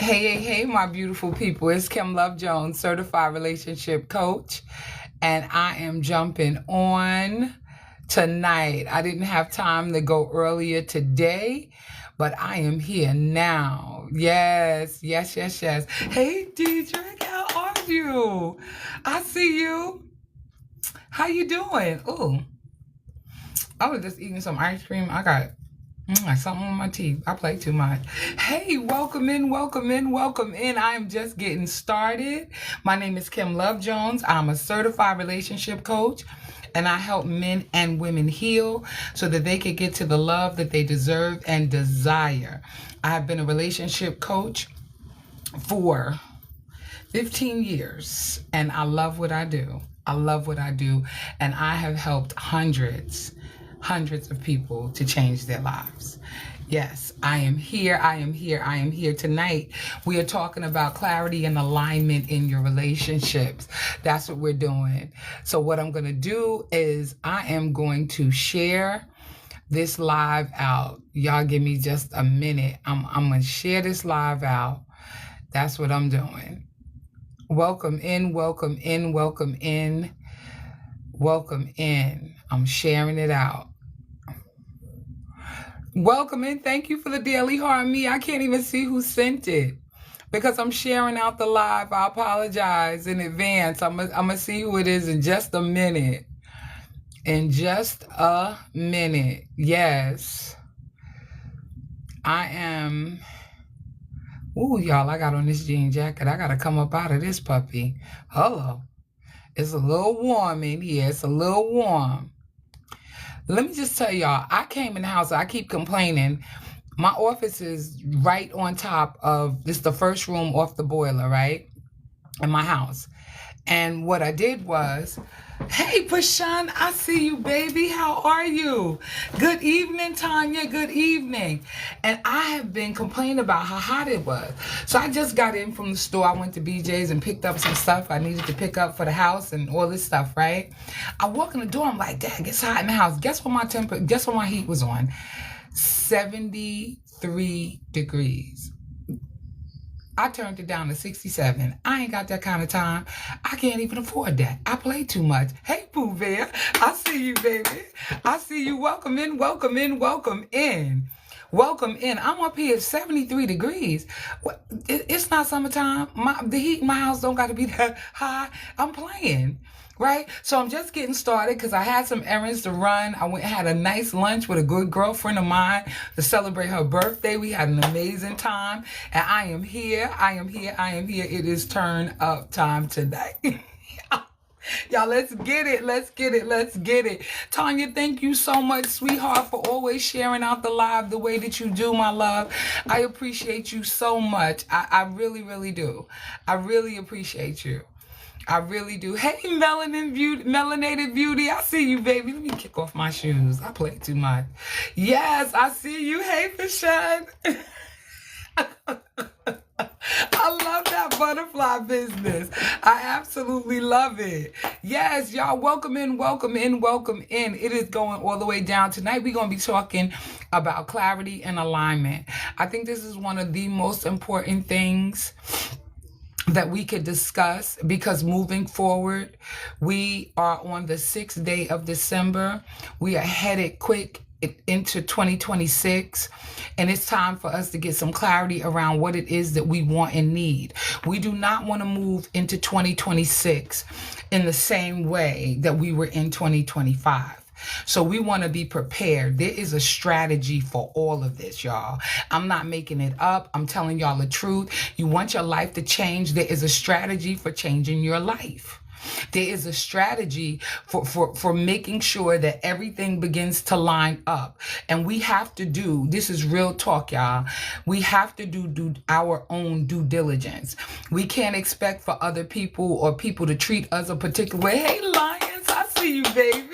Hey, my beautiful people. It's Kim Love Jones, certified relationship coach, and I am jumping on tonight. I didn't have time to go earlier today, but I am here now. Yes. Hey, Deidre, how are you? I see you. How you doing? Ooh, I was just eating some ice cream. I got something on my teeth. I play too much. Hey, welcome in. I am just getting started. My name is Kim Love Jones. I'm a certified relationship coach, and I help men and women heal so that they can get to the love that they deserve and desire. I have been a relationship coach for 15 years, and I love what I do. And I have helped hundreds of people to change their lives. Yes, I am here. Tonight, we are talking about clarity and alignment in your relationships. That's what we're doing. So what I'm going to do is I am going to share this live out. Y'all give me just a minute. I'm going to share this live out. That's what I'm doing. Welcome in. I'm sharing it out. Welcome in. Thank you for the Daily Heart. I can't even see who sent it because I'm sharing out the live. I apologize in advance. I'm gonna see who it is in just a minute. Yes. I am. Ooh, y'all, I got on this jean jacket. I got to come up out of this puppy. Hello. It's a little warm in here. Let me just tell y'all, I came in the house. I keep complaining. My office is right on top of, this the first room off the boiler, right? In my house. And what I did was, hey, Pashan, I see you, baby. How are you? Good evening, Tanya. Good evening. And I have been complaining about how hot it was. So I just got in from the store. I went to BJ's and picked up some stuff I needed to pick up for the house and all this stuff, right? I walk in the door. I'm like, dang, it's hot in the house. Guess what my heat was on? 73 degrees. I turned it down to 67. I ain't got that kind of time. I can't even afford that. I play too much. Hey, Pooh Bear. I see you, baby. I see you. Welcome in. I'm up here at 73 degrees. It's not summertime. The heat in my house don't got to be that high. I'm playing. Right? So I'm just getting started because I had some errands to run. I went and had a nice lunch with a good girlfriend of mine to celebrate her birthday. We had an amazing time. And I am here. It is turn up time today. Y'all, let's get it. Tanya, thank you so much, sweetheart, for always sharing out the live the way that you do, my love. I appreciate you so much. I really do. I really appreciate you. I really do. Hey, melanated beauty. I see you, baby. Let me kick off my shoes. I play too much. Yes, I see you. Hey, Fashan. I love that butterfly business. I absolutely love it. Yes, y'all, welcome in. It is going all the way down. Tonight, we're going to be talking about clarity and alignment. I think this is one of the most important things that we could discuss because moving forward, we are on the 6th day of December. We are headed quick into 2026, and it's time for us to get some clarity around what it is that we want and need. We do not want to move into 2026 in the same way that we were in 2025. So we want to be prepared. There is a strategy for all of this, y'all. I'm not making it up. I'm telling y'all the truth. You want your life to change. There is a strategy for changing your life. There is a strategy for making sure that everything begins to line up. And we have to do, this is real talk, y'all. We have to do our own due diligence. We can't expect for other people or people to treat us a particular way. Hey, Lions, I see you, baby.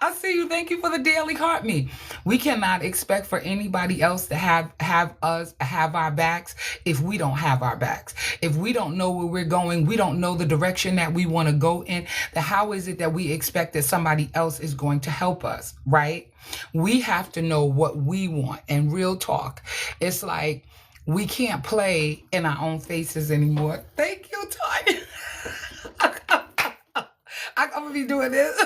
I see you. Thank you for the daily heart me. We cannot expect for anybody else to have our backs if we don't have our backs. If we don't know where we're going, we don't know the direction that we want to go in, then how is it that we expect that somebody else is going to help us, right? We have to know what we want. And real talk, it's like, We can't play in our own faces anymore. Thank you, Tanya. I'm going to be doing this.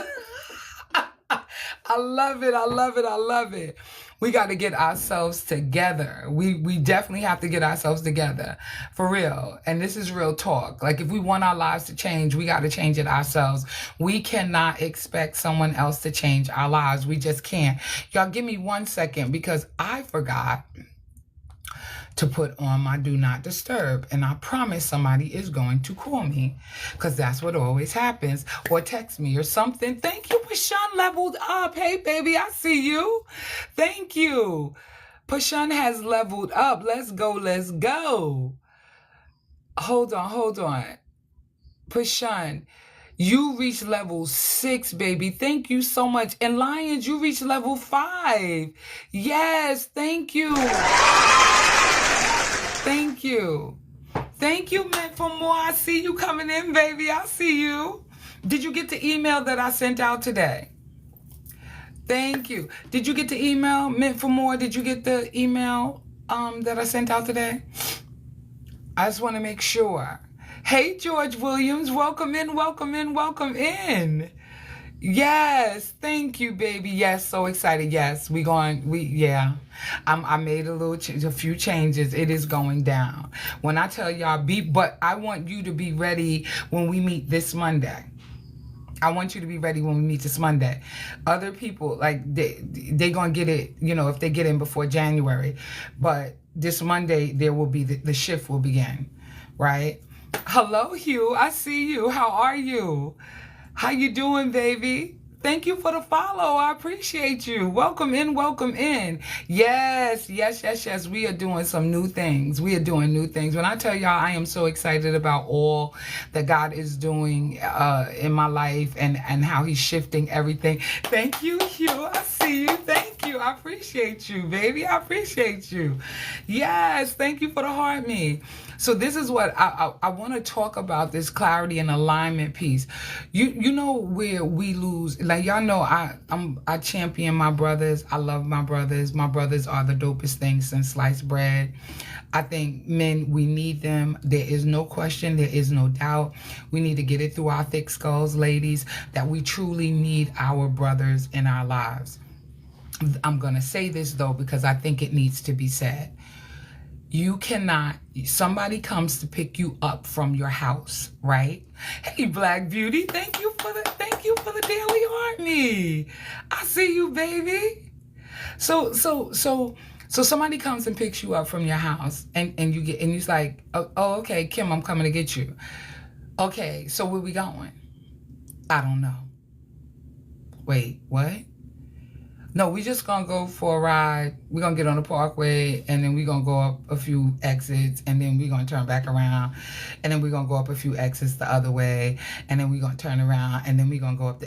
I love it. I love it. I love it. We got to get ourselves together. We definitely have to get ourselves together for real. And this is real talk. Like, if we want our lives to change, we got to change it ourselves. We cannot expect someone else to change our lives. We just can't. Y'all give me 1 second because I forgot to put on my do not disturb, and I promise somebody is going to call me because that's what always happens, or text me or something. Thank you, Pashan leveled up. Hey baby, I see you. Thank you. Pashan has leveled up. Let's go. Hold on. Pashan, you reached level 6, baby. Thank you so much. And Lions, you reached level 5. Yes, thank you. Thank you. Thank you, Meant for More. I see you coming in, baby. I see you. Did you get the email that I sent out today? Thank you. Did you get the email, Meant for More? Did you get the email that I sent out today? I just want to make sure. Hey, George Williams. Welcome in. Yes, thank you, baby. Yes, so excited. Yes, I made a few changes. It is going down. When I tell y'all, but I want you to be ready when we meet this Monday. Other people, like, they gonna get it, if they get in before January. But this Monday, there will be, the shift will begin, right? Hello, Hugh. I see you. How are you? How you doing, baby? Thank you for the follow. I appreciate you. Welcome in. Yes. We are doing some new things. When I tell y'all, I am so excited about all that God is doing in my life and how he's shifting everything. Thank you, Hugh. I see you. Thank you. I appreciate you, baby. I appreciate you. Yes. Thank you for the heart me. So this is what I want to talk about, this clarity and alignment piece. You know where we lose, like, y'all know I champion my brothers. I love my brothers. My brothers are the dopest thing since sliced bread. I think men, we need them. There is no question. There is no doubt. We need to get it through our thick skulls, ladies, that we truly need our brothers in our lives. I'm going to say this, though, because I think it needs to be said. You cannot, somebody comes to pick you up from your house, right? Hey, Black Beauty, thank you for the daily heart me. I see you, baby. So somebody comes and picks you up from your house and you're like, oh, okay, Kim, I'm coming to get you. Okay, so where we going? I don't know. Wait, what? No, we just gonna go for a ride. We're gonna get on the parkway, and then we're gonna go up a few exits, and then we're gonna turn back around, and then we're gonna go up a few exits the other way, and then we're gonna turn around, and then we're gonna go up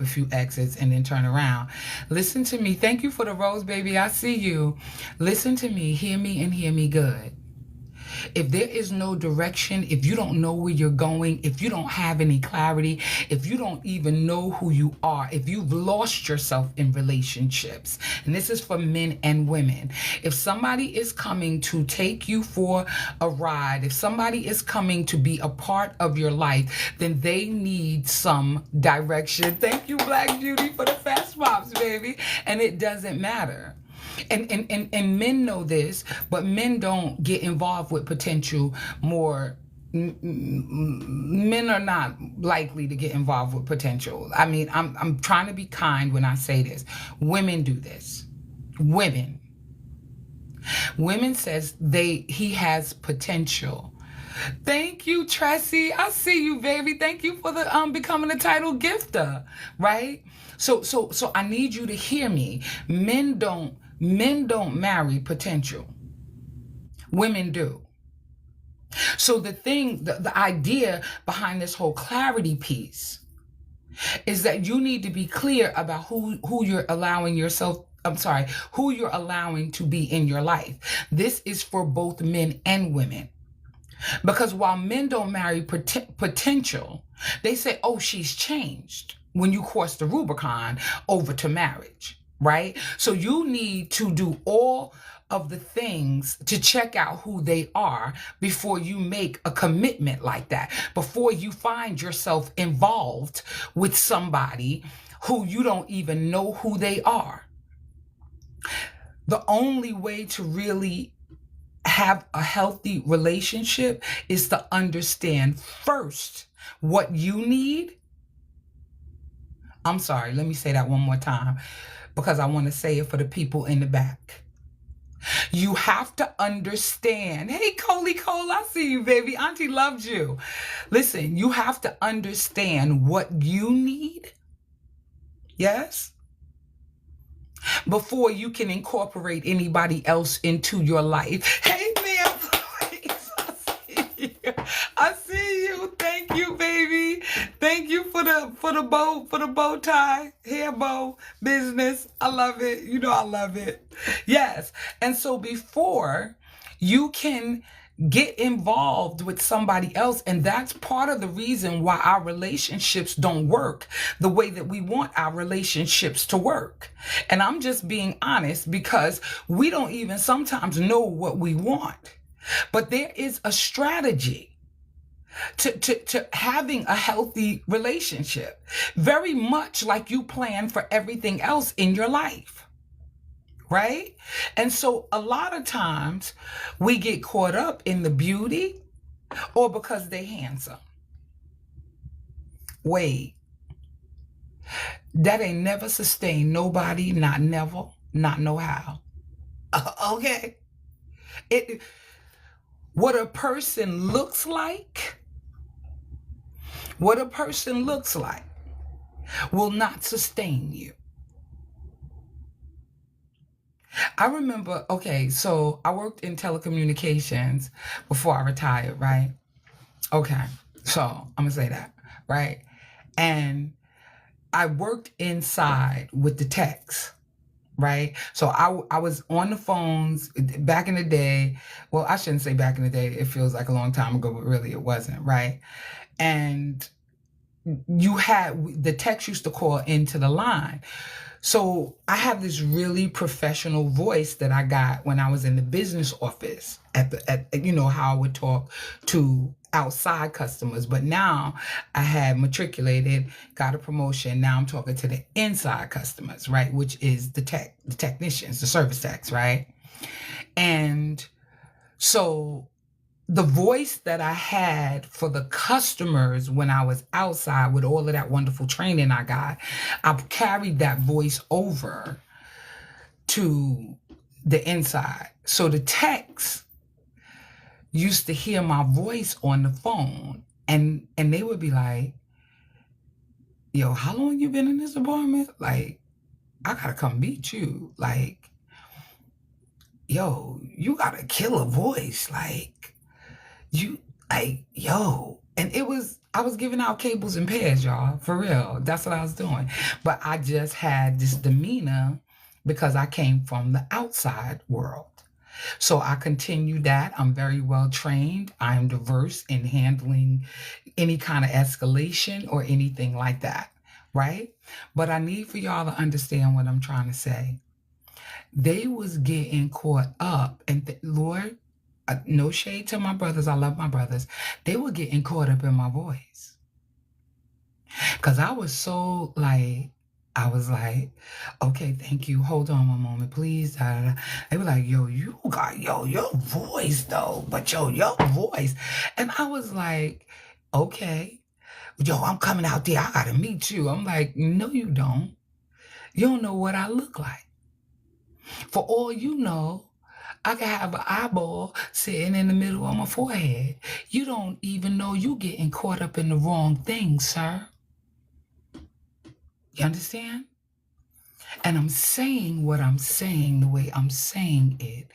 a few exits, and then turn around. Listen to me. Thank you for the rose, baby. I see you. Listen to me. Hear me and hear me good. If there is no direction, if you don't know where you're going, if you don't have any clarity, if you don't even know who you are, if you've lost yourself in relationships, and this is for men and women, if somebody is coming to take you for a ride, if somebody is coming to be a part of your life, then they need some direction. Thank you, Black Beauty, for the fast pops, baby. And it doesn't matter. And men know this, but men don't get involved with potential more. Men are not likely to get involved with potential. I mean, I'm trying to be kind when I say this. Women do this. Women says he has potential. Thank you, Tracy. I see you, baby. Thank you for the becoming a title gifter, right? So I need you to hear me. Men don't marry potential. Women do. So the idea behind this whole clarity piece is that you need to be clear about who you're allowing who you're allowing to be in your life. This is for both men and women. Because while men don't marry potential, they say, oh, she's changed when you cross the Rubicon over to marriage. Right? So you need to do all of the things to check out who they are before you make a commitment like that, before you find yourself involved with somebody who you don't even know who they are. The only way to really have a healthy relationship is to understand first what you need. I'm sorry, let me say that one more time because I want to say it for the people in the back. You have to understand. Hey, Coley Cole, I see you, baby. Auntie loves you. Listen, you have to understand what you need. Yes? Before you can incorporate anybody else into your life. Hey, man, please. I see you. Thank you, baby. Thank you for the bow tie, hair bow business. I love it. You know I love it. Yes. And so before you can get involved with somebody else, and that's part of the reason why our relationships don't work the way that we want our relationships to work. And I'm just being honest because we don't even sometimes know what we want. But there is a strategy to having a healthy relationship, very much like you plan for everything else in your life. Right? And so a lot of times we get caught up in the beauty or because they handsome. Wait, that ain't never sustained nobody, not never, not no how. Okay? What a person looks like will not sustain you. I remember, okay, so I worked in telecommunications before I retired, right? Okay, so I'm gonna say that, right? And I worked inside with the techs, right? So I was on the phones back in the day. Well, I shouldn't say back in the day. It feels like a long time ago, but really it wasn't, right? And you had, the techs used to call into the line. So I have this really professional voice that I got when I was in the business office at you know, how I would talk to outside customers. But now I had matriculated, got a promotion. Now I'm talking to the inside customers, right? Which is the technicians, the service techs, right? And so the voice that I had for the customers when I was outside with all of that wonderful training I got, I carried that voice over to the inside. So the techs used to hear my voice on the phone and they would be like, yo, how long you been in this apartment? Like, I gotta come meet you. Like, yo, you got a killer voice. Like, yo. And I was giving out cables and pairs, y'all, for real. That's what I was doing. But I just had this demeanor because I came from the outside world. So I continued that. I'm very well trained. I'm diverse in handling any kind of escalation or anything like that, right? But I need for y'all to understand what I'm trying to say. They was getting caught up, and Lord, no shade to my brothers. I love my brothers. They were getting caught up in my voice. Because I was so like, I was like, okay, thank you. Hold on one moment, please. They were like, yo, you got, your voice though. But your voice. And I was like, okay. Yo, I'm coming out there. I got to meet you. I'm like, no, you don't. You don't know what I look like. For all you know, I could have an eyeball sitting in the middle of my forehead. You don't even know you getting caught up in the wrong thing, sir. You understand? And I'm saying what I'm saying the way I'm saying it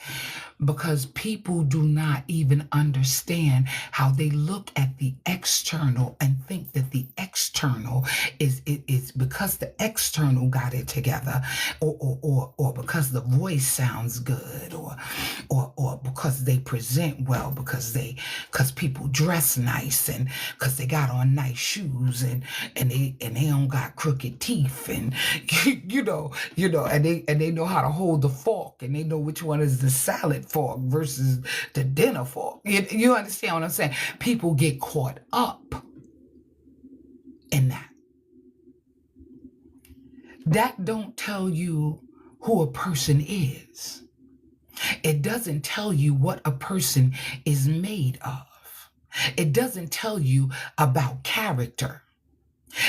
because people do not even understand how they look at the external and think that the external is because the external got it together or because the voice sounds good or because they present well, because they because people dress nice and because they got on nice shoes and they don't got crooked teeth and and they know how to hold the fork and they know which one is the salad fork versus the dinner fork. You understand what I'm saying? People get caught up in that. That don't tell you who a person is. It doesn't tell you what a person is made of. It doesn't tell you about character.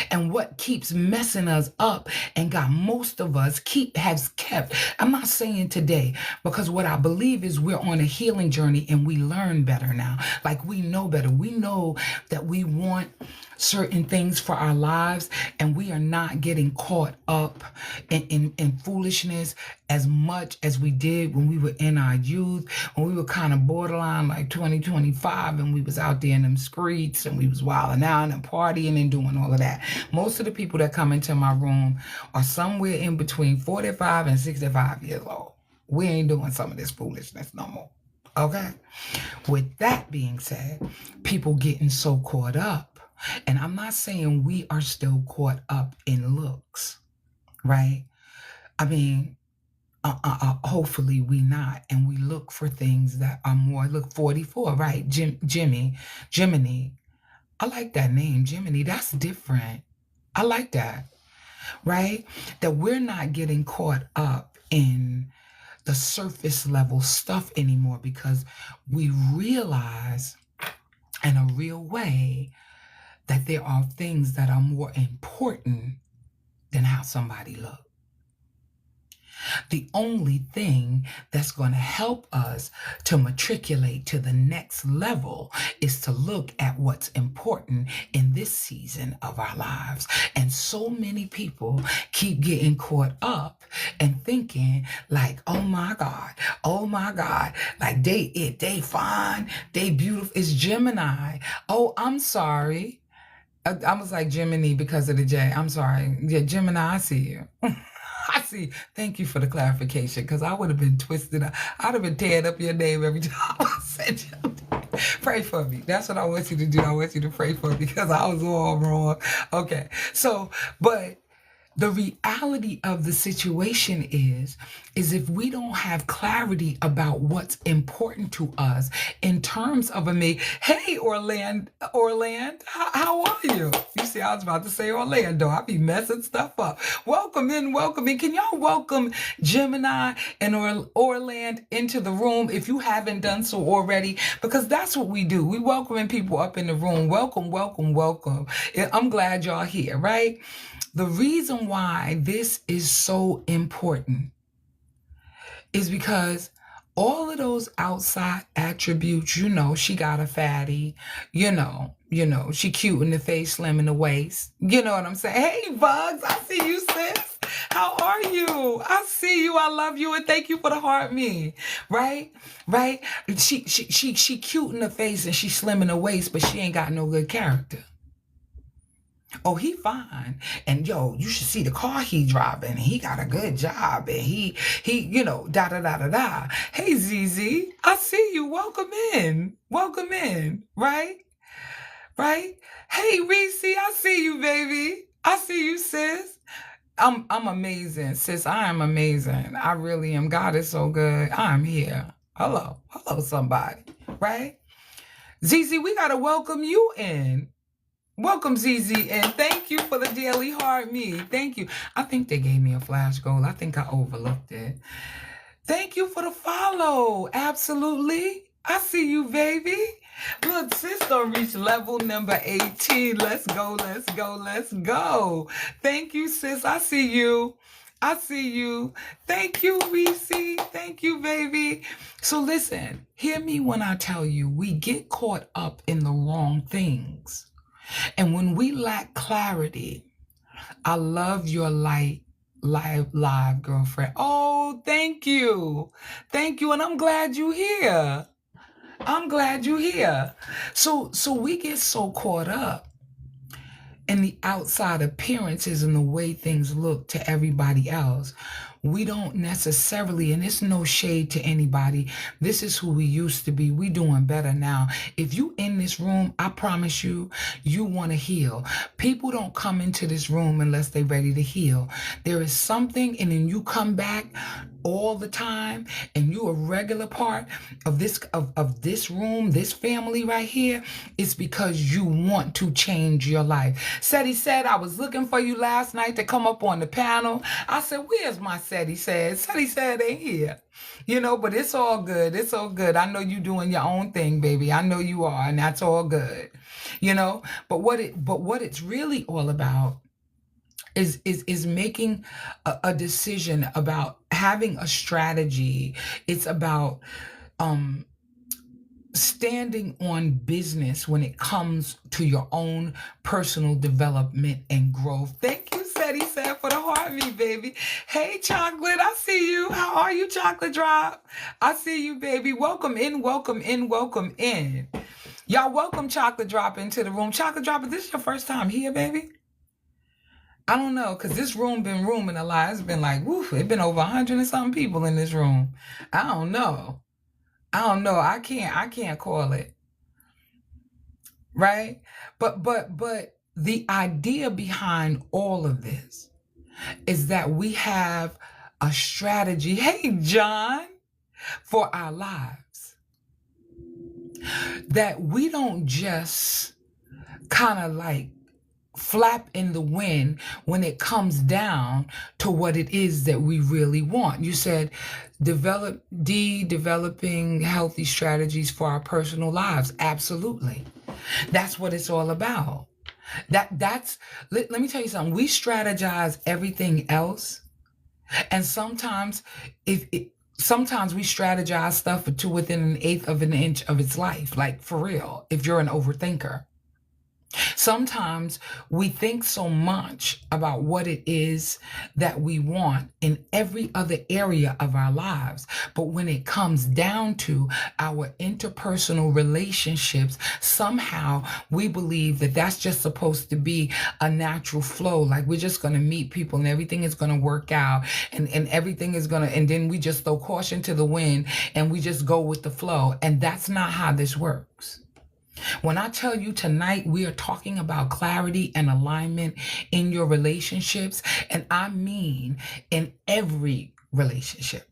And what keeps messing us up and got most of us has kept. I'm not saying today, because what I believe is we're on a healing journey and we learn better now. Like we know better. We know that we want certain things for our lives and we are not getting caught up in foolishness as much as we did when we were in our youth, when we were kind of borderline like 2025 and we was out there in them streets and we was wilding out and partying and doing all of that. Most of the people that come into my room are somewhere in between 45 and 65 years old. We ain't doing some of this foolishness no more. Okay? With that being said, people getting so caught up. And I'm not saying we are still caught up in looks, right? I mean, hopefully we not. And we look for things that are more, look, 44, right? Jiminy. I like that name, Jiminy. That's different. I like that, right? That we're not getting caught up in the surface level stuff anymore because we realize in a real way that there are things that are more important than how somebody looks. The only thing that's going to help us to matriculate to the next level is to look at what's important in this season of our lives. And so many people keep getting caught up and thinking like, oh my God, like they fine, they beautiful. It's Gemini. Oh, I'm sorry. I was like Jiminy because of the J. I'm sorry. Yeah, Gemini, I see you. I see. Thank you for the clarification because I would have been twisted up. I'd have been tearing up your name every time I said your name. Pray for me. That's what I want you to do. I want you to pray for me because I was all wrong. Okay. So, but the reality of the situation is if we don't have clarity about what's important to us in terms of hey, Orlando, how are you? You see, I was about to say Orlando. I be messing stuff up. Welcome in. Can y'all welcome Gemini and Orlando into the room if you haven't done so already? Because that's what we do. We welcoming people up in the room. Welcome. I'm glad y'all here, right? The reason why this is so important is because all of those outside attributes, she got a fatty, she cute in the face, slim in the waist. You know what I'm saying? Hey, Bugs, I see you, sis. How are you? I see you. I love you. And thank you for the heart me. Right? She cute in the face and she slim in the waist, but she ain't got no good character. Oh, he fine. And you should see the car he driving. He got a good job. And he da. Hey, ZZ, I see you. Welcome in. Right? Hey, Reese, I see you, baby. I see you, sis. I'm amazing, sis. I am amazing. I really am. God is so good. I'm here. Hello, somebody. Right? ZZ, we got to welcome you in. Welcome, ZZ, and thank you for the daily heart me. Thank you. I think they gave me a flash goal. I think I overlooked it. Thank you for the follow. Absolutely. I see you, baby. Look, sis don't reach level number 18. Let's go. Thank you, sis. I see you. Thank you, Reese. Thank you, baby. So listen, hear me when I tell you, we get caught up in the wrong things. And when we lack clarity, I love your live, girlfriend. Oh, thank you. And I'm glad you're here. So we get so caught up in the outside appearances and the way things look to everybody else. we don't necessarily, and it's no shade to anybody, this is who we used to be. We doing better now. If you in this room, I promise you, you want to heal. People don't come into this room unless they're ready to heal. There is something, and then you come back all the time, and you a regular part of this room, this family right here. It's because you want to change your life. Seti said, I was looking for you last night to come up on the panel. I said, where's my Seti said? Seti said ain't here. But it's all good. It's all good. I know you doing your own thing, baby. I know you are, and that's all good. But what it's really all about is making a decision about having a strategy. It's about standing on business when it comes to your own personal development and growth. Thank you, Seti said, for the heartbeat, baby. Hey, Chocolate, I see you. How are you, Chocolate Drop? I see you, baby. Welcome in, welcome in, welcome in. Y'all welcome Chocolate Drop into the room. Chocolate Drop, is this your first time here, baby? I don't know, because this room been rooming a lot. It's been like, woof, it's been over 100 and something people in this room. I don't know. I can't call it. Right? But the idea behind all of this is that we have a strategy, hey, John, for our lives. That we don't just kind of like flap in the wind when it comes down to what it is that we really want. You said developing healthy strategies for our personal lives. Absolutely. That's what it's all about. Let me tell you something. We strategize everything else. And sometimes sometimes we strategize stuff to within an eighth of an inch of its life. Like, for real, if you're an overthinker. Sometimes we think so much about what it is that we want in every other area of our lives. But when it comes down to our interpersonal relationships, somehow we believe that that's just supposed to be a natural flow. Like, we're just going to meet people and everything is going to work out and everything is going to, and then we just throw caution to the wind and we just go with the flow. And that's not how this works. When I tell you tonight, we are talking about clarity and alignment in your relationships, and I mean in every relationship.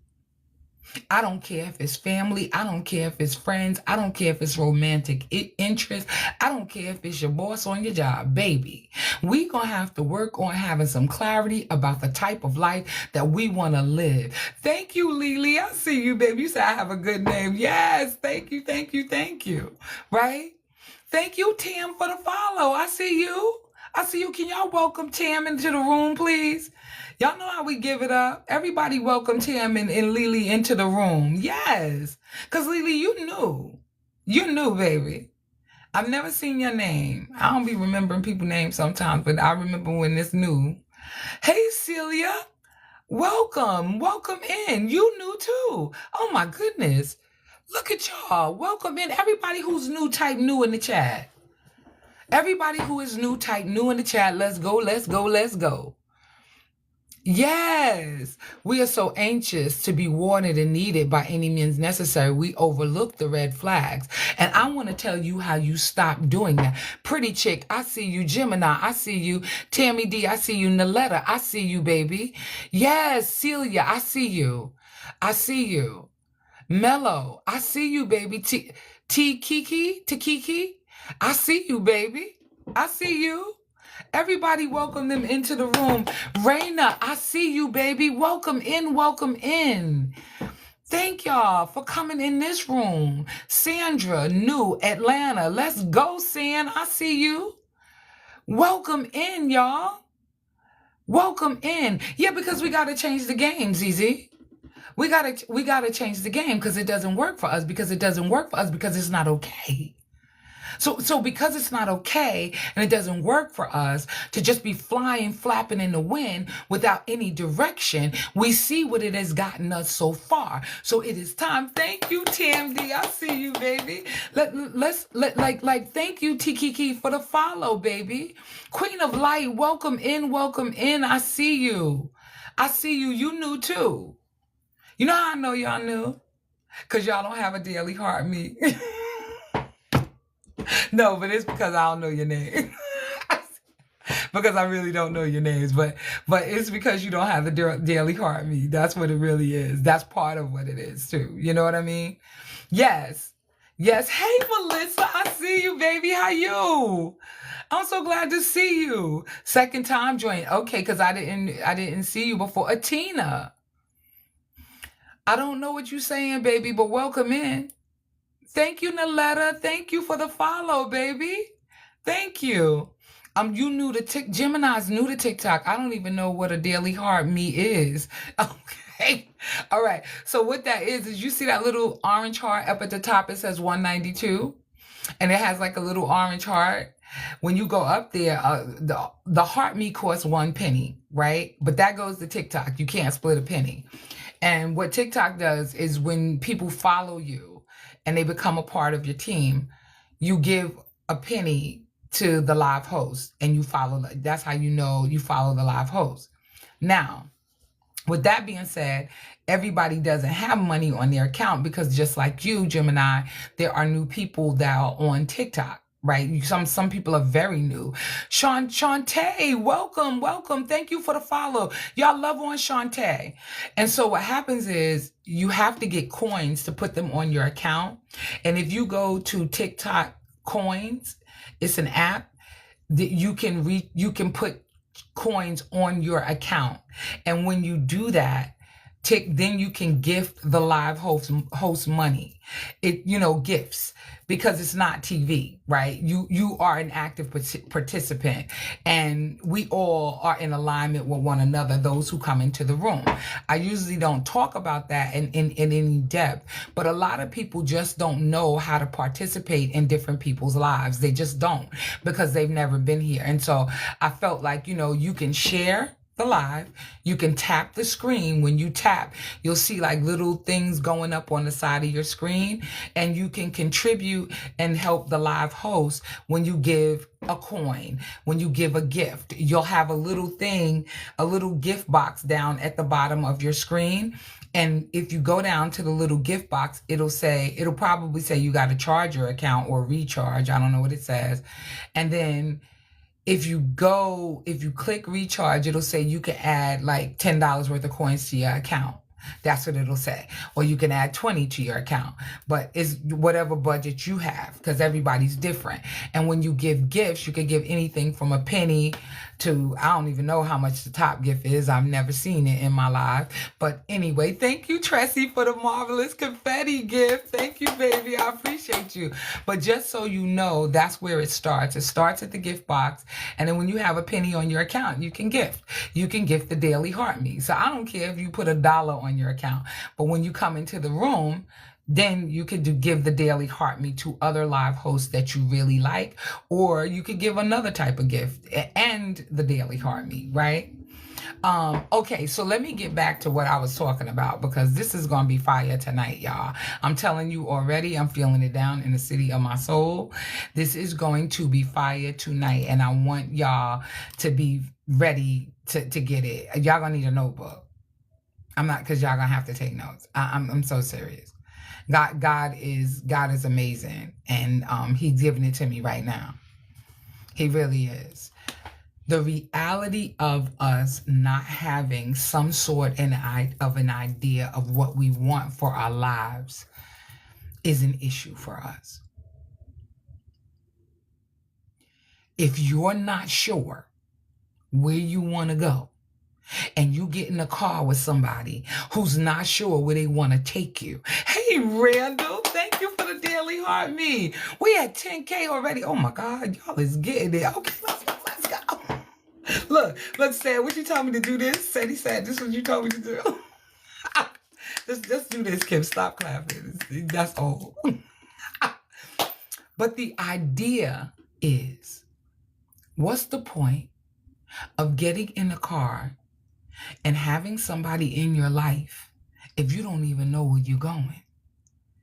I don't care if it's family. I don't care if it's friends. I don't care if it's romantic interest. I don't care if it's your boss on your job, baby. We gonna have to work on having some clarity about the type of life that we want to live. Thank you, Lily. I see you, baby. You said I have a good name. Yes, thank you, thank you, thank you. Right? Thank you, Tam, for the follow. I see you. I see you. Can y'all welcome Tam into the room, please? Y'all know how we give it up. Everybody welcome Tam and Lily into the room. Yes. Because, Lily, you knew. You knew, baby. I've never seen your name. I don't be remembering people's names sometimes, but I remember when it's new. Hey, Celia. Welcome. Welcome in. You knew, too. Oh, my goodness. Look at y'all. Welcome in. Everybody who's new, type new in the chat. Everybody who is new, type new in the chat. Let's go, let's go, let's go. Yes, we are so anxious to be wanted and needed by any means necessary. We overlook the red flags. And I want to tell you how you stop doing that. Pretty Chick, I see you. Gemini, I see you. Tammy D, I see you. Naletta, I see you, baby. Yes, Celia, I see you. I see you. Mellow, I see you, baby. Kiki, I see you, baby. I see you. Everybody welcome them into the room. Raina, I see you, baby. Welcome in, welcome in. Thank y'all for coming in this room. Sandra, new Atlanta. Let's go, San. I see you. Welcome in, y'all. Welcome in. Yeah, because we got to change the game, ZZ. We gotta change the game because it doesn't work for us, because it's not okay. So because it's not okay and it doesn't work for us to just be flapping in the wind without any direction, we see what it has gotten us so far. So it is time. Thank you, TMD. I see you, baby. Let's thank you, Tikiki, for the follow, baby. Queen of Light, welcome in, welcome in. I see you. I see you. You knew too. You know how I know y'all knew? Because y'all don't have a daily heart me. No, but it's because I don't know your name. Because I really don't know your names, but it's because you don't have the daily heart me. That's what it really is. That's part of what it is too. You know what I mean? Yes. Yes. Hey, Melissa, I see you, baby. How you? I'm so glad to see you. Second time joining. Okay, because I didn't see you before. Atina. I don't know what you're saying, baby, but welcome in. Thank you, Naletta. Thank you for the follow, baby. Thank you. You new to Gemini's new to TikTok. I don't even know what a daily heart me is. Okay. All right. So what that is you see that little orange heart up at the top, it says 192. And it has like a little orange heart. When you go up there, the heart me costs 1 penny, right? But that goes to TikTok. You can't split a penny. And what TikTok does is when people follow you and they become a part of your team, you give a penny to the live host and you follow. That's how you know you follow the live host. Now, with that being said, everybody doesn't have money on their account because just like you, Gemini, there are new people that are on TikTok. Right? Some people are very new. Shantae, welcome. Thank you for the follow. Y'all love on Shantae. And so what happens is you have to get coins to put them on your account. And if you go to TikTok Coins, it's an app that you can put coins on your account. And when you do that, then you can gift the live host money. Gifts, because it's not TV, right? You are an active participant, and we all are in alignment with one another, those who come into the room. I usually don't talk about that in any depth, but a lot of people just don't know how to participate in different people's lives. They just don't, because they've never been here. And so I felt like, you can share the live. You can tap the screen. When you tap, you'll see like little things going up on the side of your screen, and you can contribute and help the live host when you give a coin, when you give a gift. You'll have a little thing, a little gift box down at the bottom of your screen. And if you go down to the little gift box, it'll probably say you got to charge your account or recharge. I don't know what it says. And then if you click recharge, it'll say you can add like $10 worth of coins to your account. That's what it'll say. Or you can add 20 to your account. But it's whatever budget you have, because everybody's different. And when you give gifts, you can give anything from a penny to, I don't even know how much the top gift is. I've never seen it in my life. But anyway, thank you, Tressie, for the marvelous confetti gift. Thank you, baby. I appreciate you. But just so you know, that's where it starts. It starts at the gift box. And then when you have a penny on your account, you can gift. You can gift the daily heart me. So I don't care if you put $1 on your account. But when you come into the room, then you could give the daily heart me to other live hosts that you really like, or you could give another type of gift and the daily heart me, right? Okay, so let me get back to what I was talking about, because this is going to be fire tonight, y'all. I'm telling you already, I'm feeling it down in the city of my soul. This is going to be fire tonight, and I want y'all to be ready to get it. Y'all gonna need a notebook. I'm not, because y'all gonna have to take notes. I'm so serious. God is amazing, and he's giving it to me right now. He really is. The reality of us not having some sort of an idea of what we want for our lives is an issue for us. If you're not sure where you want to go, and you get in a car with somebody who's not sure where they want to take you. Hey, Randall, thank you for the daily heart me. We at 10K already. Oh my God, y'all is getting it. Okay, let's go. Look, Sam, what you told me to do this? He said, this is what you told me to do. Let's do this, Kim. Stop clapping. That's old. But the idea is, what's the point of getting in a car and having somebody in your life if you don't even know where you're going?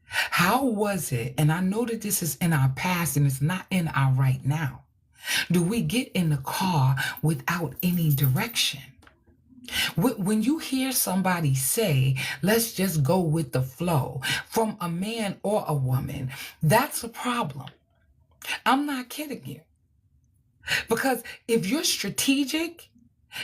How was it, and I know that this is in our past and it's not in our right now, do we get in the car without any direction? When you hear somebody say, let's just go with the flow from a man or a woman, that's a problem. I'm not kidding you. Because if you're strategic,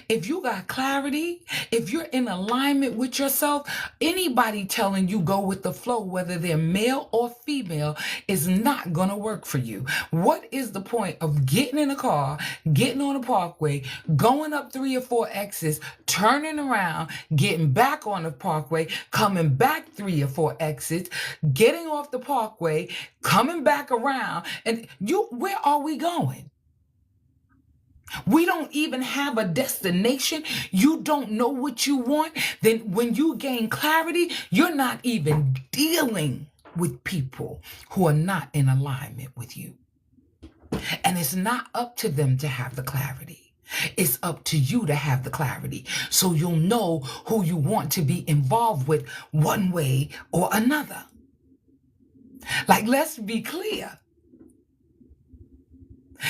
if you got clarity, if you're in alignment with yourself, anybody telling you go with the flow, whether they're male or female, is not going to work for you. What is the point of getting in a car, getting on a parkway, going up 3 or 4 exits, turning around, getting back on the parkway, coming back 3 or 4 exits, getting off the parkway, coming back around, and where are we going? We don't even have a destination. You don't know what you want. Then when you gain clarity, you're not even dealing with people who are not in alignment with you. And it's not up to them to have the clarity. It's up to you to have the clarity. So you'll know who you want to be involved with one way or another. Like, let's be clear.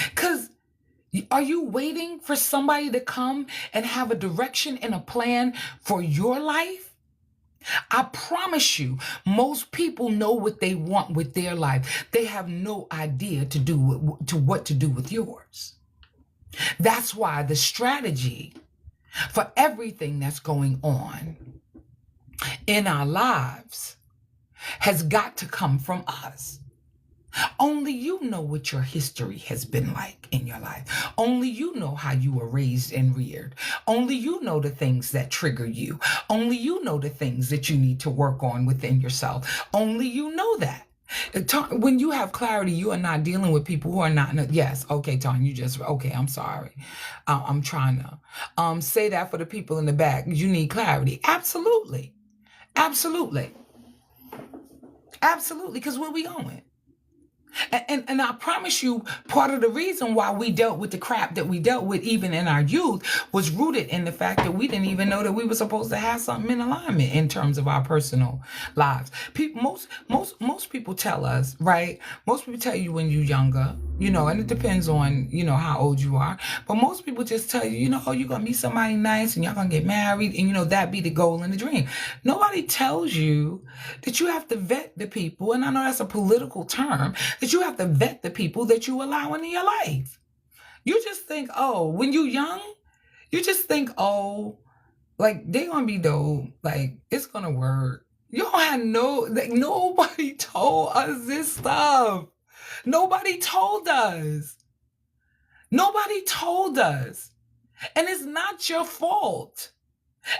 Because are you waiting for somebody to come and have a direction and a plan for your life? I promise you, most people know what they want with their life. They have no idea what to do with yours. That's why the strategy for everything that's going on in our lives has got to come from us. Only you know what your history has been like in your life. Only you know how you were raised and reared. Only you know the things that trigger you. Only you know the things that you need to work on within yourself. Only you know that. When you have clarity, you are not dealing with people who are not. Yes, okay, Tanya, okay, I'm sorry. I'm trying to say that for the people in the back. You need clarity. Absolutely. Absolutely. Absolutely, because where we going? And I promise you, part of the reason why we dealt with the crap that we dealt with even in our youth was rooted in the fact that we didn't even know that we were supposed to have something in alignment in terms of our personal lives. Most people tell us, right? Most people tell you when you're younger, and it depends on, how old you are. But most people just tell you, you're going to meet somebody nice and y'all going to get married and, that be the goal and the dream. Nobody tells you that you have to vet the people. And I know that's a political term, that you have to vet the people that you allow into your life. You just think, when you're young, you just think, like, they're going to be dope. Like, it's going to work. You don't have nobody told us this stuff. Nobody told us. Nobody told us. And it's not your fault.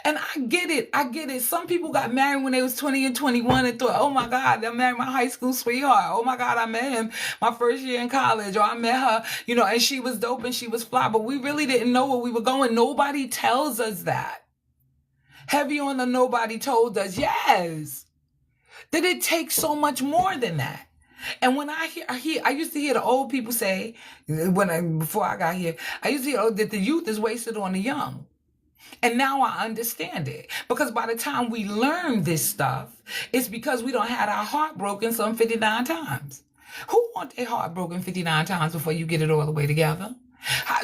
And I get it. Some people got married when they was 20 and 21 and thought, oh my God, I married my high school sweetheart. Oh my God, I met him my first year in college. Or I met her, and she was dope and she was fly. But we really didn't know where we were going. Nobody tells us that. Heavy on the nobody told us, yes. That it takes so much more than that. And when I used to hear the old people say, before I got here, I used to hear that the youth is wasted on the young. And now I understand it. Because by the time we learn this stuff, it's because we don't have our heart broken some 59 times. Who want their heart broken 59 times before you get it all the way together?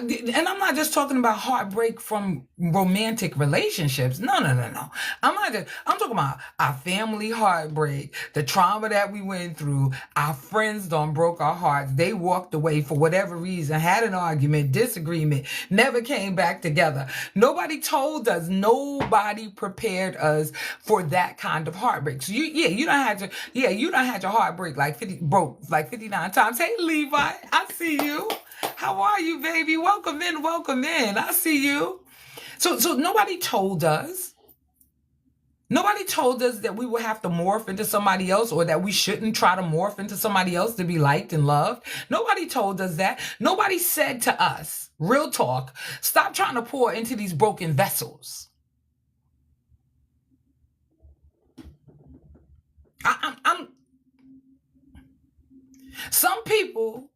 And I'm not just talking about heartbreak from romantic relationships. No. I'm talking about our family heartbreak, the trauma that we went through. Our friends done broke our hearts. They walked away for whatever reason, had an argument, disagreement, never came back together. Nobody told us, nobody prepared us for that kind of heartbreak. So you done had your heart broke like 59 times. Hey, Levi, I see you. How are you, baby? Welcome in. I see you. So nobody told us. Nobody told us that we would have to morph into somebody else or that we shouldn't try to morph into somebody else to be liked and loved. Nobody told us that. Nobody said to us, real talk, stop trying to pour into these broken vessels. Some people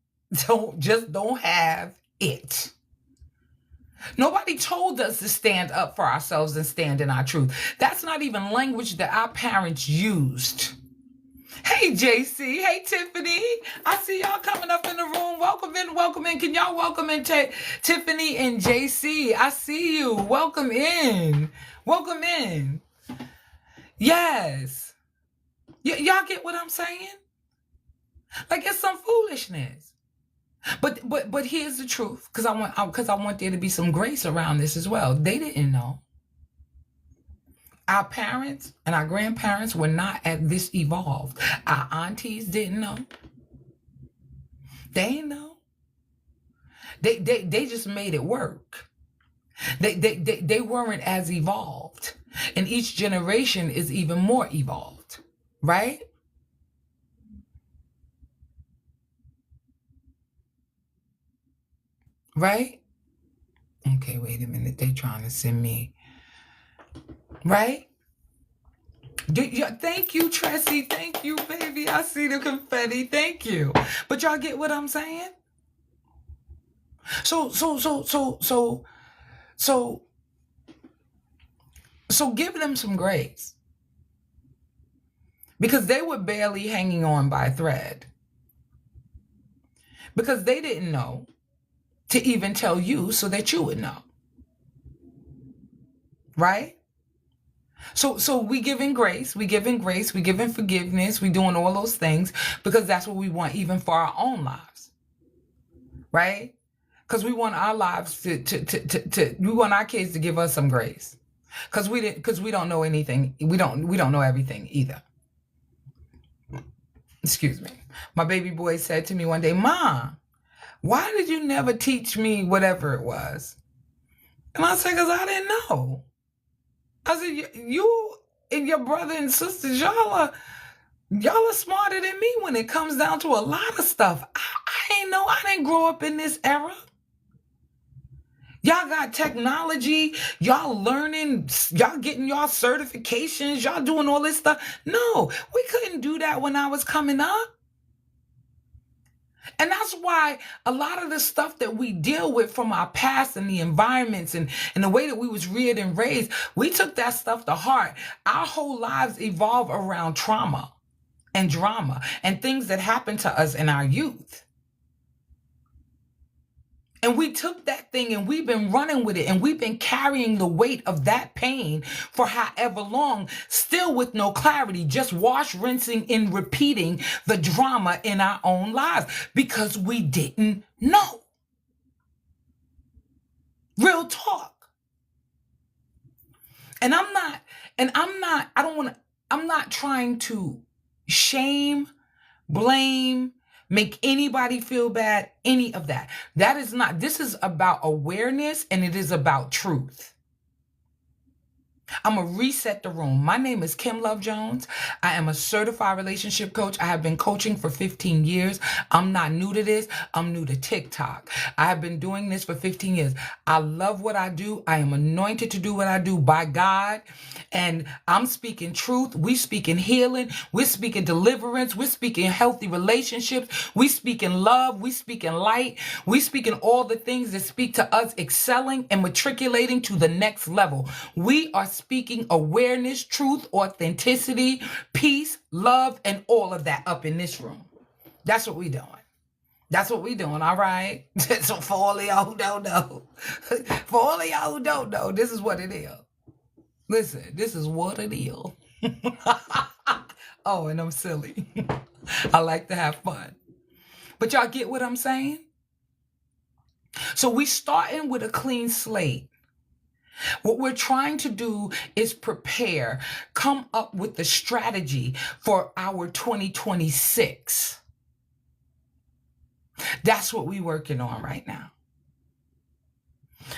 don't have it. Nobody told us to stand up for ourselves and stand in our truth. That's not even language that our parents used. Hey, JC. Hey, Tiffany. I see y'all coming up in the room. Welcome in, welcome in. Can y'all welcome in Tiffany and JC? I see you. Welcome in. Welcome in. Yes. Y'all get what I'm saying? Like, it's some foolishness. But here's the truth, because I want there to be some grace around this as well. They didn't know. Our parents and our grandparents were not at this evolved. Our aunties didn't know. They didn't know. They just made it work. They weren't as evolved. And each generation is even more evolved, right? Right? Okay, wait a minute. They trying to send me. Right? Thank you, Tressie. Thank you, baby. I see the confetti. Thank you. But y'all get what I'm saying? So give them some grace. Because they were barely hanging on by a thread. Because they didn't know to even tell you so that you would know. Right? So we giving grace, we giving forgiveness, we doing all those things because that's what we want even for our own lives. Right? Because we want our lives we want our kids to give us some grace. Because we don't know anything. We don't know everything either. Excuse me. My baby boy said to me one day, "Mom, why did you never teach me whatever it was?" And I said, "Because I didn't know." I said, "You and your brother and sisters, y'all are smarter than me when it comes down to a lot of stuff. I ain't know. I didn't grow up in this era. Y'all got technology. Y'all learning. Y'all getting y'all certifications. Y'all doing all this stuff. No, we couldn't do that when I was coming up." And that's why a lot of the stuff that we deal with from our past and the environments and the way that we was reared and raised, we took that stuff to heart. Our whole lives evolve around trauma and drama and things that happened to us in our youth. And we took that thing and we've been running with it and we've been carrying the weight of that pain for however long, still with no clarity, just wash, rinsing, and repeating the drama in our own lives because we didn't know. Real talk. And I'm not trying to shame, blame, make anybody feel bad, any of that. That is not, this is about awareness and it is about truth. I'm going to reset the room. My name is Kim Love Jones. I am a certified relationship coach. I have been coaching for 15 years. I'm not new to this. I'm new to TikTok. I have been doing this for 15 years. I love what I do. I am anointed to do what I do by God. And I'm speaking truth. We speaking healing. We're speaking deliverance. We're speaking healthy relationships. We speaking love. We speaking light. We speaking all the things that speak to us excelling and matriculating to the next level. We are speaking awareness, truth, authenticity, peace, love, and all of that up in this room. That's what we doing. That's what we doing, all right? So for all of y'all who don't know, this is what it is. Listen, this is what it is. Oh, and I'm silly. I like to have fun. But y'all get what I'm saying? So we starting with a clean slate. What we're trying to do is prepare, come up with the strategy for our 2026. That's what we're working on right now.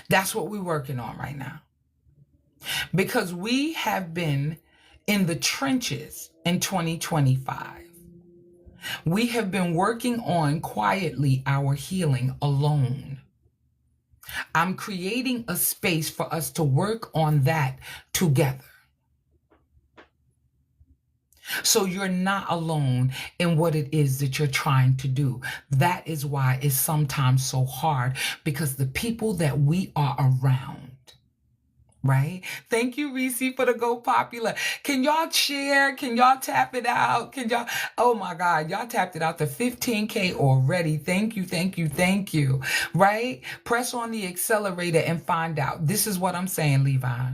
That's what we're working on right now. Because we have been in the trenches in 2025. We have been working on quietly our healing alone. I'm creating a space for us to work on that together. So you're not alone in what it is that you're trying to do. That is why it's sometimes so hard, because the people that we are around right? Thank you, Reese, for the Go Popular. Can y'all share? Can y'all tap it out? Can y'all? Oh my God, y'all tapped it out to 15K already. Thank you, thank you, thank you, right? Press on the accelerator and find out. This is what I'm saying, Levi.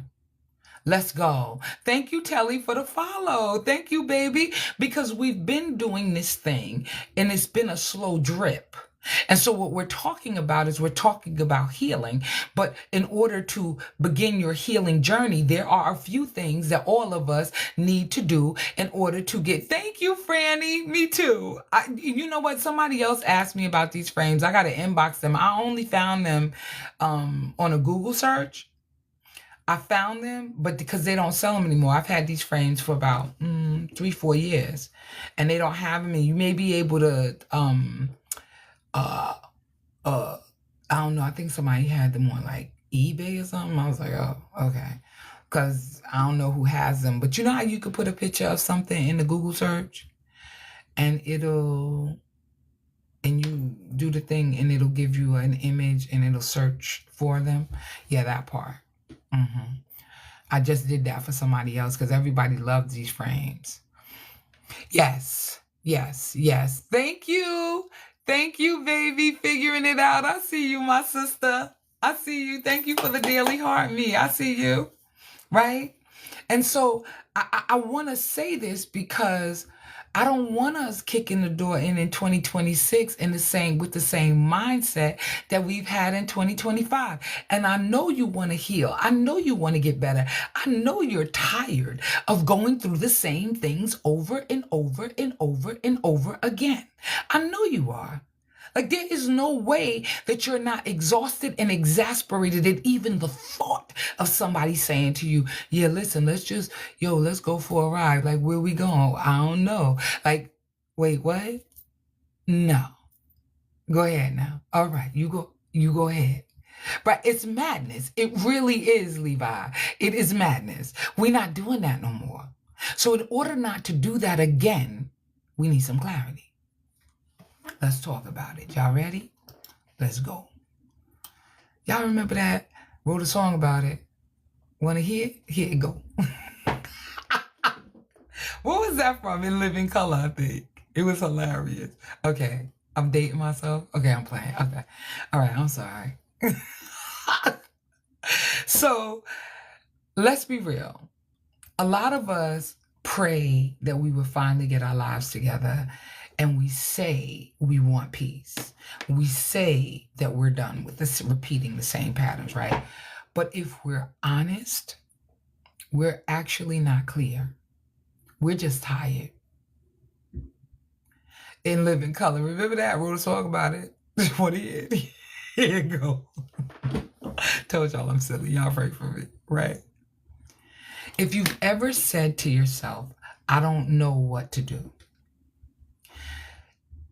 Let's go. Thank you, Telly, for the follow. Thank you, baby, because we've been doing this thing and it's been a slow drip. And so what we're talking about is we're talking about healing. But in order to begin your healing journey, there are a few things that all of us need to do in order to get. Thank you, Franny. Me too. You know what? Somebody else asked me about these frames. I got to inbox them. I only found them on a Google search. I found them, but because they don't sell them anymore. I've had these frames for about 3-4 years, and they don't have them. And you may be able to, I don't know. I think somebody had them on like eBay or something. I was like, oh, okay, because I don't know who has them. But you know how you could put a picture of something in the Google search, and you do the thing, and it'll give you an image, and it'll search for them. Yeah, that part. I just did that for somebody else because everybody loves these frames. Yes, yes, yes. Thank you. Thank you, baby. Figuring it out. I see you, my sister. I see you. Thank you for the daily heart, me. I see you. Right? And so I want to say this because I don't want us kicking the door in 2026 with the same mindset that we've had in 2025. And I know you want to heal. I know you want to get better. I know you're tired of going through the same things over and over and over and over again. I know you are. Like, there is no way that you're not exhausted and exasperated at even the thought of somebody saying to you, yeah, listen, let's go for a ride. Like, where we going? I don't know. Like, wait, what? No. Go ahead now. All right, you go ahead. But it's madness. It really is, Levi. It is madness. We're not doing that no more. So in order not to do that again, we need some clarity. Let's talk about it. Y'all ready? Let's go. Y'all remember that? Wrote a song about it. Want to hear it? Here it go. What was that from? In Living Color, I think. It was hilarious. Okay. I'm dating myself. Okay, I'm playing. Okay. All right, I'm sorry. So, let's be real. A lot of us pray that we would finally get our lives together, and we say we want peace. We say that we're done with this, repeating the same patterns, right? But if we're honest, we're actually not clear. We're just tired. In Living Color, remember that? I wrote a song about it. What here you go. Told y'all I'm silly. Y'all pray for me, right? If you've ever said to yourself, I don't know what to do.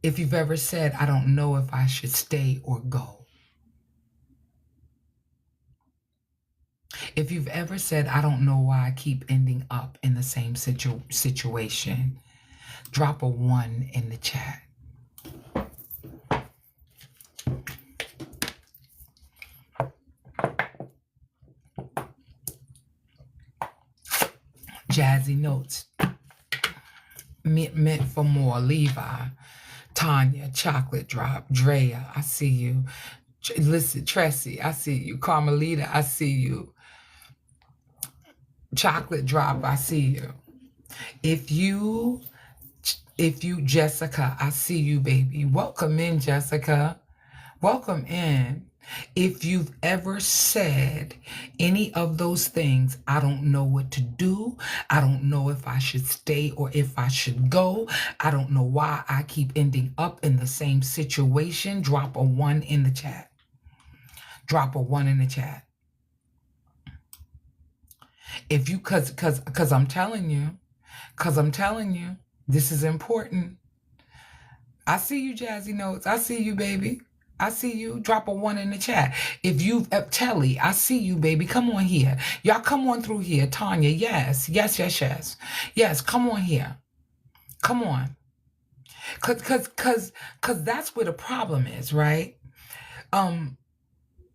If you've ever said, I don't know if I should stay or go. If you've ever said, I don't know why I keep ending up in the same situation, drop a 1 in the chat. Jazzy Notes. Meant for more. Levi. Tanya, Chocolate Drop, Drea, I see you. Listen, Tressie, I see you. Carmelita, I see you. Chocolate Drop, I see you. If you, Jessica, I see you, baby. Welcome in, Jessica. Welcome in. If you've ever said any of those things, I don't know what to do. I don't know if I should stay or if I should go. I don't know why I keep ending up in the same situation. Drop a 1 in the chat. Drop a 1 in the chat. If you, cause I'm telling you, this is important. I see you, Jazzy Notes. I see you, baby. I see you. Drop a 1 in the chat. If you've, Telly, I see you, baby. Come on here. Y'all come on through here. Tanya, yes. Yes, yes, yes. Yes, come on here. Come on. Cause that's where the problem is, right?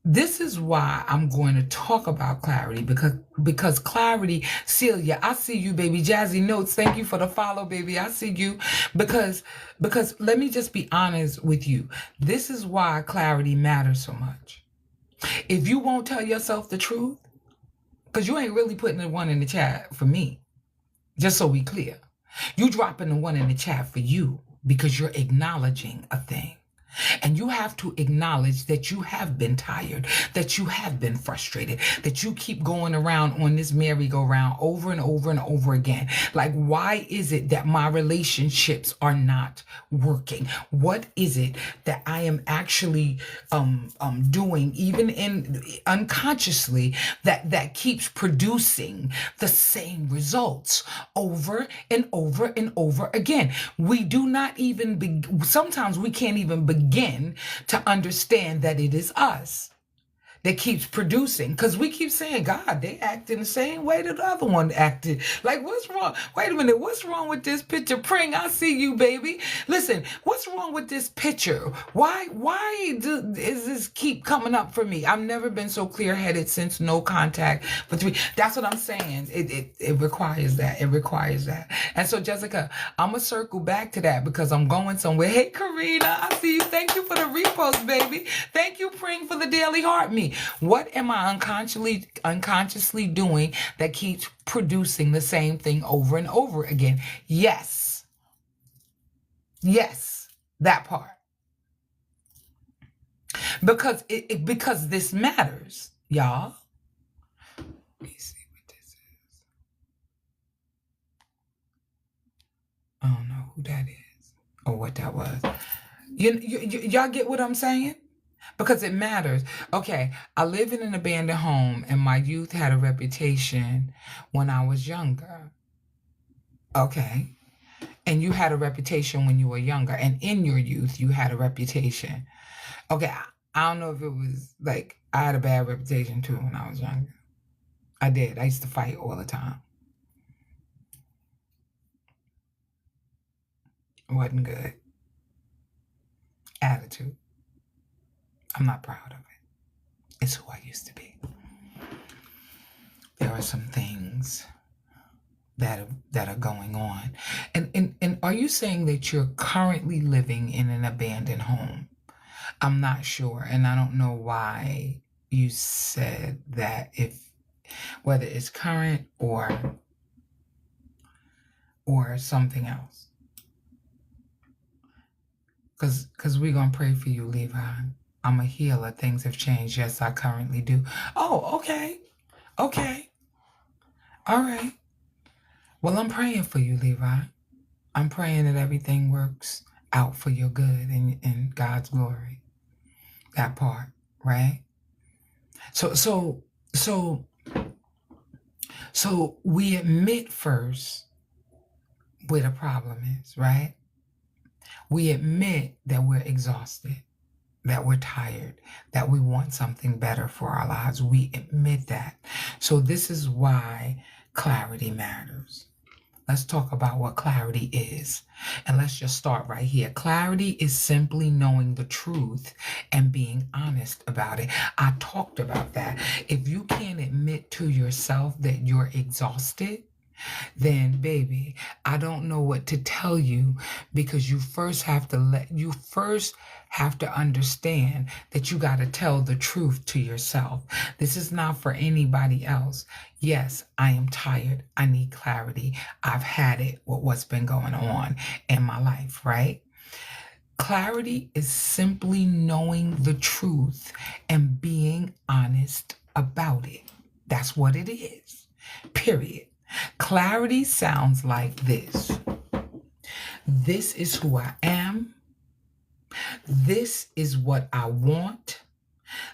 This is why I'm going to talk about clarity, because clarity, Celia, I see you, baby. Jazzy Notes, thank you for the follow, baby. I see you. Because let me just be honest with you. This is why clarity matters so much. If you won't tell yourself the truth, because you ain't really putting the one in the chat for me, just so we clear. You dropping the one in the chat for you because you're acknowledging a thing. And you have to acknowledge that you have been tired, that you have been frustrated, that you keep going around on this merry-go-round over and over and over again. Like, why is it that my relationships are not working? What is it that I am actually doing, even in unconsciously, that keeps producing the same results over and over and over again? We do not even sometimes we can't even begin to understand that it is us that keeps producing, because we keep saying, God, they acting the same way that the other one acted. Like, what's wrong? Wait a minute, what's wrong with this picture? Pring, I see you, baby. Listen, what's wrong with this picture? Why is this keep coming up for me? I've never been so clear-headed since No Contact for 3. That's what I'm saying. It requires that. It requires that. And so, Jessica, I'm going to circle back to that because I'm going somewhere. Hey, Karina, I see you. Thank you for the repost, baby. Thank you, Pring, for the Daily Heart Me. What am I unconsciously doing that keeps producing the same thing over and over again? Yes, that part. Because because this matters, y'all. Let me see what this is. I don't know who that is or what that was. Y'all get what I'm saying? Because it matters. Okay, I live in an abandoned home, and my youth had a reputation when I was younger. Okay. And you had a reputation when you were younger, and in your youth, you had a reputation. Okay, I don't know if it was like I had a bad reputation too when I was younger. I did. I used to fight all the time. It wasn't good. Attitude. I'm not proud of it. It's who I used to be. There are some things that are going on. And are you saying that you're currently living in an abandoned home? I'm not sure, and I don't know why you said that, whether it's current or something else. Because we're going to pray for you, Levi. I'm a healer. Things have changed. Yes, I currently do. Oh, okay. Okay. All right. Well, I'm praying for you, Levi. I'm praying that everything works out for your good and God's glory. That part, right? So we admit first where the problem is, right? We admit that we're exhausted, that we're tired, that we want something better for our lives. We admit that. So this is why clarity matters. Let's talk about what clarity is. And let's just start right here. Clarity is simply knowing the truth and being honest about it. I talked about that. If you can't admit to yourself that you're exhausted, then baby, I don't know what to tell you, because you first have to understand that you got to tell the truth to yourself. This is not for anybody else. Yes, I am tired. I need clarity. I've had it with what's been going on in my life, right? Clarity is simply knowing the truth and being honest about it. That's what it is. Period. Clarity sounds like this. This is who I am. This is what I want.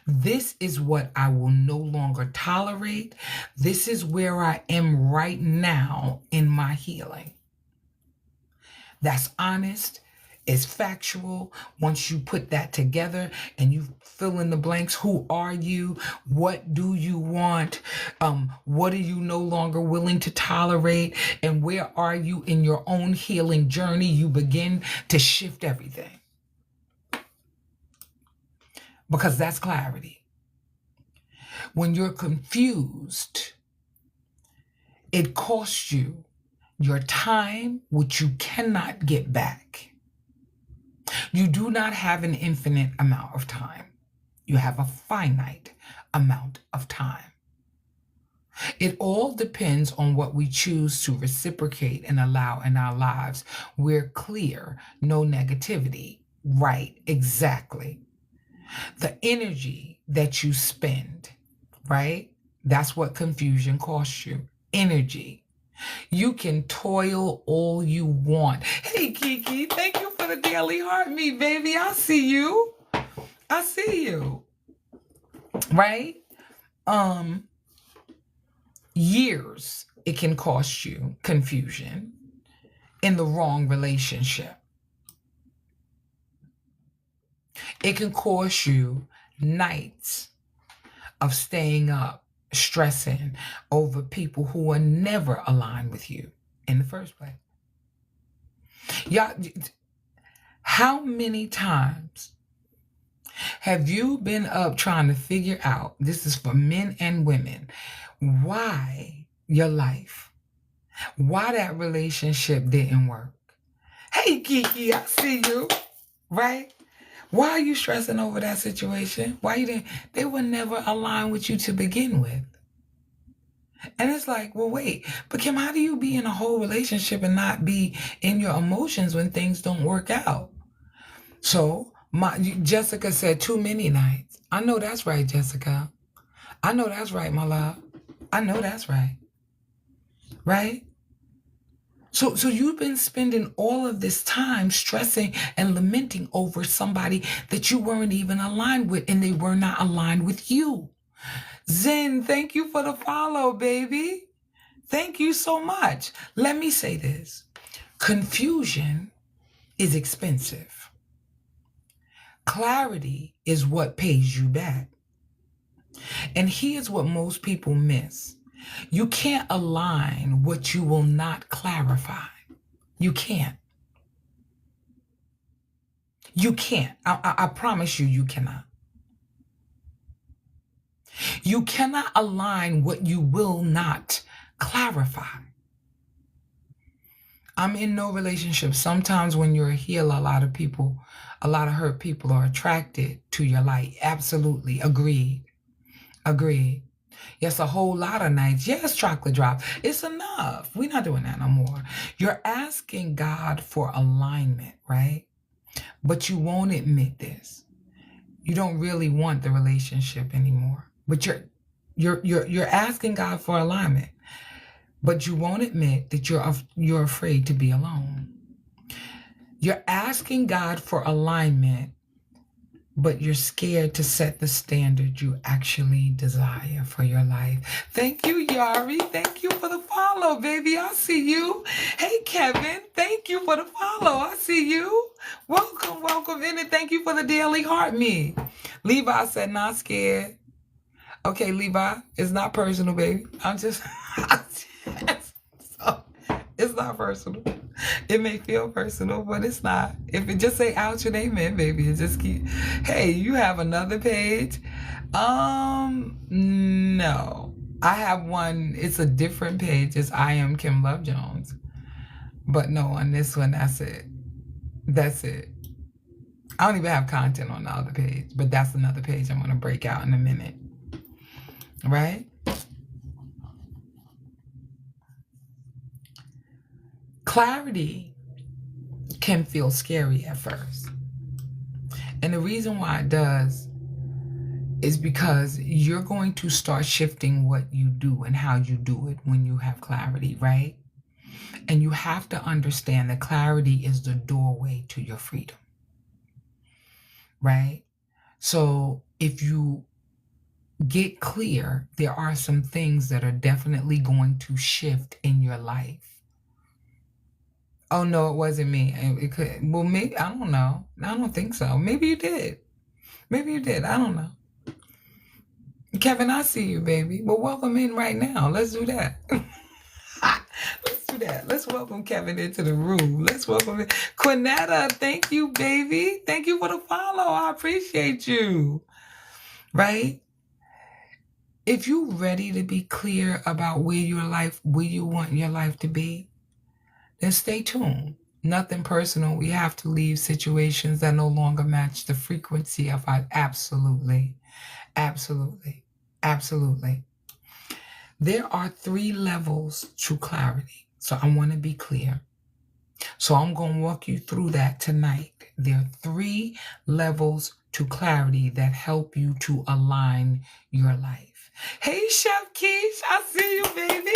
This is what I will no longer tolerate. This is where I am right now in my healing. That's honest. It's factual. Once you put that together and you fill in the blanks, who are you? What do you want? What are you no longer willing to tolerate? And where are you in your own healing journey? You begin to shift everything. Because that's clarity. When you're confused, it costs you your time, which you cannot get back. You do not have an infinite amount of time. You have a finite amount of time. It all depends on what we choose to reciprocate and allow in our lives. We're clear, no negativity. Right, exactly. The energy that you spend, right? That's what confusion costs you. Energy. You can toil all you want. Hey, Kiki, thank you for the daily heart meet, baby. I see you. I see you. Right? Years it can cost you confusion in the wrong relationship. It can cost you nights of staying up, stressing over people who are never aligned with you in the first place. Y'all, how many times have you been up trying to figure out, this is for men and women, why your life, why that relationship didn't work? Hey, Kiki, I see you, right? Why are you stressing over that situation? Why you didn't? They were never aligned with you to begin with. And it's like, well, wait, but Kim, how do you be in a whole relationship and not be in your emotions when things don't work out? So Jessica said too many nights. I know that's right, Jessica. I know that's right, my love. I know that's right. Right? So you've been spending all of this time stressing and lamenting over somebody that you weren't even aligned with, and they were not aligned with you. Zen, thank you for the follow, baby. Thank you so much. Let me say this. Confusion is expensive. Clarity is what pays you back. And here's what most people miss. You can't align what you will not clarify. You can't. You can't. I promise you, you cannot. You cannot align what you will not clarify. I'm in no relationship. Sometimes when you're a healer, a lot of hurt people are attracted to your light. Absolutely. Agreed. Yes, a whole lot of nights. Yes, chocolate drop. It's enough. We're not doing that no more. You're asking God for alignment, right? But you won't admit this. You don't really want the relationship anymore. But you're asking God for alignment. But you won't admit that you're afraid to be alone. You're asking God for alignment, but you're scared to set the standard you actually desire for your life. Thank you, Yari. Thank you for the follow, baby. I see you. Hey, Kevin. Thank you for the follow. I see you. Welcome in, and thank you for the daily heart me. Levi said, not scared. Okay, Levi, it's not personal, baby. So, it's not personal. It may feel personal, but it's not. If it just say ouch and amen, baby, it just keep. Hey, you have another page? No. I have one. It's a different page. It's I am Kim Love Jones. But no, on this one, that's it. That's it. I don't even have content on the other page, but that's another page I'm going to break out in a minute. Right? Clarity can feel scary at first. And the reason why it does is because you're going to start shifting what you do and how you do it when you have clarity, right? And you have to understand that clarity is the doorway to your freedom, right? So if you get clear, there are some things that are definitely going to shift in your life. Oh, no, it wasn't me. It could. Well, maybe, I don't know. I don't think so. Maybe you did. I don't know. Kevin, I see you, baby. Well, welcome in right now. Let's do that. Let's welcome Kevin into the room. Let's welcome him. Quinetta, thank you, baby. Thank you for the follow. I appreciate you. Right? If you're ready to be clear about where you want your life to be, then stay tuned. Nothing personal. We have to leave situations that no longer match the frequency of our absolutely, absolutely, absolutely. There are 3 levels to clarity. So I want to be clear. So I'm going to walk you through that tonight. There are 3 levels to clarity that help you to align your life. Hey, Chef Keish, I see you, baby.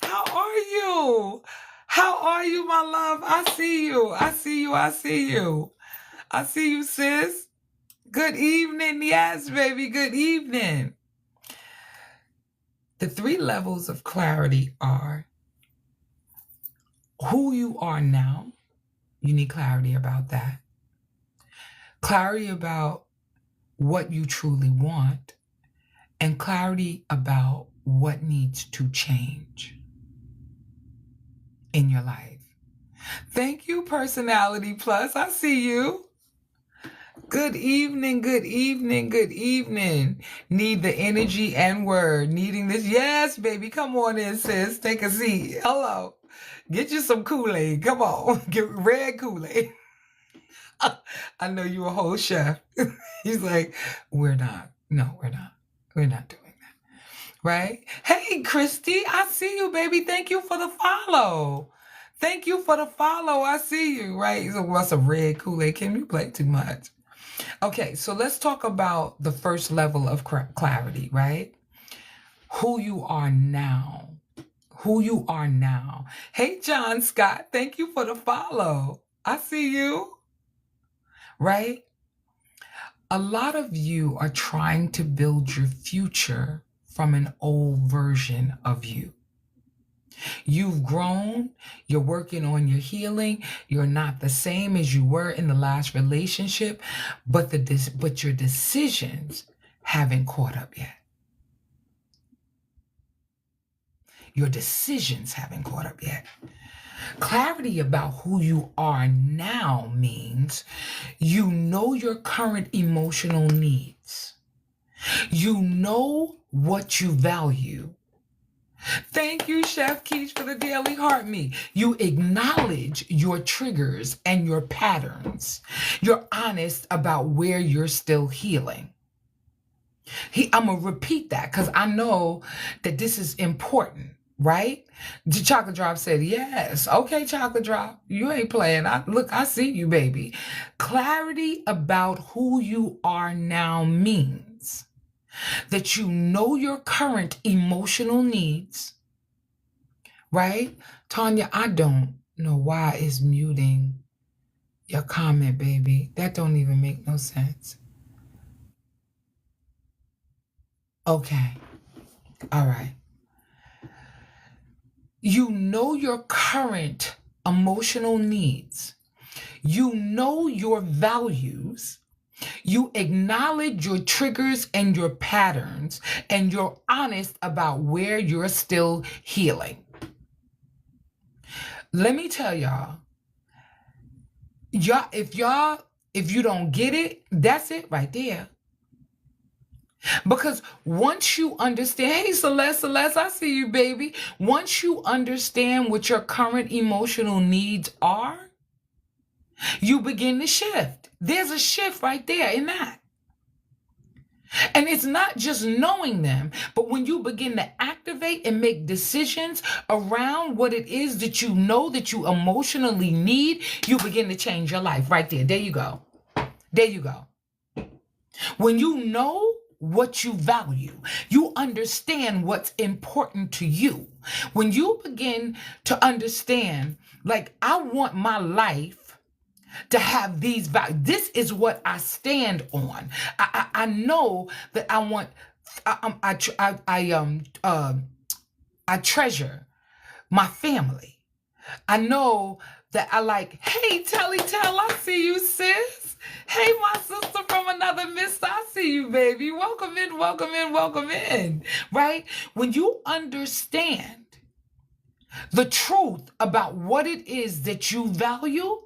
How are you? How are you, my love? I see you. I see you. I see you. I see you, sis. Good evening. Yes, baby. Good evening. The 3 levels of clarity are who you are now. You need clarity about that. Clarity about what you truly want, and clarity about what needs to change in your life. Thank you, Personality Plus. I see you. Good evening, good evening, good evening. Need the energy and word. Needing this. Yes, baby. Come on in, sis. Take a seat. Hello. Get you some Kool-Aid. Come on. Get red Kool-Aid. I know you a whole chef. He's like, we're not. No, we're not. We're not doing that. Right? Hey, Christy, I see you, baby. Thank you for the follow. Thank you for the follow. I see you, right? So what's a red Kool-Aid? Can you play too much? Okay, so let's talk about the first level of clarity, right? Who you are now. Who you are now. Hey, John Scott, thank you for the follow. I see you. Right? A lot of you are trying to build your future from an old version of you. You've grown, you're working on your healing, you're not the same as you were in the last relationship, but your decisions haven't caught up yet. Your decisions haven't caught up yet. Clarity about who you are now means you know your current emotional needs. You know what you value. Thank you, Chef Keish, for the daily heart me. You acknowledge your triggers and your patterns. You're honest about where you're still healing. I'm going to repeat that because I know that this is important, right? The Chocolate Drop said, yes. Okay, Chocolate Drop, you ain't playing. I see you, baby. Clarity about who you are now means that you know your current emotional needs, right? Tanya, I don't know why it's muting your comment, baby. That don't even make no sense. Okay. All right. You know your current emotional needs. You know your values. You acknowledge your triggers and your patterns, and you're honest about where you're still healing. Let me tell y'all, if you don't get it, that's it right there. Because once you understand, hey, Celeste, I see you, baby. Once you understand what your current emotional needs are, you begin to shift. There's a shift right there in that. And it's not just knowing them, but when you begin to activate and make decisions around what it is that you know that you emotionally need, you begin to change your life right there. There you go. There you go. When you know what you value, you understand what's important to you. When you begin to understand, like, I want my life to have these values. This is what I stand on. I know that I want. I treasure my family. I know that I like. Hey, Telly Tell, I see you, sis. Hey, my sister from another mister, I see you, baby. Welcome in, welcome in, welcome in. Right? When you understand the truth about what it is that you value,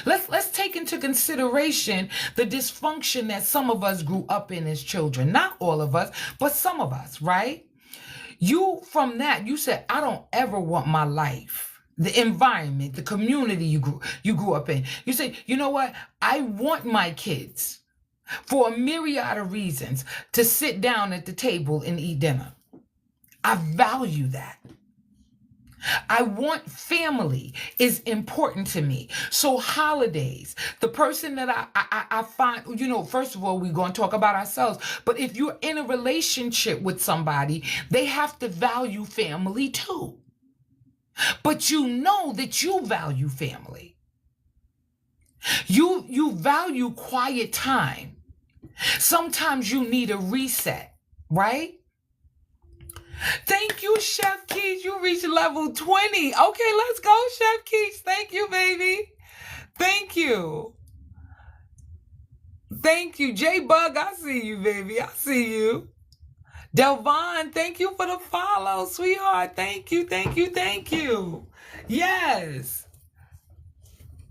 Let's take into consideration the dysfunction that some of us grew up in as children. Not all of us, but some of us, right? From that, you said, I don't ever want my life, the environment, the community you grew up in. You say, you know what? I want my kids, for a myriad of reasons, to sit down at the table and eat dinner. I value that. I want family is important to me. So holidays, the person that I find, first of all, we're going to talk about ourselves, but if you're in a relationship with somebody, they have to value family too. But you know that you value family. You value quiet time. Sometimes you need a reset, right? Thank you, Chef Keys. You reached level 20. Okay, let's go, Chef Keys. Thank you, baby. Thank you. Thank you. J-Bug, I see you, baby. I see you. Delvon, thank you for the follow, sweetheart. Thank you, thank you, thank you. Yes.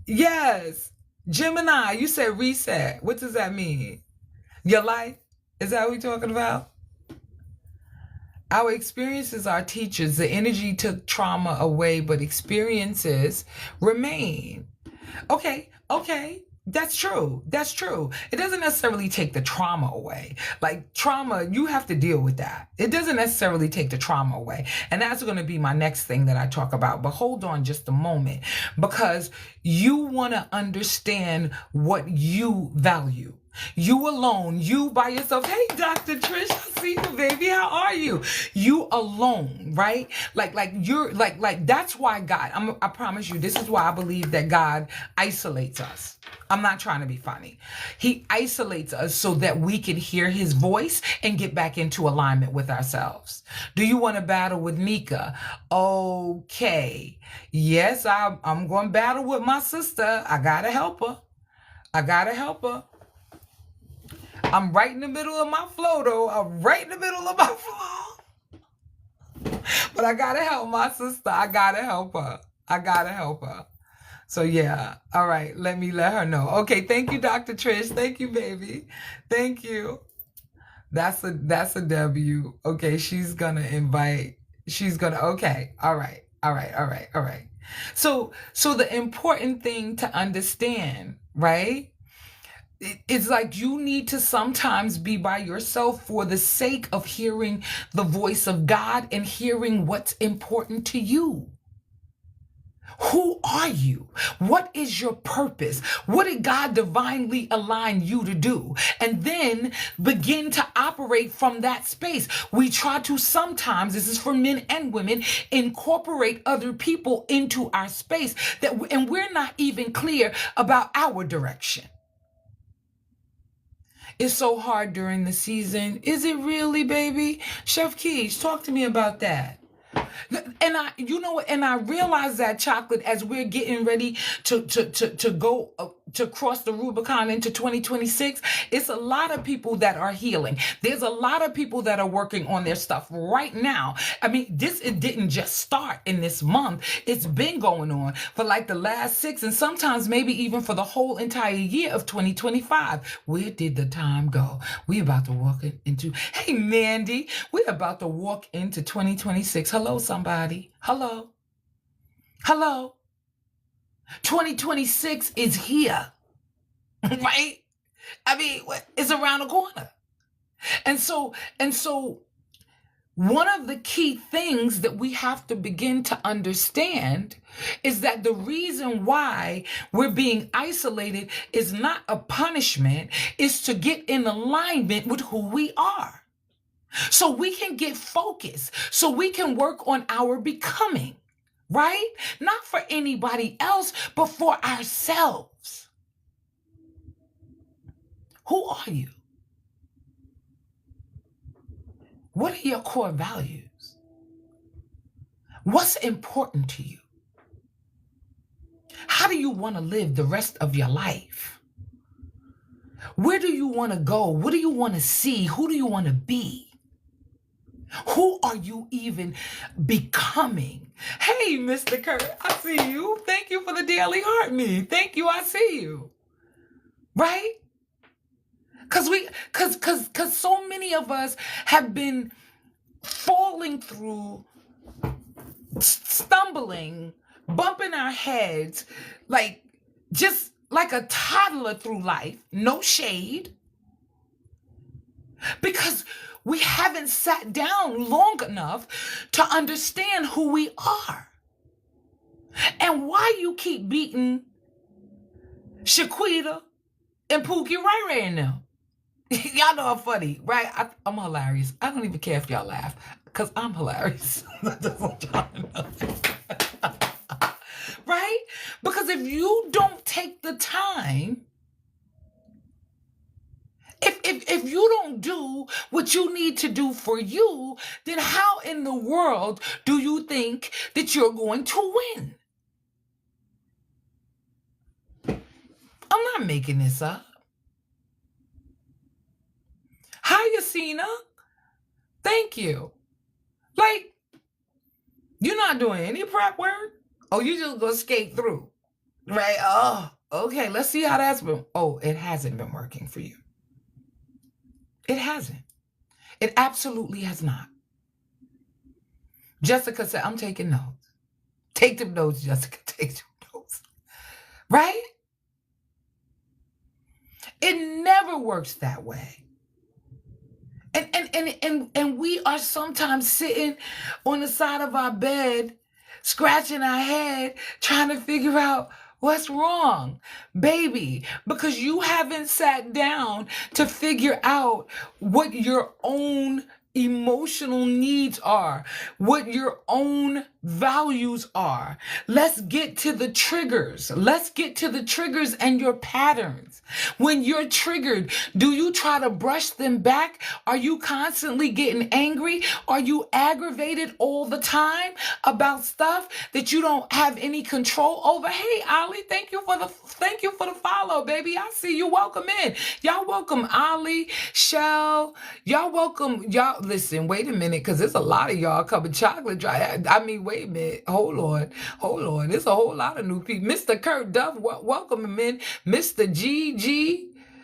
Yes. Gemini, you said reset. What does that mean? Your life? Is that what we're talking about? Our experiences are teachers. The energy took trauma away, but experiences remain. Okay. That's true. It doesn't necessarily take the trauma away. Like trauma, you have to deal with that. It doesn't necessarily take the trauma away. And that's going to be my next thing that I talk about. But hold on just a moment, because you want to understand what you value. You alone, you by yourself. Hey, Dr. Trish, I see you, baby. How are you? You alone, right? Like you're like that's why God, I promise you, this is why I believe that God isolates us. I'm not trying to be funny. He isolates us so that we can hear his voice and get back into alignment with ourselves. Do you want to battle with Mika? Okay. Yes, I'm going to battle with my sister. I got to help her. I'm right in the middle of my flow, though. But I got to help my sister. I got to help her. So, yeah. All right. Let her know. Okay. Thank you, Dr. Trish. Thank you, baby. Thank you. That's a W. Okay. She's going to invite. Okay. All right. So the important thing to understand, right? It's like you need to sometimes be by yourself for the sake of hearing the voice of God and hearing what's important to you. Who are you? What is your purpose? What did God divinely align you to do? And then begin to operate from that space. We try to sometimes, this is for men and women, incorporate other people into our space and we're not even clear about our direction. It's so hard during the season. Is it really, baby? Chef Keys, talk to me about that. And I realize that, Chocolate, as we're getting ready to go to cross the Rubicon into 2026, it's a lot of people that are healing. There's a lot of people that are working on their stuff right now. I mean, it didn't just start in this month. It's been going on for like the last 6 and sometimes maybe even for the whole entire year of 2025. Where did the time go? We about to walk into, hey, Mandy, we're about to walk into 2026. Hello, somebody. Hello. 2026 is here, right? I mean, it's around the corner. And so one of the key things that we have to begin to understand is that the reason why we're being isolated is not a punishment, it's to get in alignment with who we are. So we can get focused, so we can work on our becoming. Right? Not for anybody else, but for ourselves. Who are you? What are your core values? What's important to you? How do you want to live the rest of your life? Where do you want to go? What do you want to see? Who do you want to be? Who are you even becoming? Hey, Mr. Kurt, I see you. Thank you for the daily heart me. Thank you. I see you. Right? Cause so many of us have been falling through, stumbling, bumping our heads, like just like a toddler through life. No shade. Because we haven't sat down long enough to understand who we are. And why you keep beating Shaquita and Pookie Ray Ray and them. Y'all know I'm funny, right? I'm hilarious. I don't even care if y'all laugh, because I'm hilarious. That's what y'all know. Right? Because if you don't take the time, if you don't do what you need to do for you, then how in the world do you think that you're going to win? I'm not making this up. Hi, Yasina. Thank you. Like, you're not doing any prep work? Oh, you just gonna skate through, right? Oh, okay. Let's see how that's been. Oh, it hasn't been working for you. It hasn't. It absolutely has not. Jessica said, I'm taking notes. Take them notes, Jessica. Take them notes. Right? It never works that way. And we are sometimes sitting on the side of our bed, scratching our head, trying to figure out what's wrong, baby, because you haven't sat down to figure out what your own emotional needs are, what your own values are. Let's get to the triggers. Let's get to the triggers and your patterns. When you're triggered, do you try to brush them back? Are you constantly getting angry? Are you aggravated all the time about stuff that you don't have any control over? Hey, Ollie, thank you for the follow, baby. I see you. Welcome in. Y'all welcome Ollie, Shell. Y'all welcome. Y'all listen, wait a minute, because there's a lot of y'all coming chocolate dry. I mean, wait a minute. Hold on. There's a whole lot of new people. Mr. Kurt Duff, welcome him in. Mr. GG.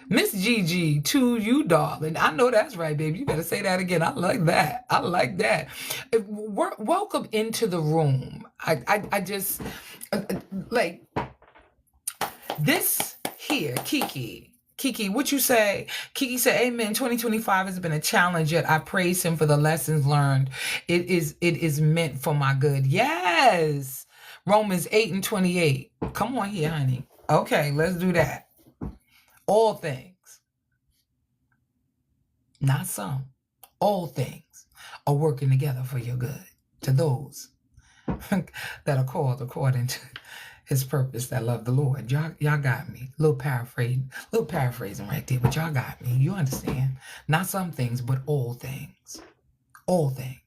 Miss Gigi, to you, darling. I know that's right, baby. You better say that again. I like that. Welcome into the room. I just, like, this here, Kiki, what you say? Kiki said, amen. 2025 has been a challenge, yet I praise him for the lessons learned. It is meant for my good. Yes. Romans 8:28. Come on here, honey. Okay, let's do that. All things, not some, all things are working together for your good, to those that are called according to his purpose, that love the Lord. Y'all got me. Little paraphrasing right there, but y'all got me. You understand? Not some things, but all things. All things.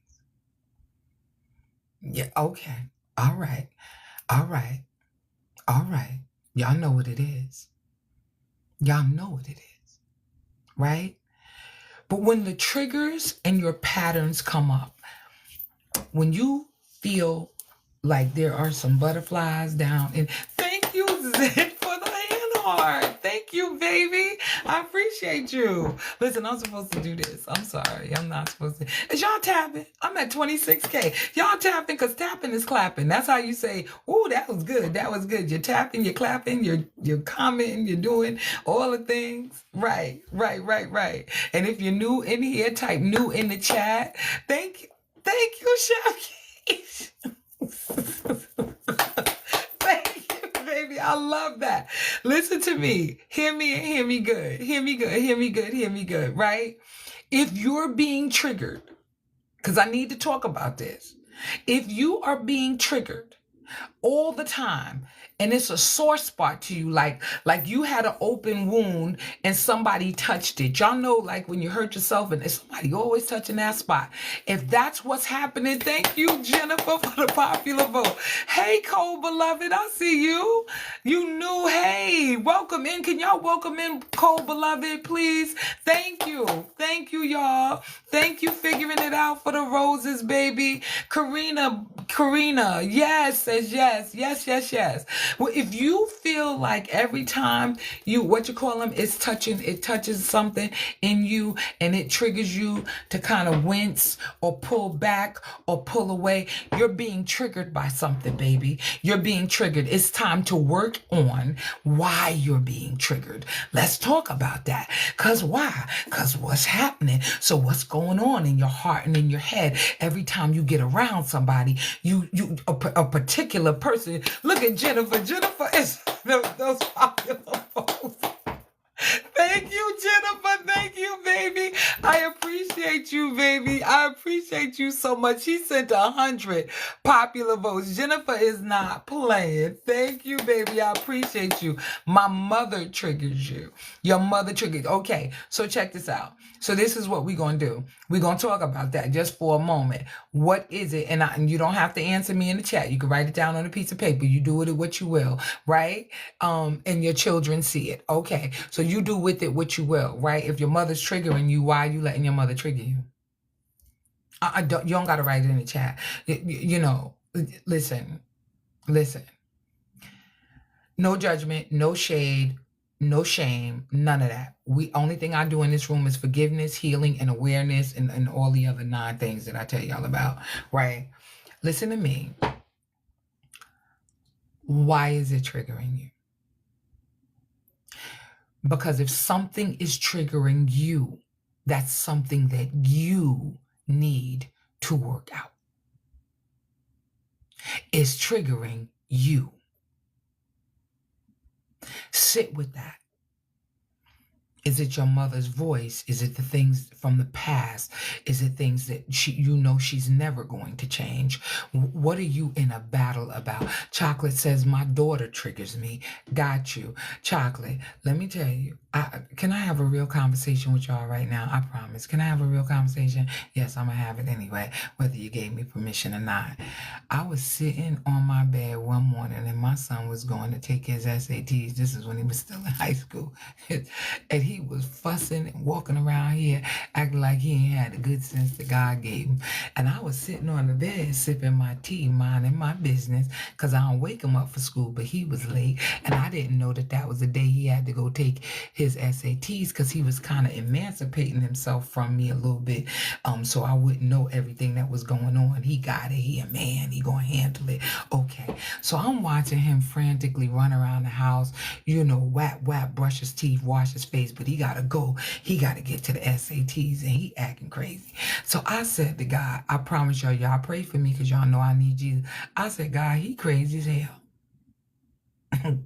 Yeah, okay. All right. Y'all know what it is. Right? But when the triggers and your patterns come up, when you feel like there are some butterflies down, and thank you, Zed, for the hand heart. Thank you, baby. I appreciate you. Listen, I'm supposed to do this. I'm sorry. I'm not supposed to. Is y'all tapping? I'm at 26K. Y'all tapping, because tapping is clapping. That's how you say, ooh, that was good. That was good. You're tapping, you're clapping, you're commenting, you're doing all the things. Right. And if you're new in here, type new in the chat. Thank you, Chef. Thank you, baby. I love that. Listen to me. Hear me and hear me good. Hear me good, right? If you're being triggered, because I need to talk about this. If you are being triggered, all the time, and it's a sore spot to you, like you had an open wound and somebody touched it. Y'all know, like when you hurt yourself and somebody always touching that spot. If that's what's happening, thank you, Jennifer, for the popular vote. Hey, Cole beloved, I see you. You knew. Hey, welcome in. Can y'all welcome in Cole beloved, please? Thank you, y'all. Thank you, figuring it out for the roses, baby. Karina, yes, says yes. Well, if you feel like every time it touches something in you and it triggers you to kind of wince or pull back or pull away, you're being triggered by something, baby. You're being triggered. It's time to work on why you're being triggered. Let's talk about that. Because why? Because what's happening? So what's going on in your heart and in your head every time you get around somebody, a particular person? Look at Jennifer. Jennifer is those popular folks. Thank you, Jennifer. Thank you, baby. I appreciate you, baby. I appreciate you so much. She sent 100 popular votes. Jennifer is not playing. Thank you, baby. I appreciate you. My mother triggers you. Your mother triggers. Okay, so check this out. So this is what we're going to do. We're going to talk about that just for a moment. What is it? And you don't have to answer me in the chat. You can write it down on a piece of paper. You do with it what you will, right? And your children see it. Okay, so you do with it what you will, right? If your mother's triggering you, why are you letting your mother trigger you? You don't got to write it in the chat. Listen. No judgment, no shade, no shame, none of that. Only thing I do in this room is forgiveness, healing, and awareness, and all the other 9 things that I tell y'all about, right? Listen to me. Why is it triggering you? Because if something is triggering you, that's something that you need to work out. It's triggering you. Sit with that. Is it your mother's voice? Is it the things from the past? Is it things that she's never going to change? What are you in a battle about? Chocolate says, my daughter triggers me. Got you. Chocolate, let me tell you, can I have a real conversation with y'all right now? I promise. Can I have a real conversation? Yes, I'm going to have it anyway, whether you gave me permission or not. I was sitting on my bed one morning and my son was going to take his SATs. This is when he was still in high school. And he was fussing and walking around here acting like he ain't had the good sense that God gave him. And I was sitting on the bed sipping my tea, minding my business, because I don't wake him up for school, but he was late. And I didn't know that was the day he had to go take his SATs, because he was kind of emancipating himself from me a little bit, so I wouldn't know everything that was going on. He got it. He a man. He gonna handle it. Okay. So I'm watching him frantically run around the house, whap, brush his teeth, wash his face, but he gotta go. He gotta get to the SATs, and he acting crazy. So I said to God, I promise y'all pray for me, because y'all know I need Jesus. I said, God, he crazy as hell.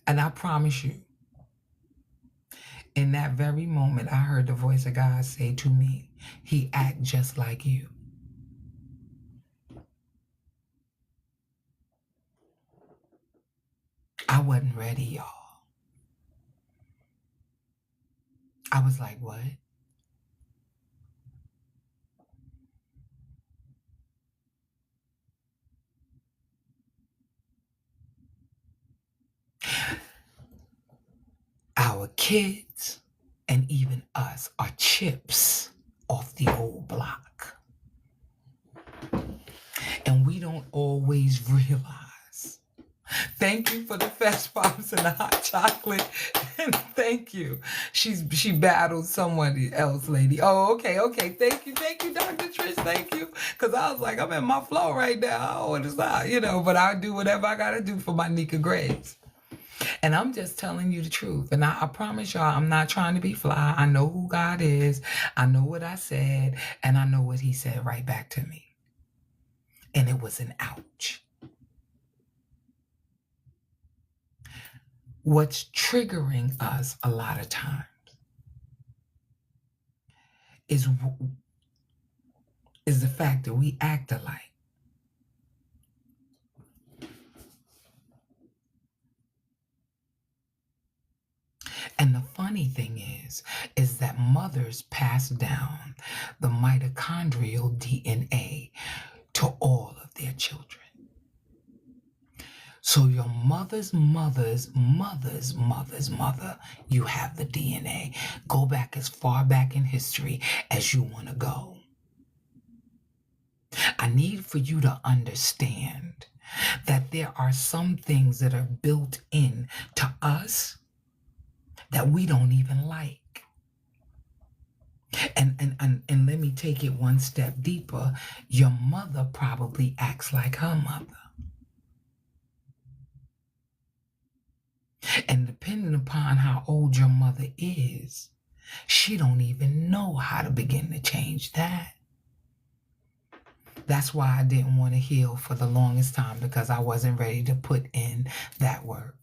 And I promise you, in that very moment, I heard the voice of God say to me, he act just like you. I wasn't ready, y'all. I was like, what? Our kids and even us are chips off the old block. And we don't always realize. Thank you for the fest pops and the hot chocolate. And thank you. She battled someone else, lady. Oh, okay. Thank you, Dr. Trish. Thank you. Because I was like, I'm in my flow right now. I don't want to stop, but I do whatever I got to do for my Nika grades. And I'm just telling you the truth. And I promise y'all, I'm not trying to be fly. I know who God is. I know what I said. And I know what he said right back to me. And it was an ouch. What's triggering us a lot of times is the fact that we act alike. And the funny thing is that mothers pass down the mitochondrial DNA to all of their children. So your mother's mother's mother's mother's mother, you have the DNA. Go back as far back in history as you want to go. I need for you to understand that there are some things that are built in to us that we don't even like. And let me take it one step deeper. Your mother probably acts like her mother. And depending upon how old your mother is, she don't even know how to begin to change that. That's why I didn't want to heal for the longest time, because I wasn't ready to put in that work.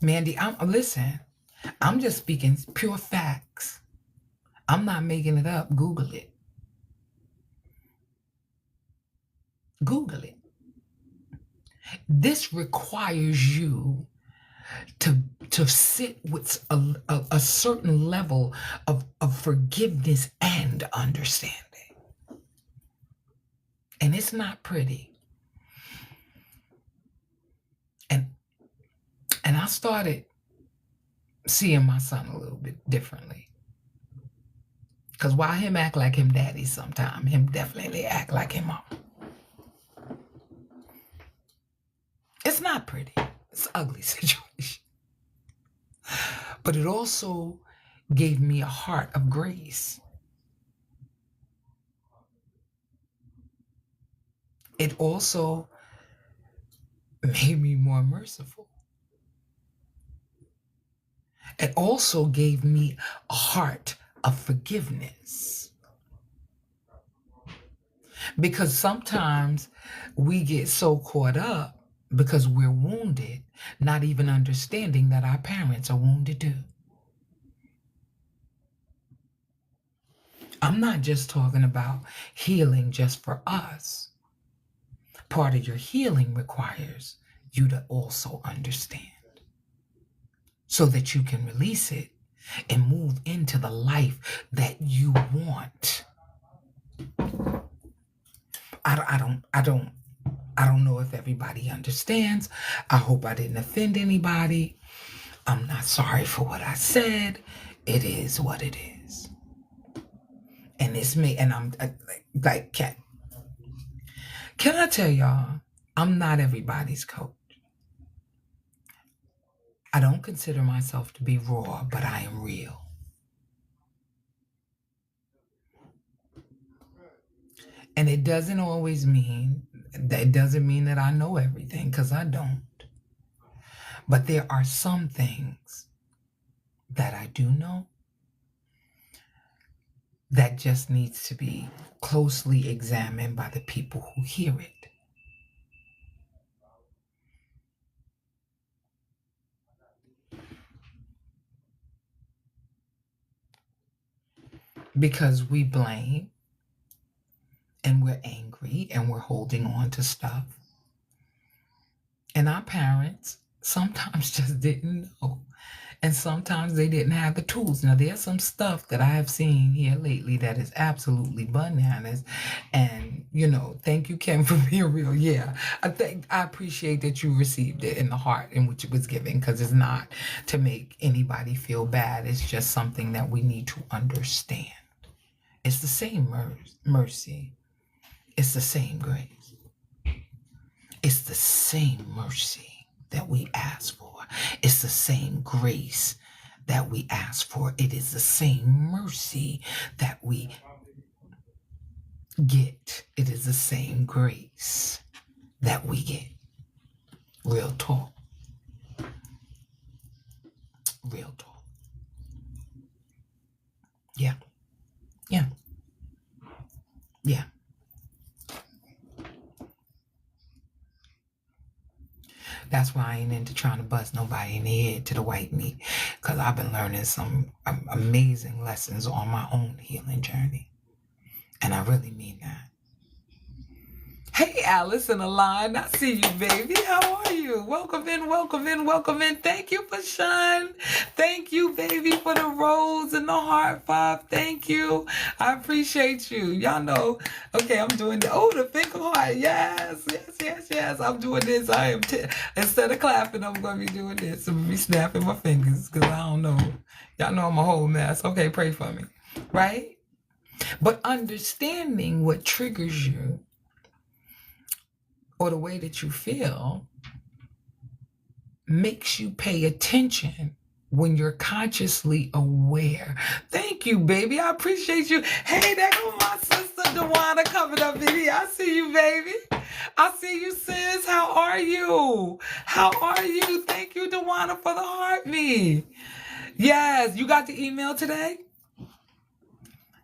Mandy, listen, I'm just speaking pure facts. I'm not making it up. Google it. Google it. This requires you to sit with a certain level of forgiveness and understanding. And it's not pretty. And I started seeing my son a little bit differently. Because while him act like him daddy sometime, him definitely act like him mom. It's not pretty. It's an ugly situation. But it also gave me a heart of grace. It also made me more merciful. It also gave me a heart of forgiveness. Because sometimes we get so caught up because we're wounded, not even understanding that our parents are wounded too. I'm not just talking about healing just for us. Part of your healing requires you to also understand so that you can release it and move into the life that you want. I don't know if everybody understands. I hope I didn't offend anybody. I'm not sorry for what I said. It is what it is. And it's me. And I'm like, can I tell y'all, I'm not everybody's coach. I don't consider myself to be raw, but I am real. And it doesn't always mean that I know everything, because I don't. But there are some things that I do know that just needs to be closely examined by the people who hear it. Because we blame and we're angry and we're holding on to stuff. And our parents sometimes just didn't know. And sometimes they didn't have the tools. Now, there's some stuff that I have seen here lately that is absolutely bananas. And, thank you, Kim, for being real. Yeah, I appreciate that you received it in the heart in which it was given, because it's not to make anybody feel bad. It's just something that we need to understand. It's the same mercy. It's the same grace. It's the same mercy that we ask for. It's the same grace that we ask for. It is the same mercy that we get. It is the same grace that we get. Real talk. Real talk. Yeah. Yeah. Yeah. That's why I ain't into trying to bust nobody in the head to the white meat, because I've been learning some amazing lessons on my own healing journey. And I really mean that. Hey, Alice and Aline, I see you, baby. How are you? Welcome in, welcome in, welcome in. Thank you for Sean. Thank you, baby, for the rose and the heart five. Thank you. I appreciate you. Y'all know. Okay, I'm doing the finger heart. Yes, yes, yes, yes. I'm doing this. Instead of clapping, I'm going to be doing this. I'm going to be snapping my fingers because I don't know. Y'all know I'm a whole mess. Okay, pray for me. Right? But understanding what triggers you or the way that you feel makes you pay attention when you're consciously aware. Thank you, baby. I appreciate you. Hey, there go my sister Dewana coming up in here. I see you, baby. I see you, sis. How are you? How are you? Thank you, Dewana, for the heart me. Yes, you got the email today?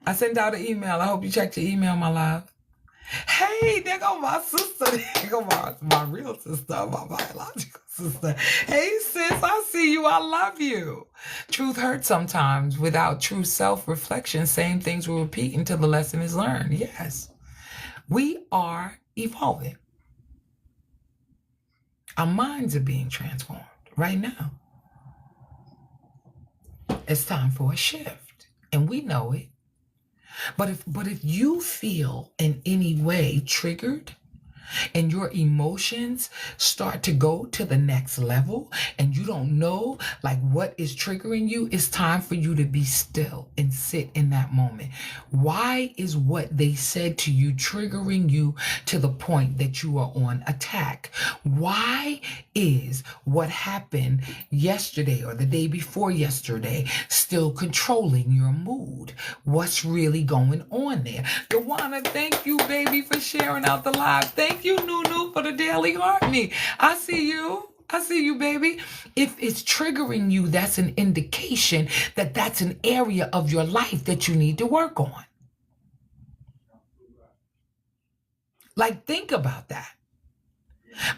I sent out an email. I hope you checked your email, my love. Hey, there go my sister. There go my real sister, my biological sister. Hey, sis, I see you. I love you. Truth hurts sometimes. Without true self-reflection, same things will repeat until the lesson is learned. Yes. We are evolving. Our minds are being transformed right now. It's time for a shift, and we know it. But if you feel in any way triggered and your emotions start to go to the next level and you don't know like what is triggering you, it's time for you to be still and sit in that moment. Why is what they said to you triggering you to the point that you are on attack? Why is what happened yesterday or the day before yesterday still controlling your mood? What's really going on there? Dewana, thank you, baby, for sharing out the live. Thank you, Nunu, for the daily heart me. I see you. I see you, baby. If it's triggering you, that's an indication that that's an area of your life that you need to work on. Like, think about that.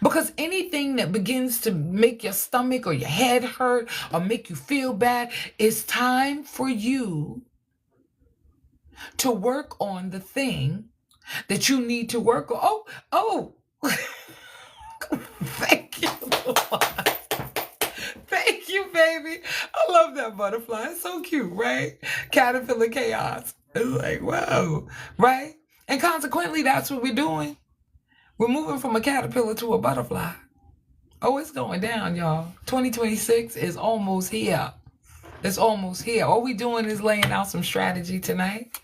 Because anything that begins to make your stomach or your head hurt or make you feel bad, it's time for you to work on the thing that you need to work on. Oh. Thank you. Thank you, baby. I love that butterfly. It's so cute, right? Caterpillar chaos. It's like, wow, right? And consequently, that's what we're doing. We're moving from a caterpillar to a butterfly. Oh, it's going down, y'all. 2026 is almost here. It's almost here. All we doing is laying out some strategy tonight.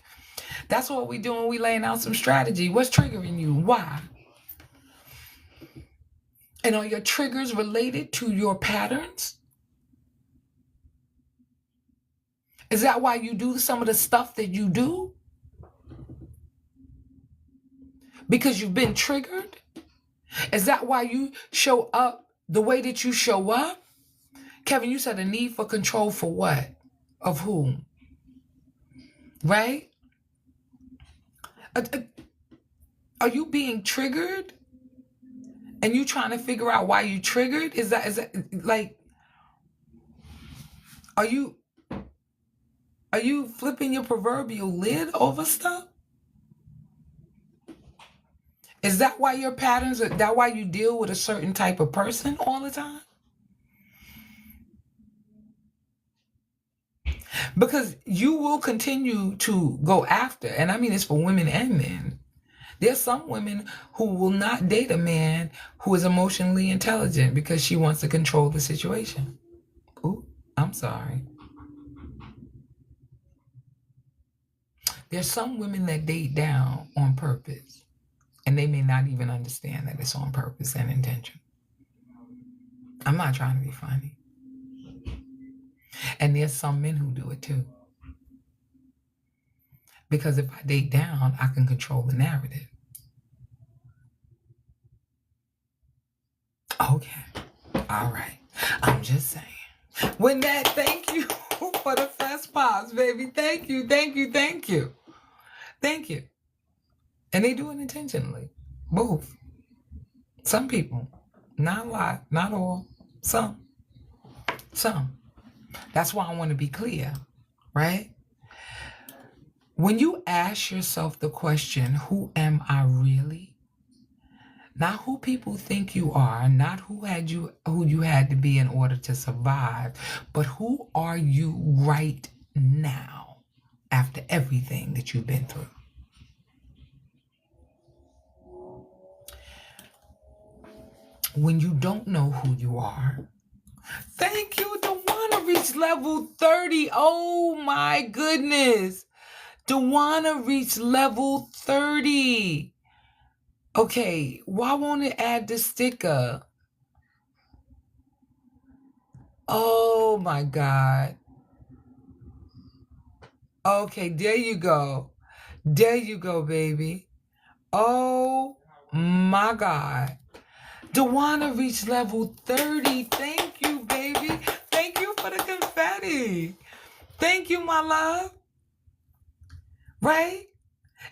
That's what we doing. We laying out some strategy. What's triggering you? Why? And are your triggers related to your patterns? Is that why you do some of the stuff that you do? Because you've been triggered? Is that why you show up the way that you show up? Kevin, you said a need for control for what? Of whom? Right? Are you being triggered? And you trying to figure out why you triggered? Is that like, are you flipping your proverbial lid over stuff? Is that why your patterns are, that why you deal with a certain type of person all the time? Because you will continue to go after, and I mean it's for women and men. There's some women who will not date a man who is emotionally intelligent because she wants to control the situation. Ooh, I'm sorry. There's some women that date down on purpose, and they may not even understand that it's on purpose and intention. I'm not trying to be funny. And there's some men who do it too. Because if I date down, I can control the narrative. Okay. All right. I'm just saying. When that, thank you for the fast pops, baby. Thank you, thank you, thank you. Thank you. And they do it intentionally. Both. Some people. Not a lot. Not all. Some. That's why I want to be clear, right? When you ask yourself the question, who am I really? Not who people think you are, not who you had to be in order to survive, but who are you right now after everything that you've been through. When you don't know who you are, thank you, Dewana reached level 30. Oh my goodness. Dewana reached level 30. Okay, why won't it add the sticker? Oh my God. Okay, there you go. There you go, baby. Oh my God. Dewana reached level 30. Thank you, baby. Thank you for the confetti. Thank you, my love. Right?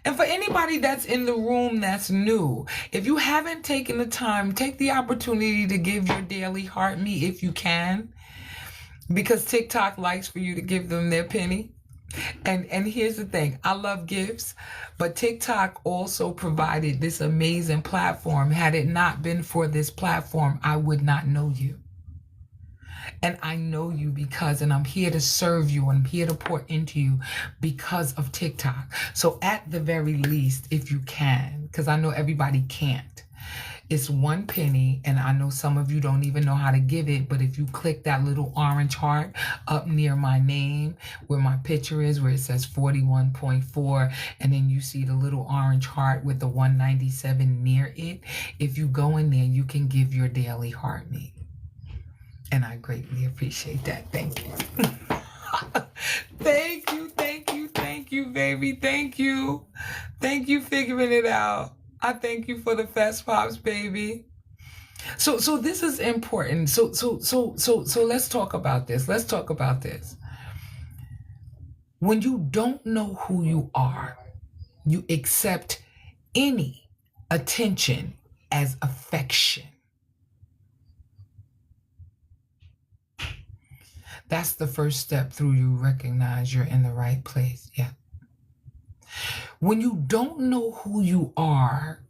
And for anybody that's in the room that's new, if you haven't taken the time, take the opportunity to give your daily heart me if you can, because TikTok likes for you to give them their penny. And here's the thing, I love gifts, but TikTok also provided this amazing platform. Had it not been for this platform, I would not know you. And I know you because, and I'm here to serve you, and I'm here to pour into you because of TikTok. So at the very least, if you can, because I know everybody can't, it's 1 penny, and I know some of you don't even know how to give it, but if you click that little orange heart up near my name, where my picture is, where it says 41.4, and then you see the little orange heart with the 197 near it, if you go in there, you can give your daily heart me. And I greatly appreciate that. Thank you. Thank you, thank you, thank you, baby. Thank you. Thank you figuring it out. I thank you for the fast pops, baby. So this is important. So let's talk about this. Let's talk about this. When you don't know who you are, you accept any attention as affection. That's the first step through you recognize you're in the right place. Yeah. When you don't know who you are,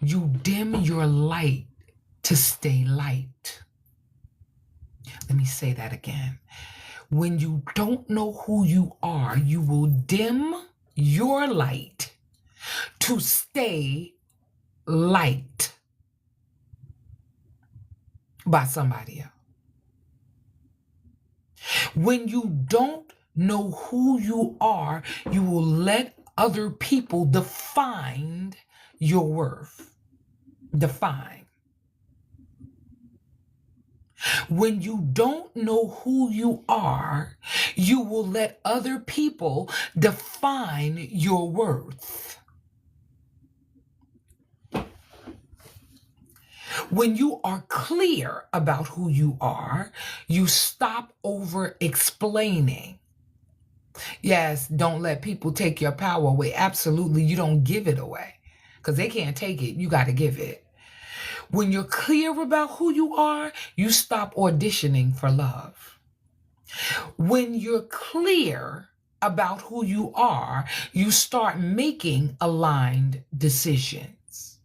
you dim your light to stay light. Let me say that again. When you don't know who you are, you will dim your light to stay light by somebody else. When you don't know who you are, you will let other people define your worth. Define. When you don't know who you are, you will let other people define your worth. When you are clear about who you are, you stop over explaining. Yes, don't let people take your power away. Absolutely, you don't give it away because they can't take it. You got to give it. When you're clear about who you are, you stop auditioning for love. When you're clear about who you are, you start making aligned decisions.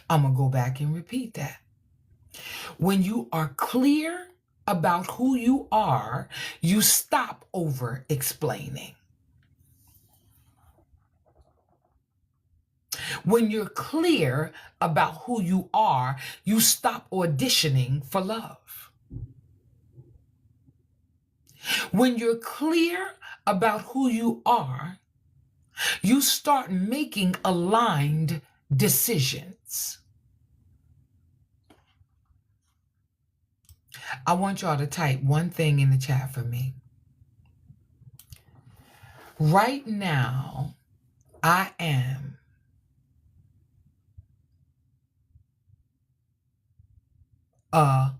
I'm going to go back and repeat that. When you are clear about who you are, you stop over explaining. When you're clear about who you are, you stop auditioning for love. When you're clear about who you are, you start making aligned decisions. I want y'all to type one thing in the chat for me. Right now, I am a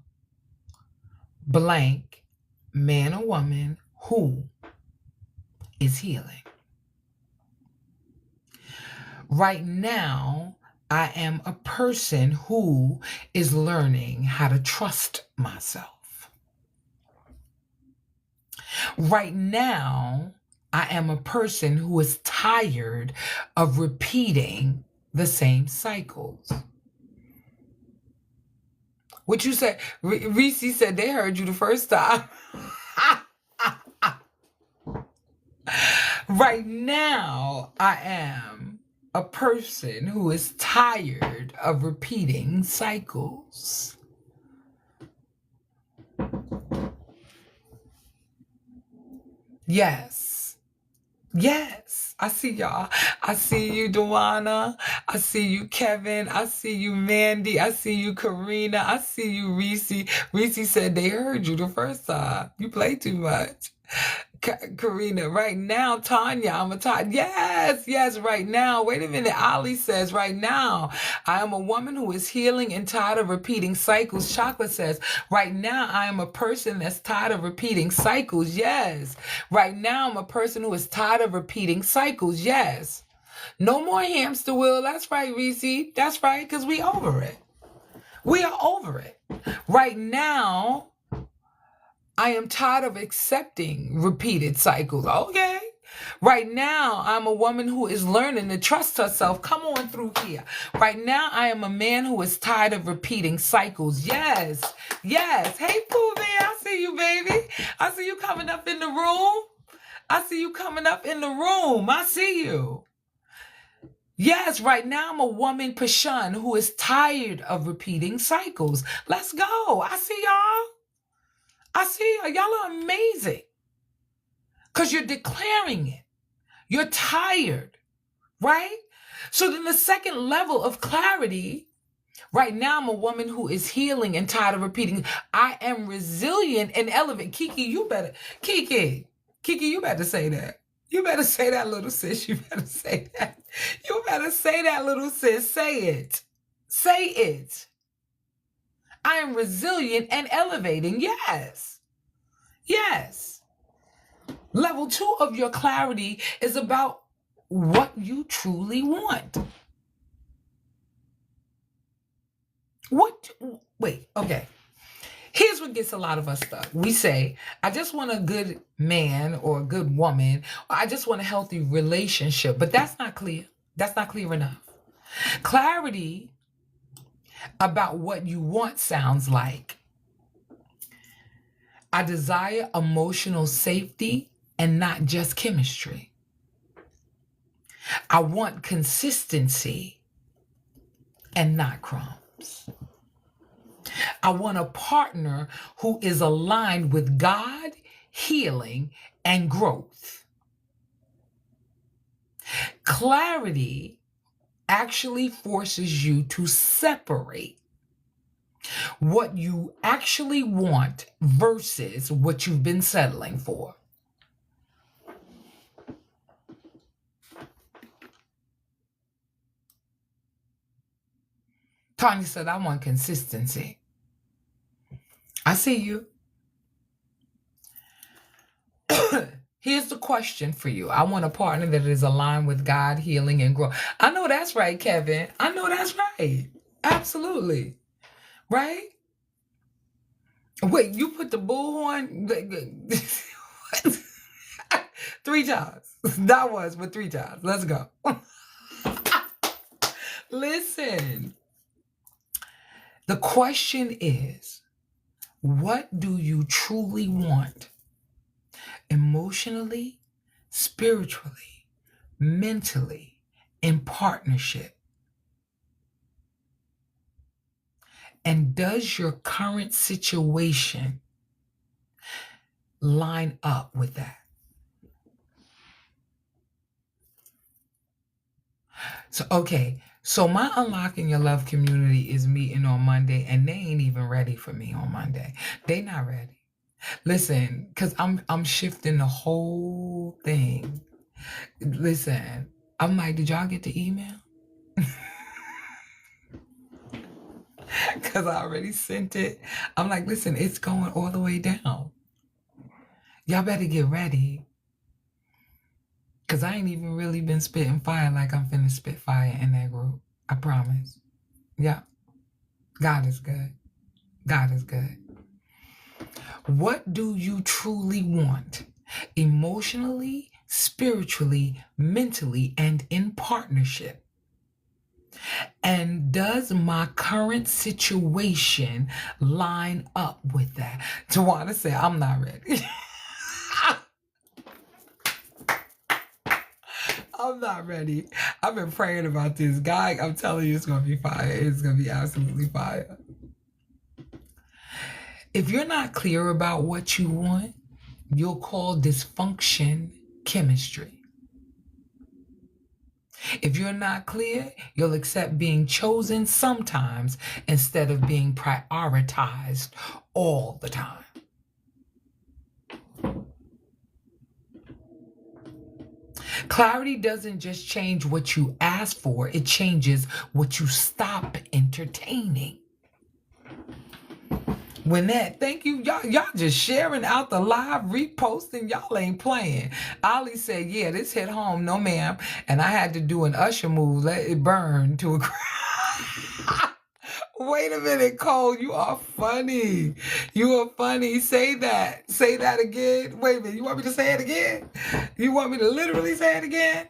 blank man or woman who is healing. Right now, I am a person who is learning how to trust myself. Right now, I am a person who is tired of repeating the same cycles. What you said? Reese said they heard you the first time. Right now, I am a person who is tired of repeating cycles. Yes. Yes. I see y'all. I see you, Dewana. I see you, Kevin. I see you, Mandy. I see you, Karina. I see you, Reese. Reese said they heard you the first time. You play too much. Karina, right now, Tanya, I'm a Tanya. Yes, right now. Wait a minute. Ali says, right now, I am a woman who is healing and tired of repeating cycles. Chocolate says, right now, I am a person that's tired of repeating cycles. Yes. Right now, I'm a person who is tired of repeating cycles. Yes. No more hamster wheel. That's right, Reese. That's right, because we over it. We are over it. Right now, I am tired of accepting repeated cycles. Okay. Right now, I'm a woman who is learning to trust herself. Come on through here. Right now, I am a man who is tired of repeating cycles. Yes. Hey, Pooh Bear, I see you, baby. I see you coming up in the room. I see you. Yes, right now I'm a woman, Pashan, who is tired of repeating cycles. Let's go. I see y'all. Y'all are amazing. Because you're declaring it. You're tired, right? So then the second level of clarity, right now I'm a woman who is healing and tired of repeating. I am resilient and elevate. Kiki, you better say that. You better say that, little sis. You better say that. You better say that, little sis. Say it. Say it. I am resilient and elevating. Yes. Level 2 of your clarity is about what you truly want. Okay. Here's what gets a lot of us stuck. We say, I just want a good man or a good woman, or I just want a healthy relationship. But that's not clear. That's not clear enough. Clarity about what you want sounds like, I desire emotional safety and not just chemistry. I want consistency and not crumbs. I want a partner who is aligned with God, healing, and growth. Clarity actually forces you to separate what you actually want versus what you've been settling for. Tanya said, I want consistency. I see you. Here's the question for you. I want a partner that is aligned with God, healing, and growth. I know that's right, Kevin. I know that's right. Absolutely. Right? Wait, you put the bullhorn 3 times. Not once, but 3 times. Let's go. Listen. The question is, what do you truly want? Emotionally, spiritually, mentally, in partnership. And does your current situation line up with that? So my Unlocking Your Love community is meeting on Monday, and they ain't even ready for me on Monday. They not ready. Listen, because I'm shifting the whole thing. Listen, I'm like, did y'all get the email? Because I already sent it. I'm like, listen, it's going all the way down. Y'all better get ready. Because I ain't even really been spitting fire like I'm finna spit fire in that group. I promise. Yeah. God is good. God is good. What do you truly want? Emotionally, spiritually, mentally, and in partnership. And does my current situation line up with that? Tawana said, I'm not ready. I'm not ready. I've been praying about this guy. I'm telling you, it's going to be fire. It's going to be absolutely fire. If you're not clear about what you want, you'll call dysfunction chemistry. If you're not clear, you'll accept being chosen sometimes instead of being prioritized all the time. Clarity doesn't just change what you ask for, it changes what you stop entertaining. Wynette, thank you. Y'all just sharing out the live, reposting. Y'all ain't playing. Ali said, yeah, this hit home. No, ma'am. And I had to do an usher move. Let it burn to a crowd. Wait a minute, Cole. You are funny. You are funny. Say that. Say that again. Wait a minute. You want me to say it again? You want me to literally say it again?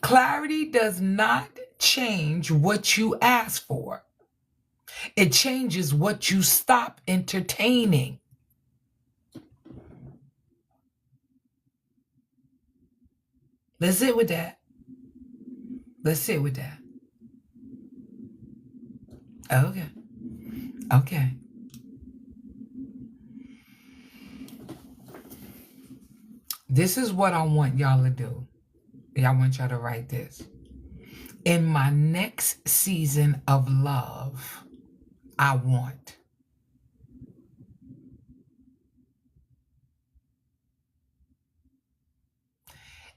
Clarity does not change what you ask for. It changes what you stop entertaining. Let's sit with that. Let's sit with that. Okay. Okay. This is what I want y'all to do. I want y'all to write this. In my next season of love, I want.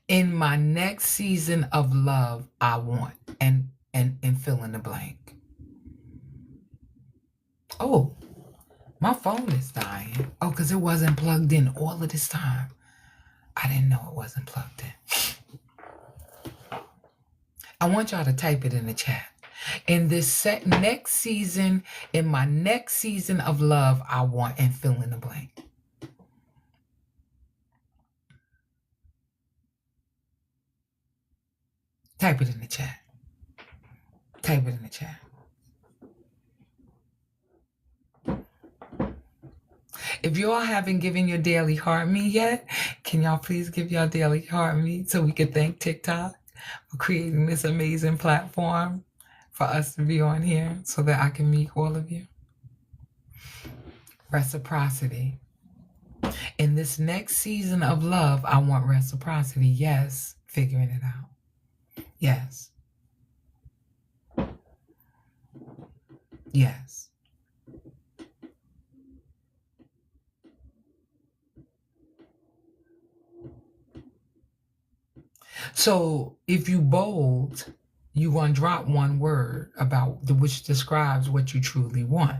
In my next season of love, I want. And fill in the blank. Oh, my phone is dying. Oh, because it wasn't plugged in all of this time. I didn't know it wasn't plugged in. I want y'all to type it in the chat. In this next season, in my next season of love, I want, and fill in the blank. Type it in the chat. Type it in the chat. If you all haven't given your daily heart me yet, can y'all please give your daily heart me so we can thank TikTok for creating this amazing platform for us to be on here so that I can meet all of you. Reciprocity. In this next season of love, I want reciprocity. Yes, figuring it out. Yes. Yes. So if you bold, you're going to drop one word about which describes what you truly want,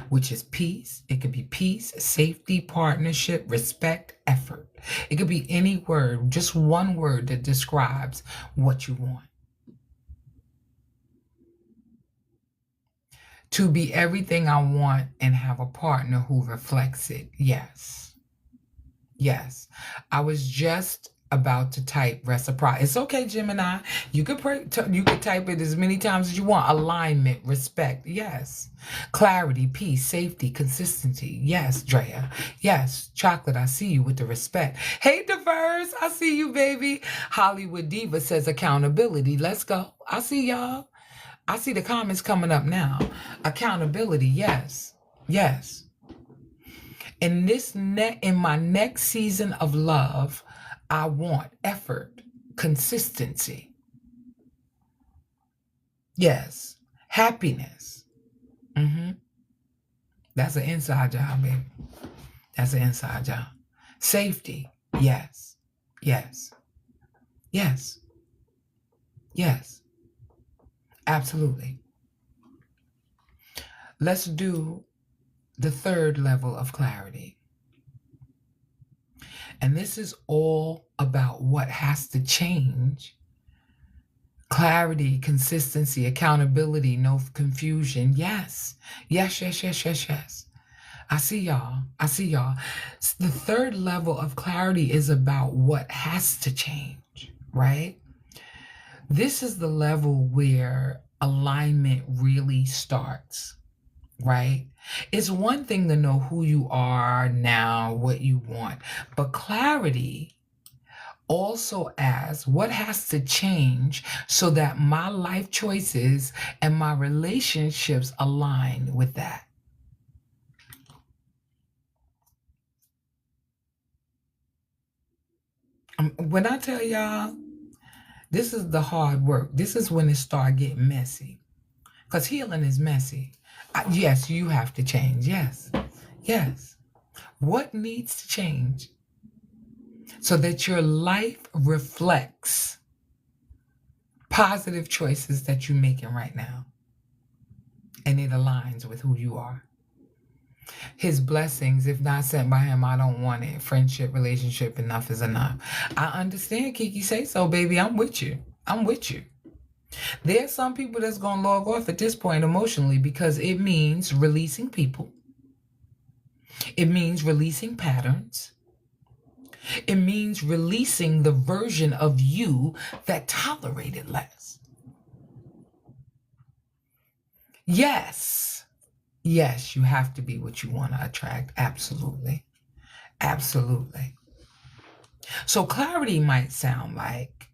which is peace. It could be peace, safety, partnership, respect, effort. It could be any word, just one word that describes what you want. To be everything I want and have a partner who reflects it. Yes. Yes. I was just about to type reciprocity. It's okay, Gemini. You could type it as many times as you want. Alignment, respect. Yes. Clarity, peace, safety, consistency. Yes, Drea. Yes. Chocolate, I see you with the respect. Hey, Diverse. I see you, baby. Hollywood Diva says accountability. Let's go. I see y'all. I see the comments coming up now. Accountability. Yes. Yes. In my next season of love, I want effort, consistency. Yes. Happiness. That's an inside job, baby. That's an inside job. Safety. Yes. Yes. Yes. Yes. Absolutely. Let's do the third level of clarity. And this is all about what has to change. Clarity, consistency, accountability, no confusion. Yes. Yes, yes, yes, yes, yes. I see y'all. I see y'all. The third level of clarity is about what has to change, right? This is the level where alignment really starts, right? It's one thing to know who you are now, what you want, but clarity also asks what has to change so that my life choices and my relationships align with that. When I tell y'all, this is the hard work. This is when it start getting messy. Because healing is messy. Yes, you have to change. Yes. Yes. What needs to change so that your life reflects positive choices that you're making right now and it aligns with who you are? His blessings, if not sent by him, I don't want it. Friendship, relationship, enough is enough. I understand, Kiki. Say so, baby. I'm with you. I'm with you. There's some people that's going to log off at this point emotionally because it means releasing people. It means releasing patterns. It means releasing the version of you that tolerated less. Yes, you have to be what you want to attract. Absolutely. Absolutely. So clarity might sound like,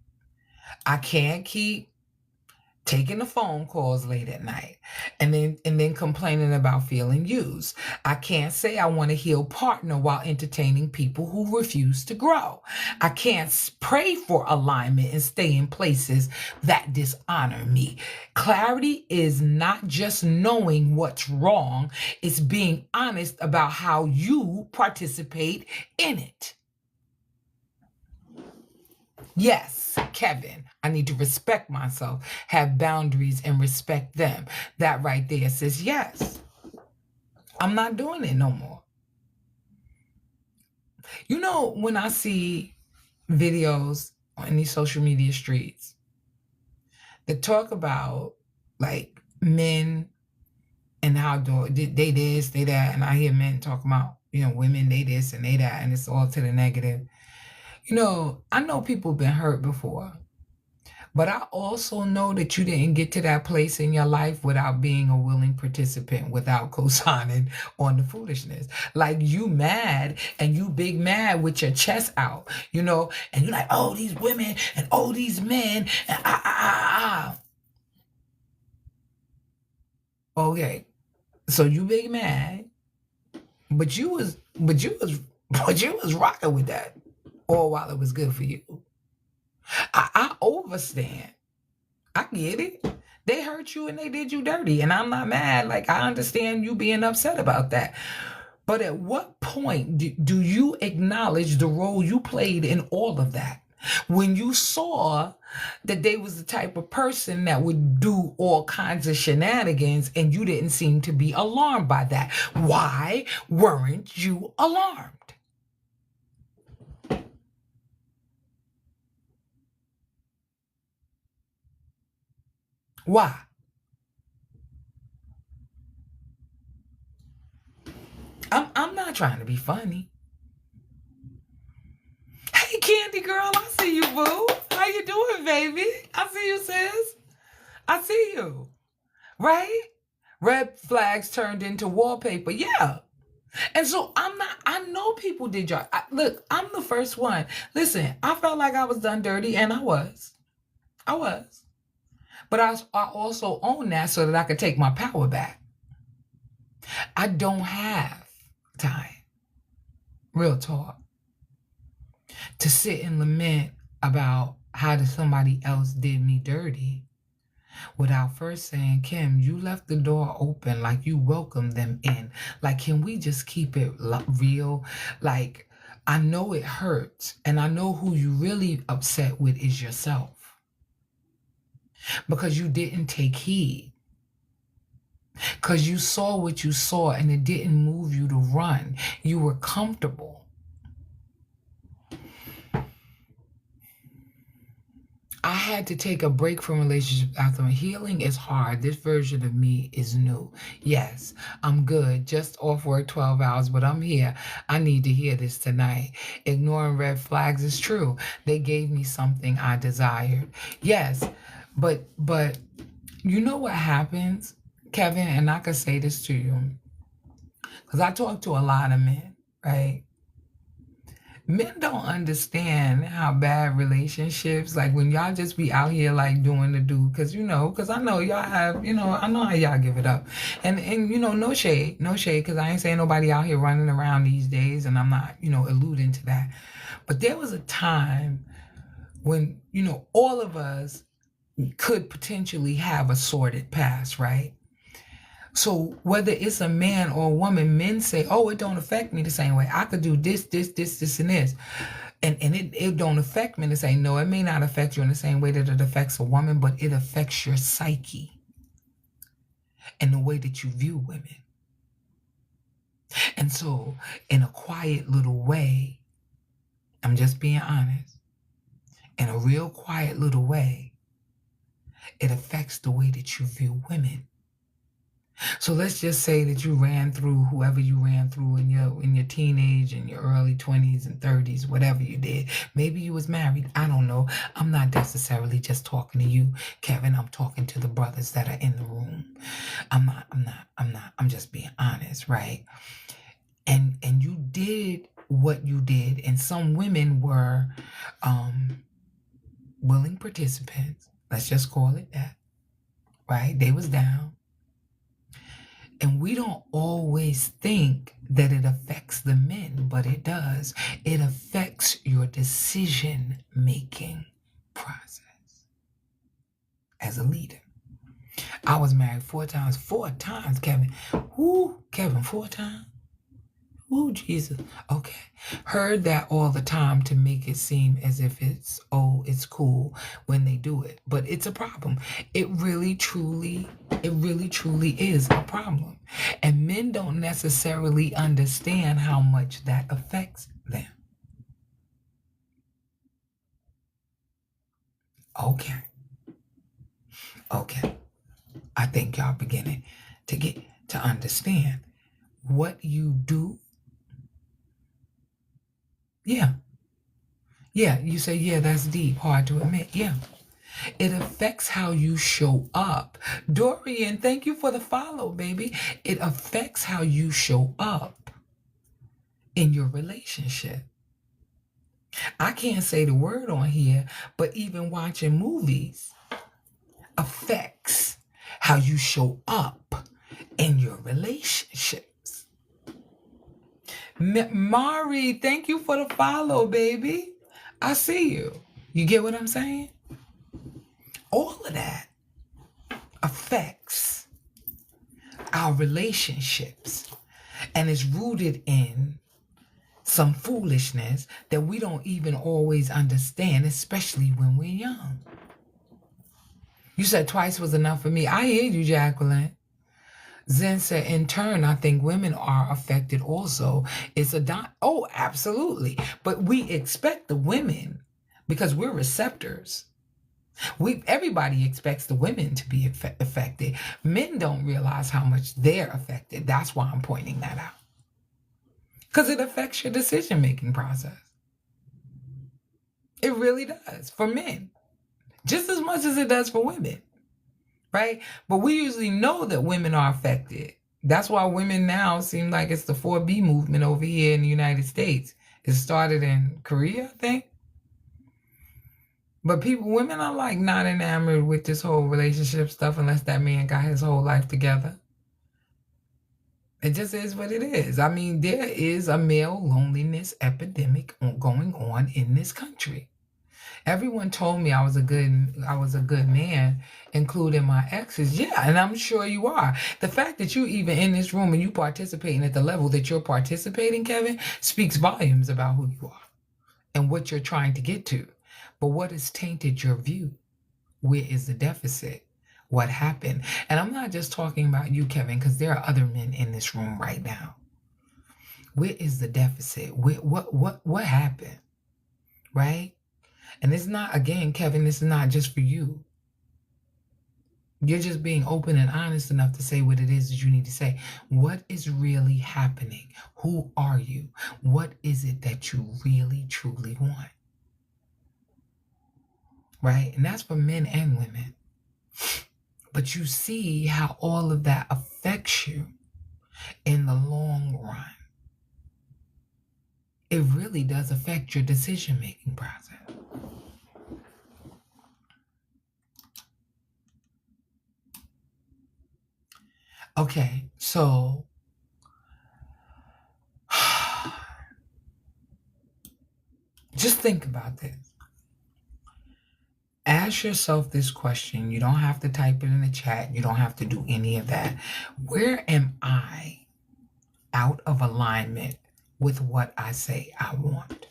I can't keep taking the phone calls late at night and then complaining about feeling used. I can't say I want a healed partner while entertaining people who refuse to grow. I can't pray for alignment and stay in places that dishonor me. Clarity is not just knowing what's wrong, it's being honest about how you participate in it. Yes, Kevin, I need to respect myself, have boundaries, and respect them. That right there says yes. I'm not doing it no more. You know, when I see videos on these social media streets that talk about like men and how they this, they that, and I hear men talk about, women, they this and they that, and it's all to the negative. I know people have been hurt before, but I also know that you didn't get to that place in your life without being a willing participant, without co-signing on the foolishness. Like you mad and you big mad with your chest out, and you're like, oh, these women and oh, these men and Okay, so you big mad, but you was rocking with that all while it was good for you. I overstand. I get it. They hurt you and they did you dirty. And I'm not mad. Like, I understand you being upset about that. But at what point do you acknowledge the role you played in all of that? When you saw that they was the type of person that would do all kinds of shenanigans and you didn't seem to be alarmed by that. Why weren't you alarmed? Why? I'm not trying to be funny. Hey, Candy girl, I see you, boo. How you doing, baby? I see you, sis. I see you. Right? Red flags turned into wallpaper. Yeah. And so I know people did y'all. Look, I'm the first one. Listen, I felt like I was done dirty, and I was. But I also own that so that I could take my power back. I don't have time, real talk, to sit and lament about how somebody else did me dirty without first saying, Kim, you left the door open, like you welcomed them in. Like, can we just keep it real? Like, I know it hurts, and I know who you really upset with is yourself. Because you didn't take heed. Because you saw what you saw and it didn't move you to run. You were comfortable. I had to take a break from relationships after healing is hard. This version of me is new. Yes, I'm good. Just off work 12 hours, but I'm here. I need to hear this tonight. Ignoring red flags is true. They gave me something I desired. Yes, but You know what happens, Kevin, and I could say this to you, because I talk to a lot of men, right? Men don't understand how bad relationships, like when y'all just be out here like doing the do, because I know y'all have, I know how y'all give it up. And no shade, because I ain't saying nobody out here running around these days, and I'm not, alluding to that. But there was a time when, all of us could potentially have a sordid past, right? So whether it's a man or a woman, men say, oh, it don't affect me the same way. I could do this, and this. And it don't affect me the same. No, it may not affect you in the same way that it affects a woman, but it affects your psyche and the way that you view women. And so in a quiet little way, I'm just being honest, in a real quiet little way, it affects the way that you view women. So let's just say that you ran through whoever you ran through in your teenage and your early 20s and 30s, whatever you did. Maybe you was married. I don't know. I'm not necessarily just talking to you, Kevin. I'm talking to the brothers that are in the room. I'm just being honest, right? And you did what you did, and some women were willing participants. Let's just call it that, right? They was down. And we don't always think that it affects the men, but it does. It affects your decision-making process as a leader. I was married 4 times. 4 times, Kevin. Woo, Kevin, 4 times? Woo, Jesus. Okay. Heard that all the time to make it seem as if it's cool when they do it. But it's a problem. It really, truly is a problem. And men don't necessarily understand how much that affects them. Okay. I think y'all beginning to get to understand what you do. Yeah, you say, yeah, that's deep, hard to admit. Yeah. It affects how you show up. Dorian, thank you for the follow, baby. It affects how you show up in your relationship. I can't say the word on here, but even watching movies affects how you show up in your relationships. Mari, thank you for the follow, baby. I see you. You get what I'm saying? All of that affects our relationships and is rooted in some foolishness that we don't even always understand, especially when we're young. You said twice was enough for me. I hear you, Jacqueline. Zen said, in turn, I think women are affected also. Oh, absolutely. But we expect the women, because we're receptors. Everybody expects the women to be affected. Men don't realize how much they're affected. That's why I'm pointing that out. Because it affects your decision-making process. It really does for men. Just as much as it does for women. Right? But we usually know that women are affected. That's why women now seem like it's the 4B movement over here in the United States. It started in Korea, I think. But women are like not enamored with this whole relationship stuff unless that man got his whole life together. It just is what it is. I mean, there is a male loneliness epidemic going on in this country. Everyone told me I was a good man, including my exes. Yeah, and I'm sure you are. The fact that you even in this room and you participating at the level that you're participating, Kevin, speaks volumes about who you are and what you're trying to get to. But what has tainted your view? Where is the deficit? What happened? And I'm not just talking about you, Kevin, because there are other men in this room right now. Where is the deficit? What happened? Right? And it's not, again, Kevin, this is not just for you. You're just being open and honest enough to say what it is that you need to say. What is really happening? Who are you? What is it that you really, truly want? Right? And that's for men and women. But you see how all of that affects you in the long run. It really does affect your decision-making process. Okay, so just think about this. Ask yourself this question. You don't have to type it in the chat. You don't have to do any of that. Where am I out of alignment with what I say I want?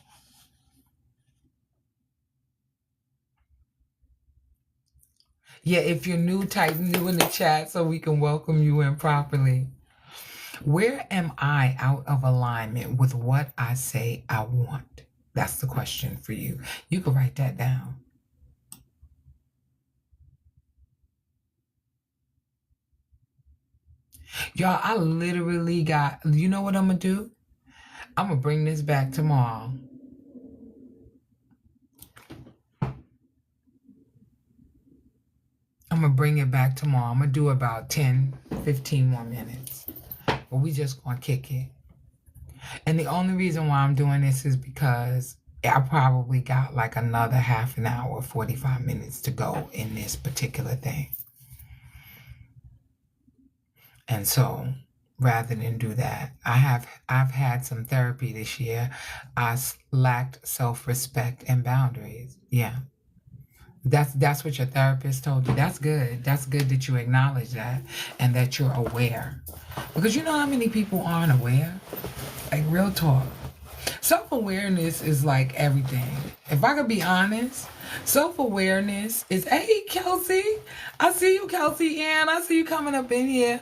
Yeah, if you're new, type new in the chat so we can welcome you in properly. Where am I out of alignment with what I say I want? That's the question for you. You can write that down. Y'all, I literally got, you know what I'm going to do? I'm going to bring this back tomorrow. I'm going to bring it back tomorrow. I'm going to do about 10, 15 more minutes. But we just going to kick it. And the only reason why I'm doing this is because I probably got like another half an hour, 45 minutes to go in this particular thing. And so rather than do that, I've had some therapy this year. I lacked self-respect and boundaries. Yeah. That's what your therapist told you. That's good. That's good that you acknowledge that and that you're aware. Because you know how many people aren't aware? Like, real talk. Self-awareness is like everything. If I could be honest, self-awareness is, hey, Kelsey. I see you, Kelsey Ann. I see you coming up in here.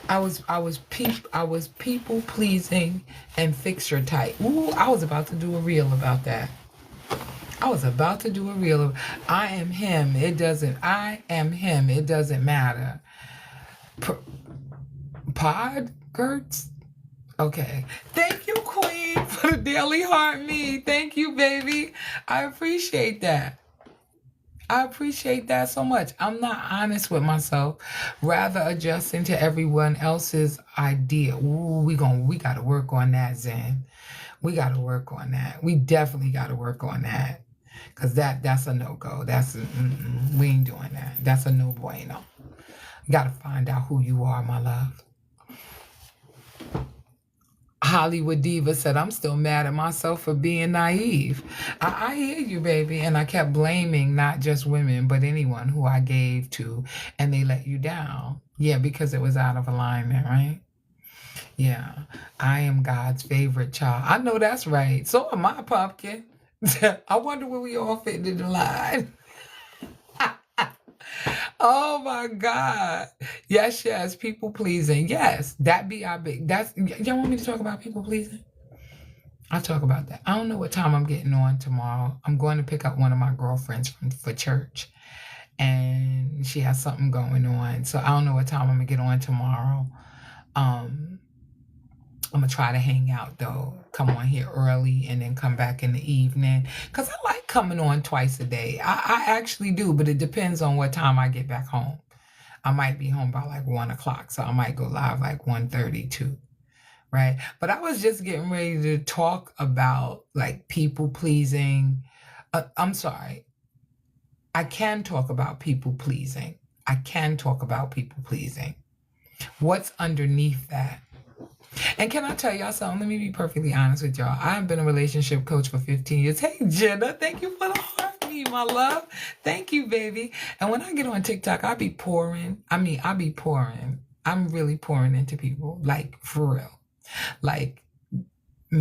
I was people pleasing and fixer type. Ooh, I was about to do a reel about that. I am him. I am him. It doesn't matter. Pod Gertz? Okay. Thank you, Queen, for the daily heart me. Thank you, baby. I appreciate that. I appreciate that so much. I'm not honest with myself, rather adjusting to everyone else's idea. Ooh, we got to work on that, Zen. We got to work on that. We definitely got to work on that. Because that's a no-go. We ain't doing that. That's a no bueno. You got to find out who you are, my love. Hollywood Diva said, I'm still mad at myself for being naive. I hear you, baby. And I kept blaming not just women, but anyone who I gave to, and they let you down. Yeah, because it was out of alignment, right? Yeah, I am God's favorite child. I know that's right. So am I, Pumpkin. I wonder where we all fit in the line. Oh my God. Yes, people pleasing. Yes, that be our big. Y'all want me to talk about people pleasing? I'll talk about that. I don't know what time I'm getting on tomorrow. I'm going to pick up one of my girlfriends for church, and she has something going on. So I don't know what time I'm gonna get on tomorrow. I'm gonna try to hang out though. Come on here early and then come back in the evening. Cause I like coming on twice a day. I actually do, but it depends on what time I get back home. I might be home by like 1 o'clock, so I might go live like 1:32, right? But I was just getting ready to talk about like people pleasing. I'm sorry. I can talk about people pleasing. What's underneath that? And can I tell y'all something? Let me be perfectly honest with y'all. I've been a relationship coach for 15 years. Hey, Jenna, thank you for the heart, me, my love. Thank you, baby. And when I get on TikTok, I be pouring. I'm really pouring into people, like, for real. Like,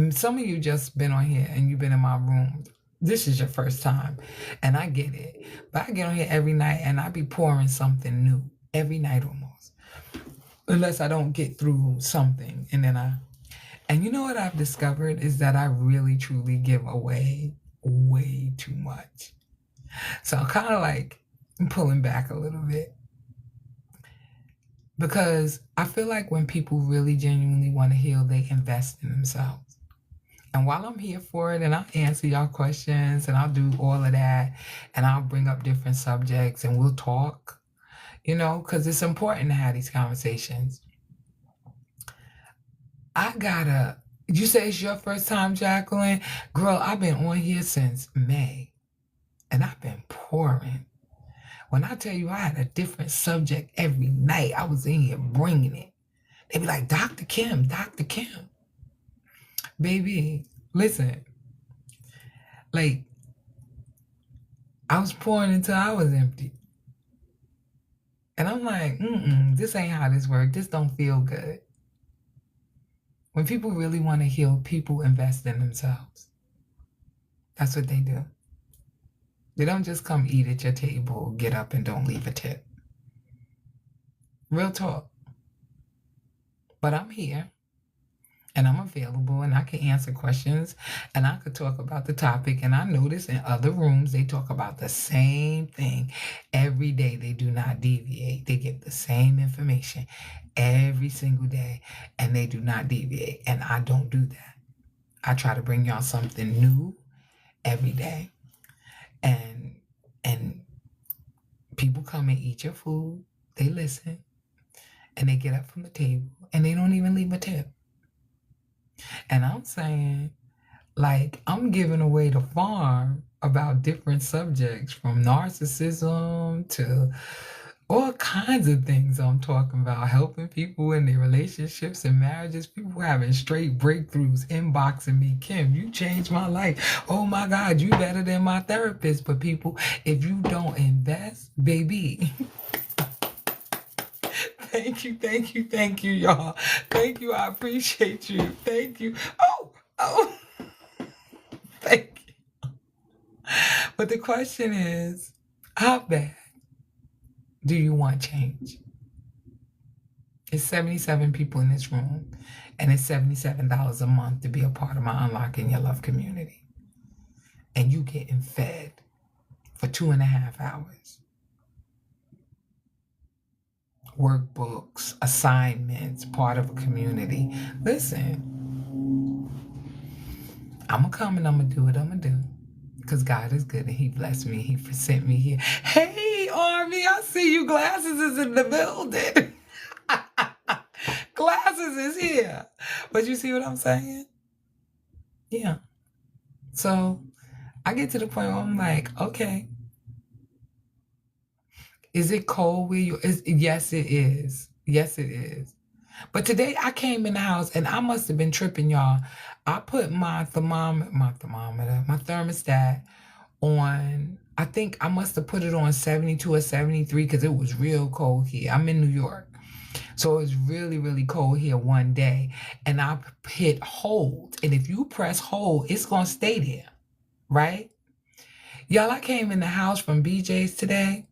some of you just been on here and you've been in my room. This is your first time, and I get it. But I get on here every night, and I be pouring something new every night almost. Unless I don't get through something. And you know what I've discovered is that I really, truly give away way too much. So I'm kind of like pulling back a little bit. Because I feel like when people really genuinely want to heal, they invest in themselves. And while I'm here for it, and I'll answer y'all questions, and I'll do all of that, and I'll bring up different subjects, and we'll talk. because it's important to have these conversations. You say it's your first time, Jacqueline? Girl, I've been on here since May, and I've been pouring. When I tell you I had a different subject every night, I was in here bringing it. They be like, Dr. Kim, Dr. Kim. Baby, listen. Like, I was pouring until I was empty. And I'm like, this ain't how this works. This don't feel good. When people really want to heal, people invest in themselves. That's what they do. They don't just come eat at your table, get up, and don't leave a tip. Real talk. But I'm here, and I'm available, and I can answer questions, and I could talk about the topic. And I notice in other rooms, they talk about the same thing every day. They do not deviate. They get the same information every single day, and they do not deviate. And I don't do that. I try to bring y'all something new every day. And people come and eat your food, they listen, and they get up from the table, and they don't even leave a tip. And I'm saying, like, I'm giving away the farm about different subjects, from narcissism to all kinds of things. I'm talking about helping people in their relationships and marriages. People having straight breakthroughs, inboxing me, Kim, you changed my life. Oh my God, you better than my therapist. But people, if you don't invest, baby. Thank you, y'all. Thank you. I appreciate you. Thank you. Oh, thank you. But the question is, how bad do you want change? It's 77 people in this room, and it's $77 a month to be a part of my Unlocking Your Love community. And you getting fed for 2.5 hours. Workbooks, assignments, part of a community. Listen, I'm going to come and I'm going to do what I'm going to do. Because God is good and He blessed me. He sent me here. Hey, Army, I see you. Glasses is in the building. Glasses is here. But you see what I'm saying? Yeah. So I get to the point where I'm like, okay. Is it cold where you? Yes, it is. Yes, it is. But today I came in the house and I must have been tripping, y'all. I put my thermostat on, I think I must have put it on 72 or 73 because it was real cold here. I'm in New York. So it was really, really cold here one day. And I hit hold. And if you press hold, it's going to stay there. Right? Y'all, I came in the house from BJ's today.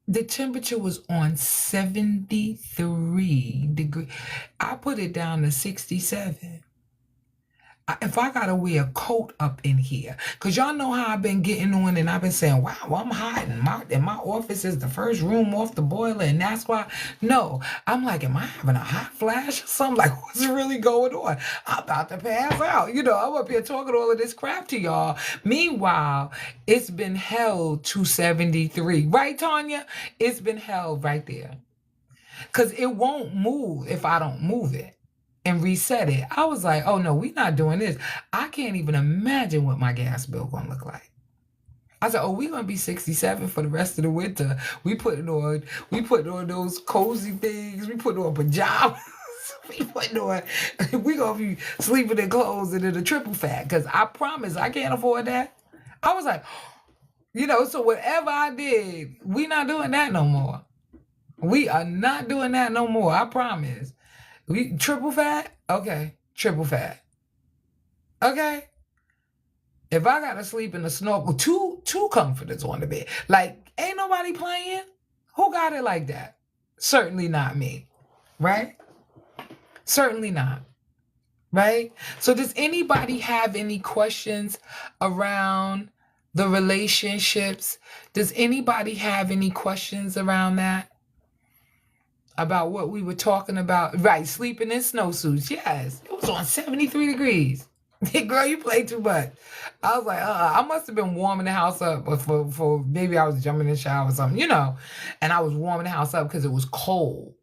The temperature was on 73 degrees. I put it down to 67. If I gotta wear a coat up in here, because y'all know how I've been getting on and I've been saying, wow, I'm hot and my office is the first room off the boiler and that's why. No, I'm like, am I having a hot flash or something? Like, what's really going on? I'm about to pass out. I'm up here talking all of this crap to y'all. Meanwhile, it's been held to 73. Right, Tanya? It's been held right there. Because it won't move if I don't move it and reset it. I was like, oh no, we're not doing this. I can't even imagine what my gas bill gonna look like. I said, oh, we're gonna be 67 for the rest of the winter. We putting on those cozy things, we putting on pajamas, we gonna be sleeping in clothes and in a triple fat, because I promise I can't afford that. I was like, so whatever I did, we not doing that no more. We are not doing that no more, I promise. We triple fat? Okay, triple fat. Okay. If I gotta sleep in the snorkel, two comforters on the bed. Like, ain't nobody playing. Who got it like that? Certainly not me. Right? Certainly not. Right? So does anybody have any questions around the relationships? Does anybody have any questions around that? About what we were talking about? Right, sleeping in snowsuits. Yes, it was on 73 degrees. Girl, you play too much. I was like, I must have been warming the house up for maybe I was jumping in the shower or something, and I was warming the house up because it was cold.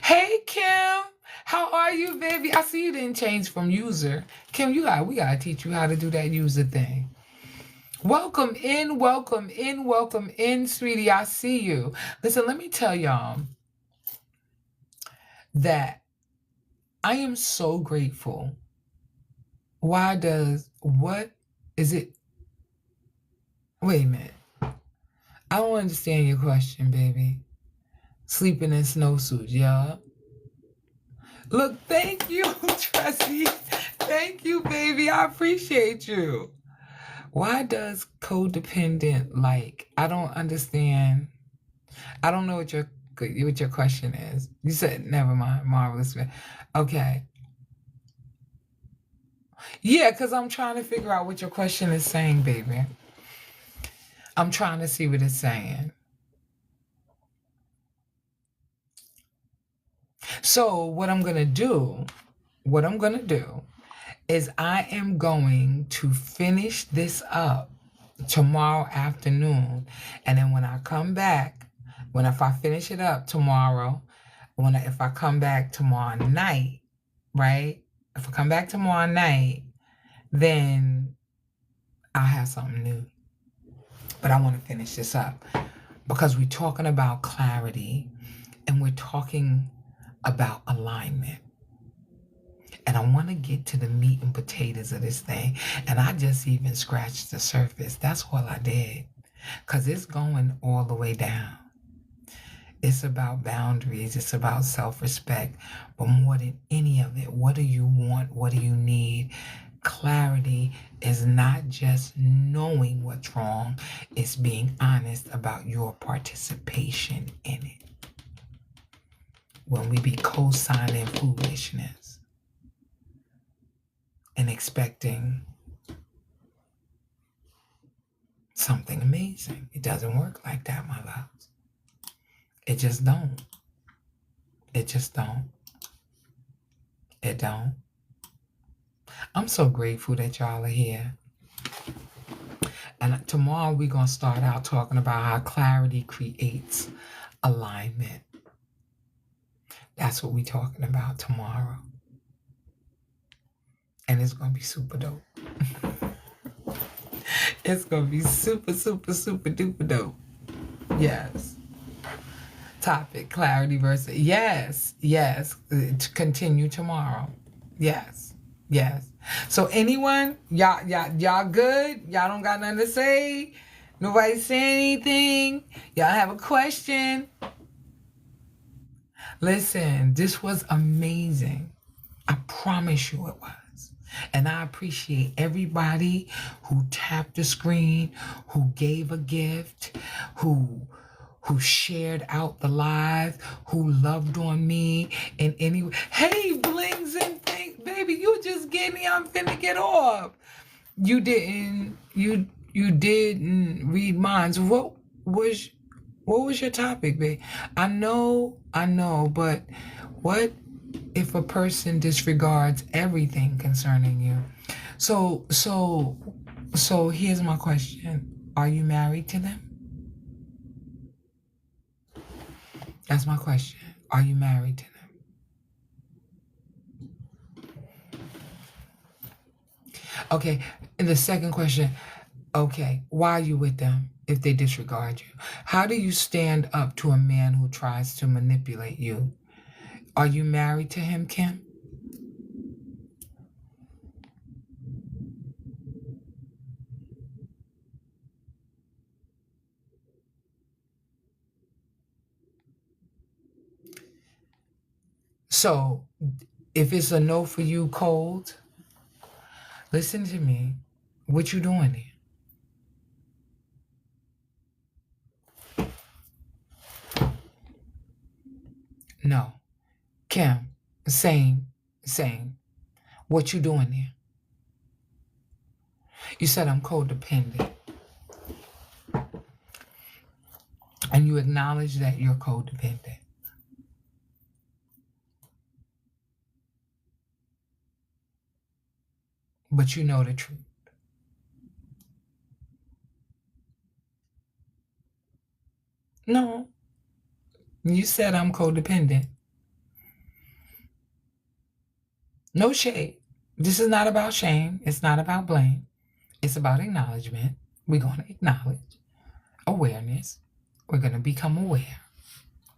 Hey, Kim. How are you, baby? I see you didn't change from user. Kim, we gotta teach you how to do that user thing. Welcome in, welcome in, welcome in, sweetie. I see you. Listen, let me tell y'all that I am so grateful. What is it? Wait a minute. I don't understand your question, baby. Sleeping in snowsuits, yeah. Look, thank you, Tressie. Thank you, baby. I appreciate you. Why does codependent I don't understand. I don't know what your question is. You said, never mind, marvelous. Okay. Yeah, because I'm trying to figure out what your question is saying, baby. I'm trying to see what it's saying. So what I'm going to do is I am going to finish this up tomorrow afternoon. And then when I come back, if I finish it up tomorrow, if I come back tomorrow night, right? If I come back tomorrow night, then I'll have something new. But I want to finish this up because we're talking about clarity and we're talking about alignment. And I want to get to the meat and potatoes of this thing. And I just even scratched the surface. That's all I did. Because it's going all the way down. It's about boundaries. It's about self-respect. But more than any of it, what do you want? What do you need? Clarity is not just knowing what's wrong. It's being honest about your participation in it. When we be co-signing foolishness and expecting something amazing. It doesn't work like that, my loves. It just don't. It just don't. It don't. I'm so grateful that y'all are here. And tomorrow we're going to start out talking about how clarity creates alignment. That's what we're talking about tomorrow. And it's going to be super dope. It's going to be super, super, super duper dope. Yes. Topic, clarity versus... Yes. To continue tomorrow. Yes. So anyone, y'all good? Y'all don't got nothing to say? Nobody saying anything? Y'all have a question? Listen, this was amazing. I promise you it was. And I appreciate everybody who tapped the screen, who gave a gift, who shared out the live, who loved on me in any way. Hey, blings and things, baby, you just gave me, I'm finna get off. You didn't read mine. So what was your topic, babe? I know, but what if a person disregards everything concerning you? So here's my question. Are you married to them? That's my question. Are you married to them? Okay, and the second question, okay, why are you with them if they disregard you? How do you stand up to a man who tries to manipulate you? Are you married to him, Kim? So, if it's a no for you, cold, listen to me. What you doing here? No. Kim, same. What you doing there? You said I'm codependent. And you acknowledge that you're codependent. but you know the truth. No, you said I'm codependent. No shade. This is not about shame. It's not about blame. It's about acknowledgement. We're going to acknowledge awareness. We're going to become aware,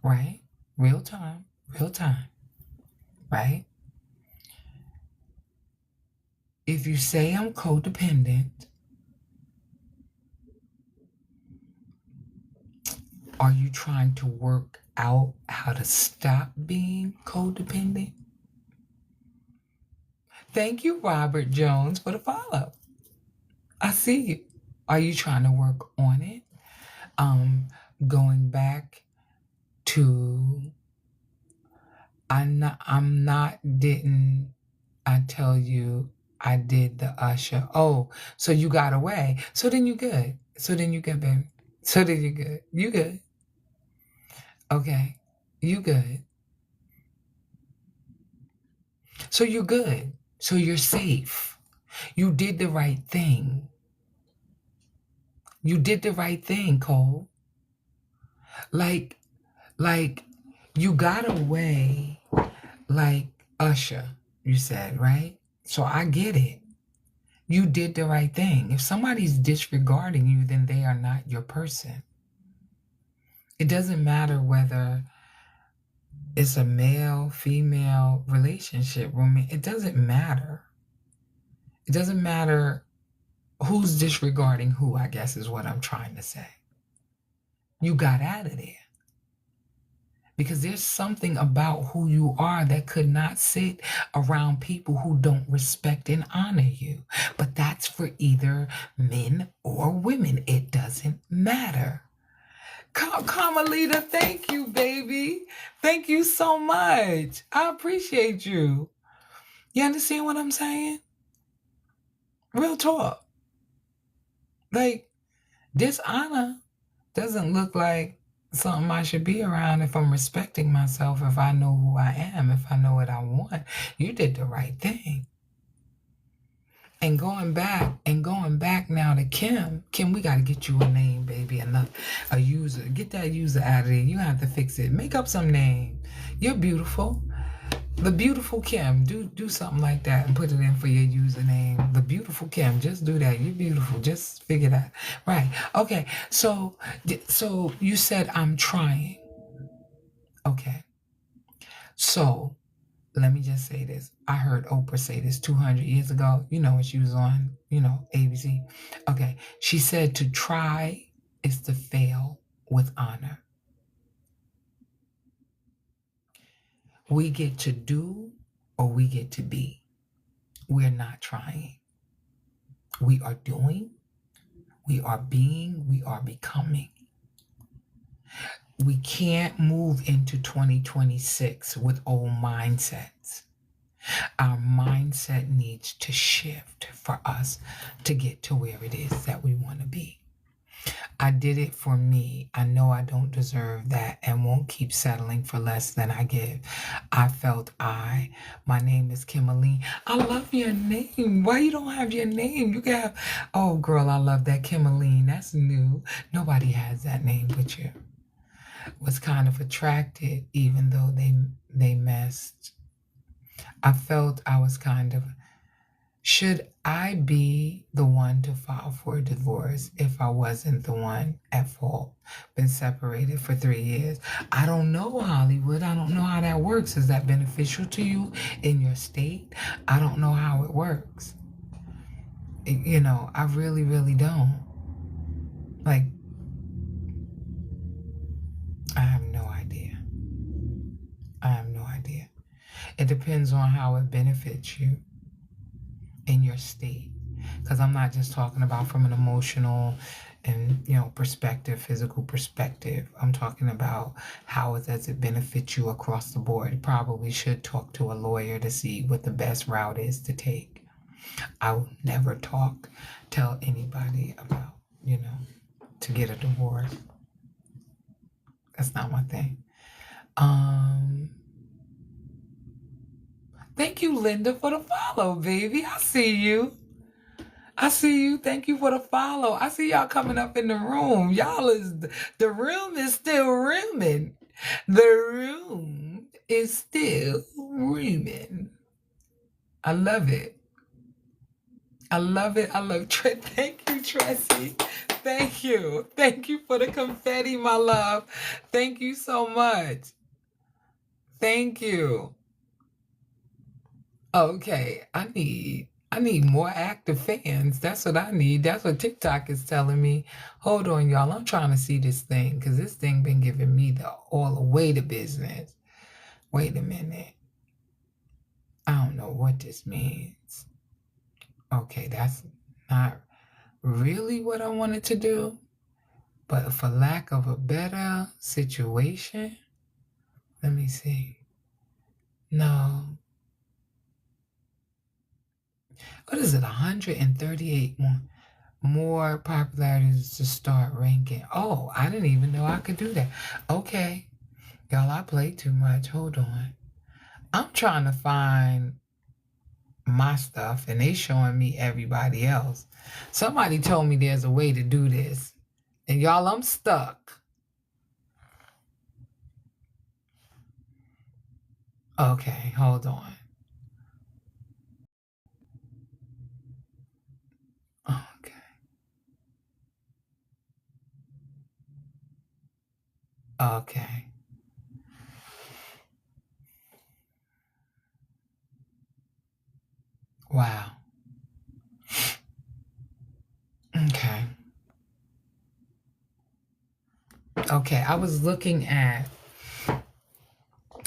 right? Real time, right? If you say I'm codependent, are you trying to work out how to stop being codependent? Thank you, Robert Jones, for the follow. I see you. Are you trying to work on it? Going back to didn't I tell you I did the usher? Oh, so you got away. So then you good. So then you good, baby. So then you good. You good. Okay. You good. So you're good. So you're safe. You did the right thing. You did the right thing, Cole. Like you got away like Usher, you said, right? So I get it. You did the right thing. If somebody's disregarding you, then they are not your person. It doesn't matter whether it's a male, female relationship, it doesn't matter. It doesn't matter who's disregarding who, I guess is what I'm trying to say. You got out of there. Because there's something about who you are that could not sit around people who don't respect and honor you. But that's for either men or women. It doesn't matter. Carmelita, thank you, baby. Thank you so much. I appreciate you. You understand what I'm saying? Real talk. Like, dishonor doesn't look like something I should be around if I'm respecting myself, if I know who I am, if I know what I want. You did the right thing. And going back now to Kim, we got to get you a name, baby, a user. Get that user out of there. You have to fix it. Make up some name. You're beautiful. The beautiful Kim. Do something like that and put it in for your username. The beautiful Kim. Just do that. You're beautiful. Just figure that. Right. Okay. So you said I'm trying. Okay. So let me just say this. I heard Oprah say this 200 years ago. You know when she was on, ABC. Okay. She said to try is to fail with honor. We get to do or we get to be. We're not trying. We are doing, we are being, we are becoming. We can't move into 2026 with old mindsets. Our mindset needs to shift for us to get to where it is that we want to be. I did it for me. I know I don't deserve that and won't keep settling for less than I give. I felt my name is Kimberly. I love your name. Why you don't have your name? You can have, oh girl, I love that Kimberly. That's new. Nobody has that name but you. Was kind of attracted even though they messed. I felt I was kind of, should I be the one to file for a divorce if I wasn't the one at fault? Been separated for 3 years. I don't know, Hollywood. I don't know how that works. Is that beneficial to you in your state? I don't know how it works. I really, really don't. Like, I have no idea. It depends on how it benefits you in your state, because I'm not just talking about from an emotional and perspective, physical perspective. I'm talking about how does it benefit you across the board. You probably should talk to a lawyer to see what the best route is to take. I will never tell anybody about to get a divorce. That's not my thing. Thank you, Linda, for the follow, baby. I see you. I see you. Thank you for the follow. I see y'all coming up in the room. Y'all is the room is still rooming. The room is still rooming. I love it. I love it. I love Thank you, Tressie. Thank you. Thank you for the confetti, my love. Thank you so much. Thank you. Okay, I need more active fans. That's what I need. That's what TikTok is telling me. Hold on, y'all. I'm trying to see this thing because this thing been giving me all the way to business. Wait a minute. I don't know what this means. Okay, that's not really what I wanted to do. But for lack of a better situation, let me see. No. What is it? 138 more popularities to start ranking. Oh, I didn't even know I could do that. Okay. Y'all, I play too much. Hold on. I'm trying to find my stuff and they showing me everybody else. Somebody told me there's a way to do this. And y'all, I'm stuck. Okay, hold on. Okay. Okay. Wow. Okay. Okay, I was looking at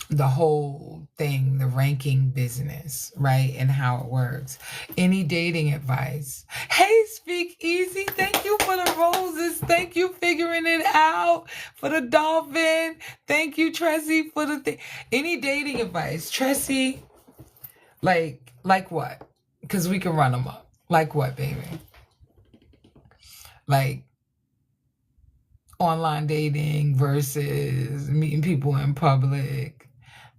the whole thing, the ranking business, right? And how it works. Any dating advice? Hey, Speak Easy, thank you for the roses. Thank you figuring it out for the dolphin. Thank you, Tressie, for the thing. Any dating advice? Tressie, like what? Because we can run them up. Like what, baby? Like online dating versus meeting people in public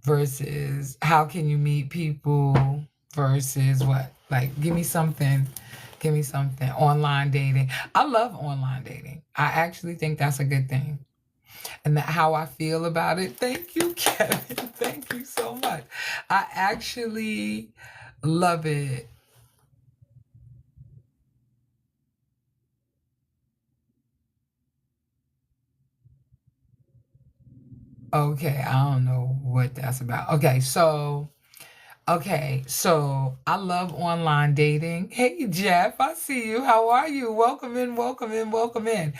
versus how can you meet people versus what? Like, give me something. Give me something. Online dating. I love online dating. I actually think that's a good thing. And how I feel about it. Thank you, Kevin. Thank you so much. I actually love it. Okay, I don't know what that's about. Okay, so I love online dating. Hey, Jeff, I see you. How are you? Welcome in, welcome in, welcome in.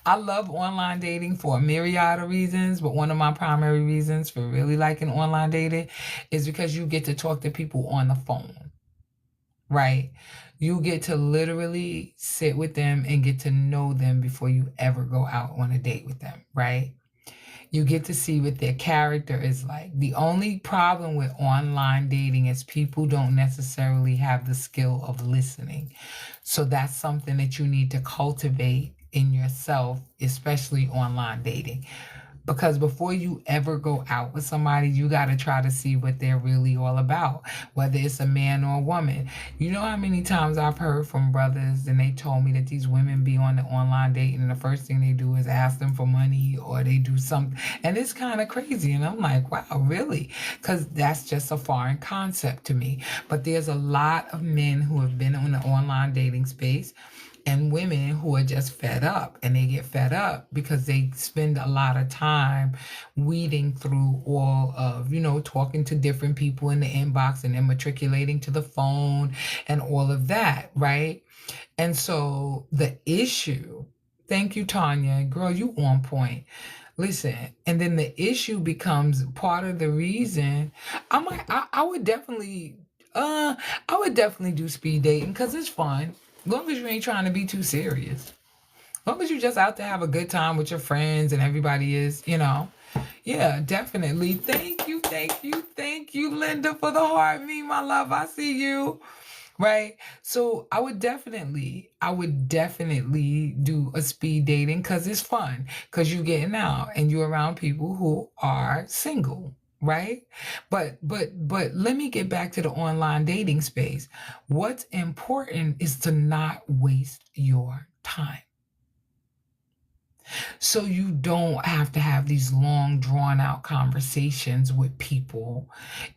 I love online dating for a myriad of reasons, but one of my primary reasons for really liking online dating is because you get to talk to people on the phone, right? You get to literally sit with them and get to know them before you ever go out on a date with them, right? You get to see what their character is like. The only problem with online dating is people don't necessarily have the skill of listening. So that's something that you need to cultivate in yourself, especially online dating. Because before you ever go out with somebody, you got to try to see what they're really all about, whether it's a man or a woman. You know how many times I've heard from brothers and they told me that these women be on the online dating and the first thing they do is ask them for money or they do something. And it's kind of crazy. And I'm like, wow, really? Because that's just a foreign concept to me. But there's a lot of men who have been in the online dating space and women who are just fed up, and they get fed up because they spend a lot of time weeding through all of, talking to different people in the inbox and then matriculating to the phone and all of that, right? And so the issue, thank you, Tanya, girl, you on point. Listen, and then the issue becomes part of the reason I would definitely do speed dating because it's fun. As long as you ain't trying to be too serious. As long as you just out to have a good time with your friends and everybody is, Yeah, definitely. Thank you, Linda, for the heart. Me, my love, I see you. Right? So I would definitely do a speed dating because it's fun. Because you're getting out and you're around people who are single. right? But let me get back to the online dating space. What's important is to not waste your time. So you don't have to have these long drawn out conversations with people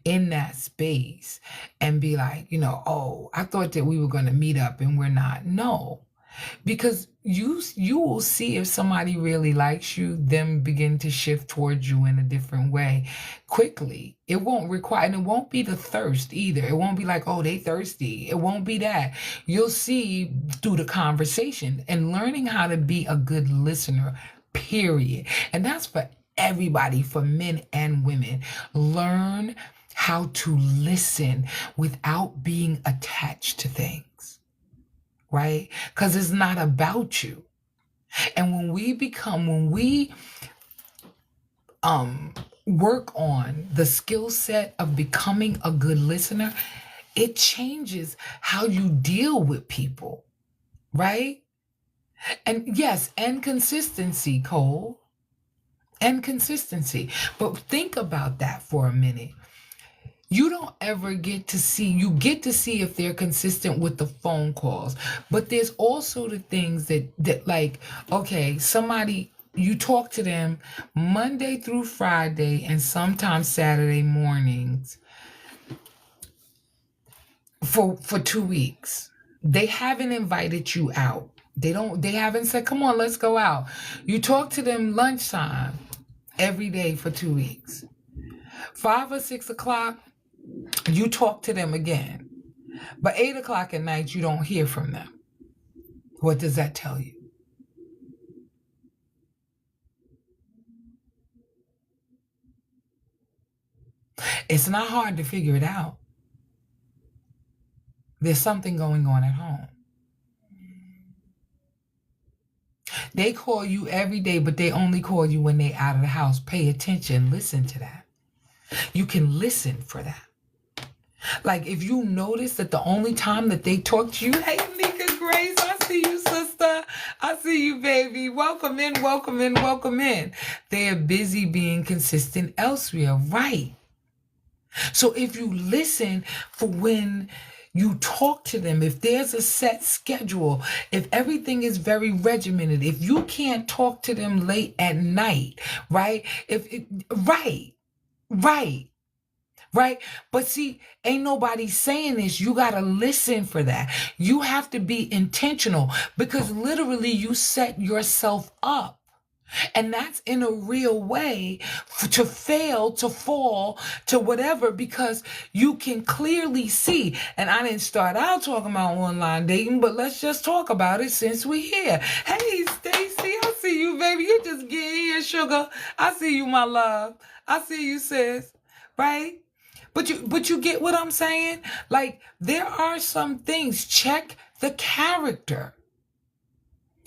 in that space and be like, oh, I thought that we were going to meet up and we're not. No, because you will see if somebody really likes you, them begin to shift towards you in a different way quickly. It won't require, and it won't be the thirst either. It won't be like, oh, they thirsty. It won't be that. You'll see through the conversation and learning how to be a good listener, period. And that's for everybody, for men and women. Learn how to listen without being attached to things. Right? Because it's not about you. And when we work on the skill set of becoming a good listener, it changes how you deal with people, right? And yes, and consistency, Cole, and consistency. But think about that for a minute. You don't ever get to see if they're consistent with the phone calls, but there's also the things that like, okay, somebody, you talk to them Monday through Friday and sometimes Saturday mornings for 2 weeks. They haven't invited you out. They haven't said, come on, let's go out. You talk to them lunchtime every day for 2 weeks. 5 or 6 o'clock, you talk to them again. But 8 o'clock at night, you don't hear from them. What does that tell you? It's not hard to figure it out. There's something going on at home. They call you every day, but they only call you when they're out of the house. Pay attention. Listen to that. You can listen for that. Like if you notice that the only time that they talk to you, hey, Nika Grace, I see you, sister. I see you, baby. Welcome in, welcome in, welcome in. They are busy being consistent elsewhere, right? So if you listen for when you talk to them, if there's a set schedule, if everything is very regimented, if you can't talk to them late at night, right? Right? But see, ain't nobody saying this. You got to listen for that. You have to be intentional because literally you set yourself up. And that's in a real way to fail, to fall, to whatever, because you can clearly see. And I didn't start out talking about online dating, but let's just talk about it since we're here. Hey, Stacy, I see you, baby. You just get here, sugar. I see you, my love. I see you, sis. Right? But you get what I'm saying? Like, there are some things. Check the character.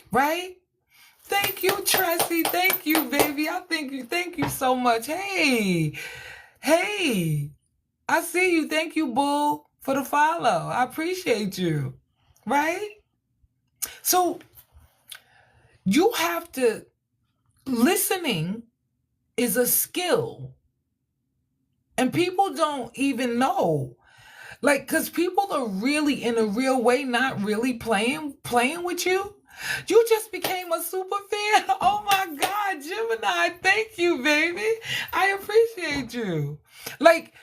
Right? Thank you, Tracy. Thank you, baby. Thank you so much. Hey, I see you. Thank you, boo, for the follow. I appreciate you. Right? So you have to, listening is a skill. And people don't even know. Like, because people are really, in a real way, not really playing with you. You just became a super fan. Oh my God, Gemini. Thank you, baby. I appreciate you. Like,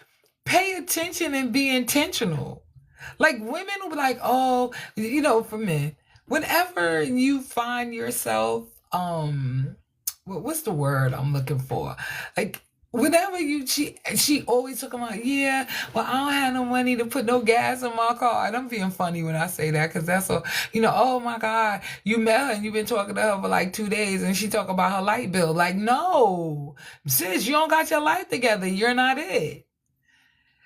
pay attention and be intentional. Like, women will be like, oh, for men, whenever you find yourself, what's the word I'm looking for? Like, whenever she always talking about, yeah, well, I don't have no money to put no gas in my car. And I'm being funny when I say that because that's so, oh my God, you met her and you've been talking to her for like 2 days and she talk about her light bill. Like, no, sis, you don't got your life together. You're not it.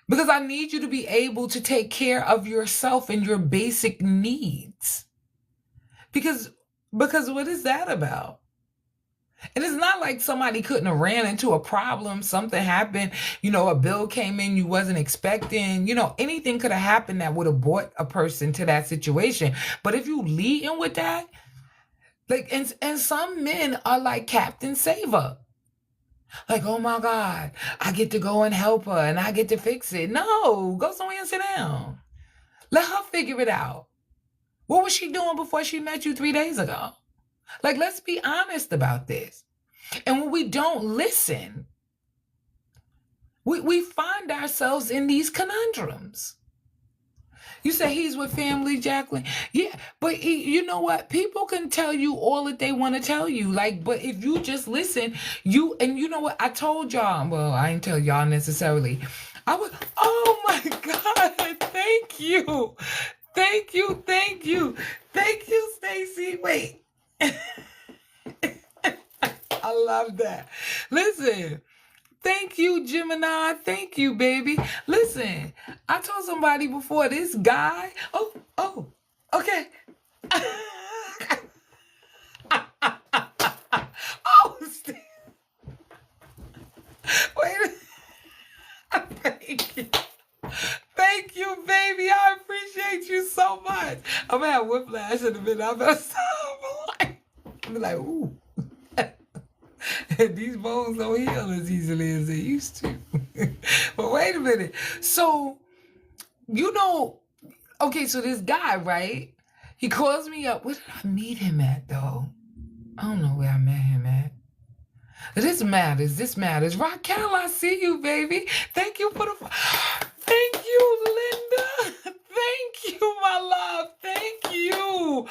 Because I need you to be able to take care of yourself and your basic needs. Because what is that about? And it's not like somebody couldn't have ran into a problem, something happened, a bill came in you wasn't expecting, anything could have happened that would have brought a person to that situation. But if you lead in with that, like, and some men are like Captain Saver. Like, oh my God, I get to go and help her and I get to fix it. No, go somewhere and sit down. Let her figure it out. What was she doing before she met you 3 days ago? Like, let's be honest about this. And when we don't listen, we find ourselves in these conundrums. You say he's with family, Jacqueline. Yeah, but you know what? People can tell you all that they want to tell you. Like, but if you just listen, you know what? I told y'all. Well, I didn't tell y'all necessarily. I was. Oh my God! Thank you, thank you, thank you, thank you, Stacy. Wait. I love that. Listen. Thank you, Gemini. Thank you, baby. Listen, I told somebody before, this guy. Oh, okay. Oh, wait. Thank you. Thank you, baby. I appreciate you so much. I'm gonna have whiplash in a minute. I'm like, ooh. These bones don't heal as easily as they used to. But wait a minute. So, okay, so this guy, right? He calls me up. Where did I meet him at, though? I don't know where I met him at. This matters. Raquel, I see you, baby. Thank you for the... Thank you, Linda. Thank you, my love. Thank you.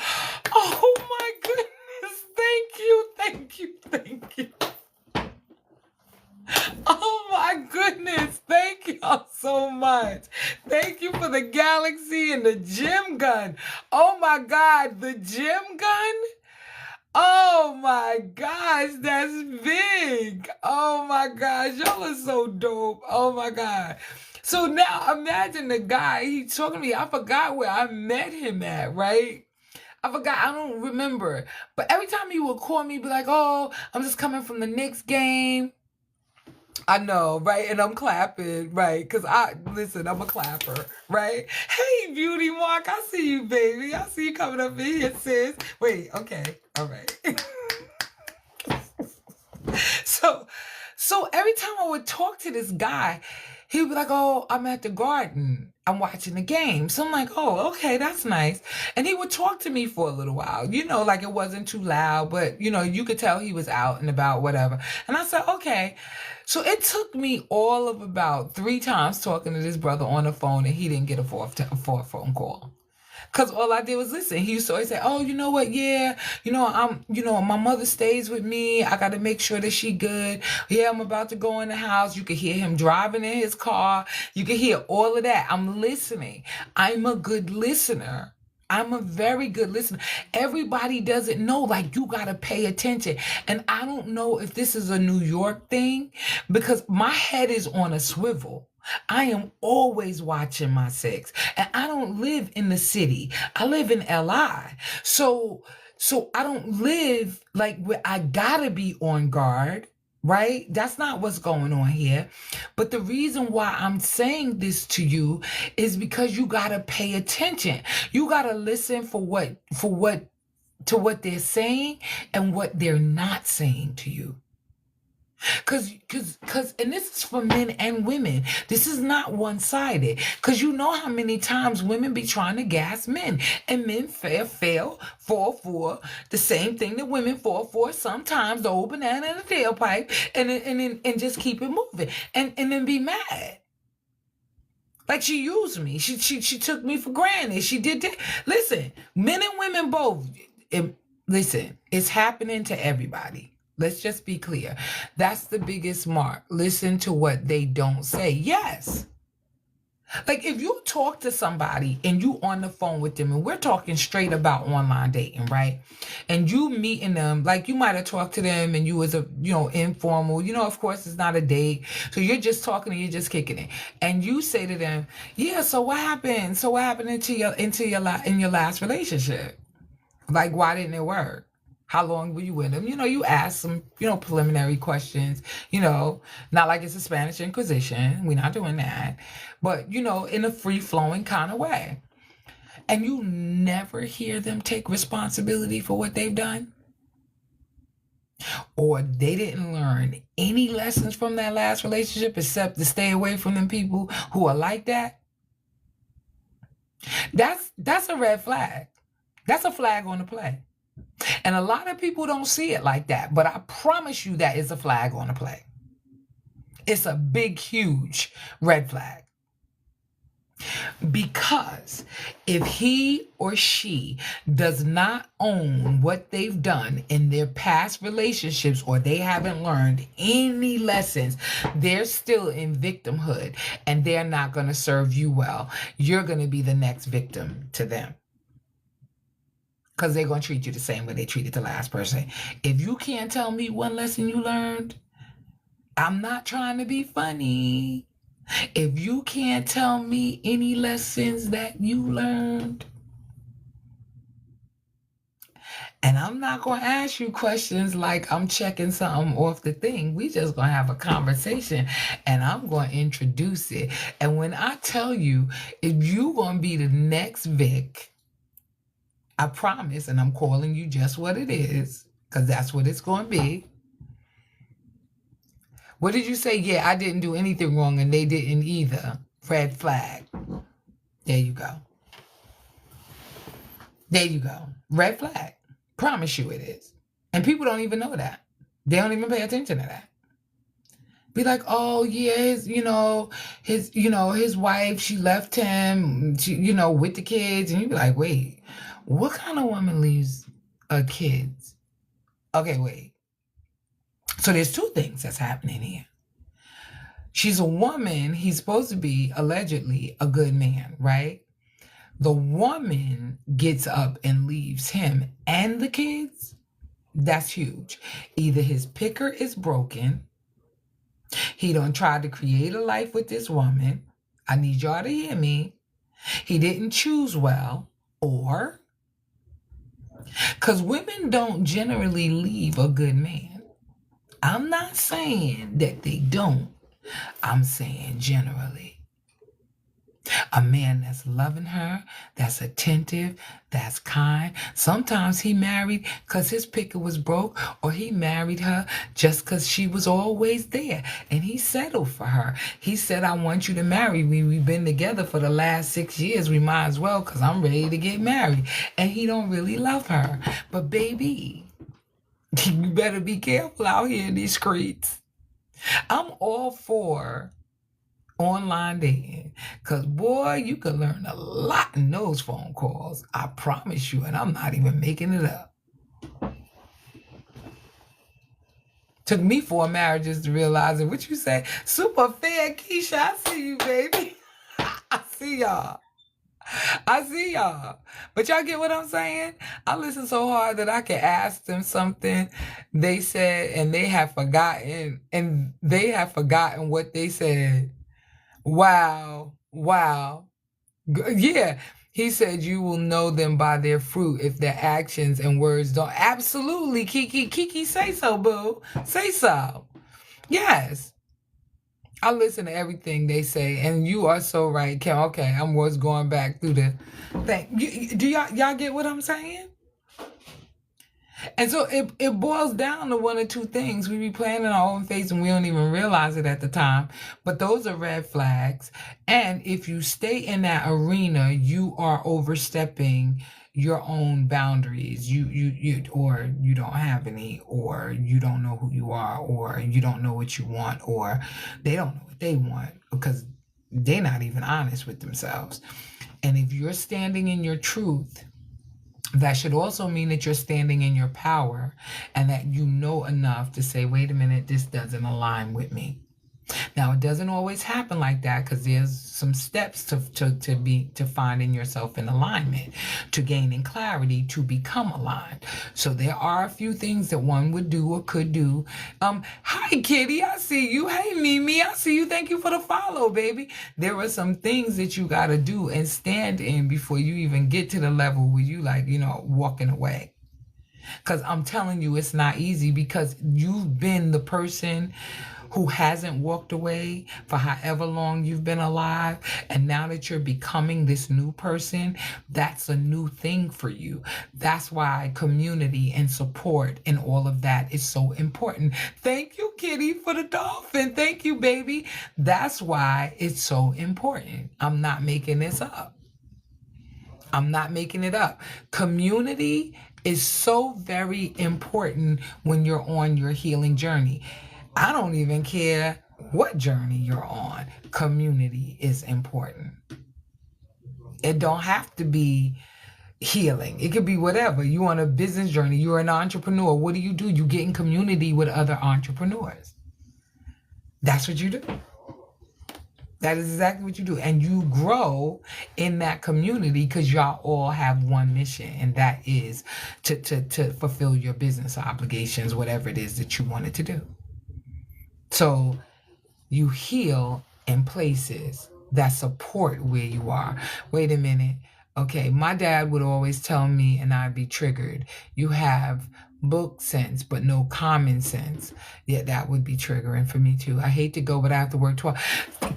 Oh, my goodness. Thank you. Oh my goodness. Thank y'all so much. Thank you for the galaxy and the gym gun. Oh my God, the gym gun? Oh my gosh, that's big. Oh my gosh, y'all are so dope. Oh my God. So now imagine the guy, he's talking to me. I forgot where I met him at, right? I forgot. I don't remember. But every time he would call me, be like, oh, I'm just coming from the Knicks game. I know, right? And I'm clapping, right? Because I'm a clapper, right? Hey, Beauty Mark, I see you, baby. I see you coming up in here, sis. Wait, okay, all right. So every time I would talk to this guy, he would be like, oh, I'm at the garden. I'm watching the game. So I'm like, oh, okay, that's nice. And he would talk to me for a little while, like it wasn't too loud, but you could tell he was out and about, whatever. And I said, okay. So it took me all of about 3 times talking to this brother on the phone, and he didn't get a fourth phone call. Because all I did was listen. He used to always say, oh, you know what? Yeah, my mother stays with me. I got to make sure that she good. Yeah, I'm about to go in the house. You could hear him driving in his car. You could hear all of that. I'm listening. I'm a good listener. I'm a very good listener. Everybody doesn't know, like, you got to pay attention. And I don't know if this is a New York thing, because my head is on a swivel. I am always watching my 6. And I don't live in the city. I live in LI. So I don't live like where I gotta be on guard, right? That's not what's going on here. But the reason why I'm saying this to you is because you gotta pay attention. You gotta listen for what they're saying and what they're not saying to you. Cause, and this is for men and women. This is not one-sided. Cause you know how many times women be trying to gas men, and men fall for the same thing that women fall for sometimes, the old banana in the tailpipe, and just keep it moving, and then be mad. Like, she used me. She took me for granted. She did that. Listen, men and women both. Listen, it's happening to everybody. Let's just be clear. That's the biggest mark. Listen to what they don't say. Yes. Like, if you talk to somebody and you on the phone with them, and we're talking straight about online dating, right? And you meeting them, like, you might have talked to them and you was informal, of course it's not a date. So you're just talking and you're just kicking it. And you say to them, yeah, so what happened? So what happened in your last relationship? Like, why didn't it work? How long were you with them? You ask some, preliminary questions, not like it's a Spanish Inquisition. We're not doing that. But, in a free-flowing kind of way. And you never hear them take responsibility for what they've done. or they didn't learn any lessons from that last relationship except to stay away from them people who are like that, that's a red flag. That's a flag on the play. And a lot of people don't see it like that, but I promise you that is a flag on the play. It's a big, huge red flag. Because if he or she does not own what they've done in their past relationships, or they haven't learned any lessons, they're still in victimhood and they're not going to serve you well. You're going to be the next victim to them. Because they're going to treat you the same way they treated the last person. If you can't tell me one lesson you learned, I'm not trying to be funny. If you can't tell me any lessons that you learned, and I'm not going to ask you questions like I'm checking something off the thing. We just going to have a conversation and I'm going to introduce it. And when I tell you, if you going to be the next Vic, I promise, and I'm calling you just what it is, because that's what it's going to be. What did you say? Yeah, I didn't do anything wrong and they didn't either. Red flag. There you go. There you go. Red flag. Promise you it is. And people don't even know that. They don't even pay attention to that. Be like, oh yeah, his wife, she left him, with the kids. And you be like, wait, what kind of woman leaves kids? Okay, wait. So there's two things that's happening here. She's a woman. He's supposed to be allegedly a good man, right? The woman gets up and leaves him and the kids. That's huge. Either his picker is broken. He done tried to create a life with this woman. I need y'all to hear me. He didn't choose well, or because women don't generally leave a good man. I'm not saying that they don't. I'm saying generally. A man that's loving her, that's attentive, that's kind. Sometimes he married because his picker was broke, or he married her just because she was always there. And he settled for her. He said, I want you to marry me. We've been together for the last 6 years. We might as well, because I'm ready to get married. And he don't really love her. But baby, you better be careful out here in these streets. I'm all for online dating, because boy, you can learn a lot in those phone calls. I promise you, and I'm not even making it up. Took me 4 marriages to realize it. What you say? Super fair, Keisha. I see you, baby. I see y'all. But y'all get what I'm saying? I listen so hard that I can ask them something they said and they have forgotten what they said. Wow. Yeah. He said you will know them by their fruit if their actions and words don't. Absolutely, Kiki, say so, boo. Say so. Yes. I listen to everything they say, and you are so right, Kim. Okay, I'm was going back through the thing. Do y'all get what I'm saying? And so it boils down to one or two things. We be playing in our own face and we don't even realize it at the time. But those are red flags. And if you stay in that arena, you are overstepping your own boundaries. You or you don't have any, or you don't know who you are, or you don't know what you want, or they don't know what they want because they're not even honest with themselves. And if you're standing in your truth, that should also mean that you're standing in your power and that you know enough to say, wait a minute, this doesn't align with me. Now, it doesn't always happen like that because there's some steps to finding yourself in alignment, to gaining clarity, to become aligned. So there are a few things that one would do or could do. Hi, Kitty. I see you. Hey, Mimi. I see you. Thank you for the follow, baby. There are some things that you got to do and stand in before you even get to the level where you walking away. Because I'm telling you, it's not easy because you've been the person who hasn't walked away for however long you've been alive, and now that you're becoming this new person, that's a new thing for you. That's why community and support and all of that is so important. Thank you, Kitty, for the dolphin. Thank you, baby. That's why it's so important. I'm not making this up. I'm not making it up. Community is so very important when you're on your healing journey. I don't even care what journey you're on. Community is important. It don't have to be healing. It could be whatever. You on a business journey. You're an entrepreneur. What do? You get in community with other entrepreneurs. That's what you do. That is exactly what you do. And you grow in that community because y'all all have one mission, and that is to fulfill your business obligations, whatever it is that you wanted to do. So you heal in places that support where you are. Wait a minute. Okay, my dad would always tell me, and I'd be triggered, you have book sense, but no common sense. Yeah, that would be triggering for me too. I hate to go, but I have to work 12.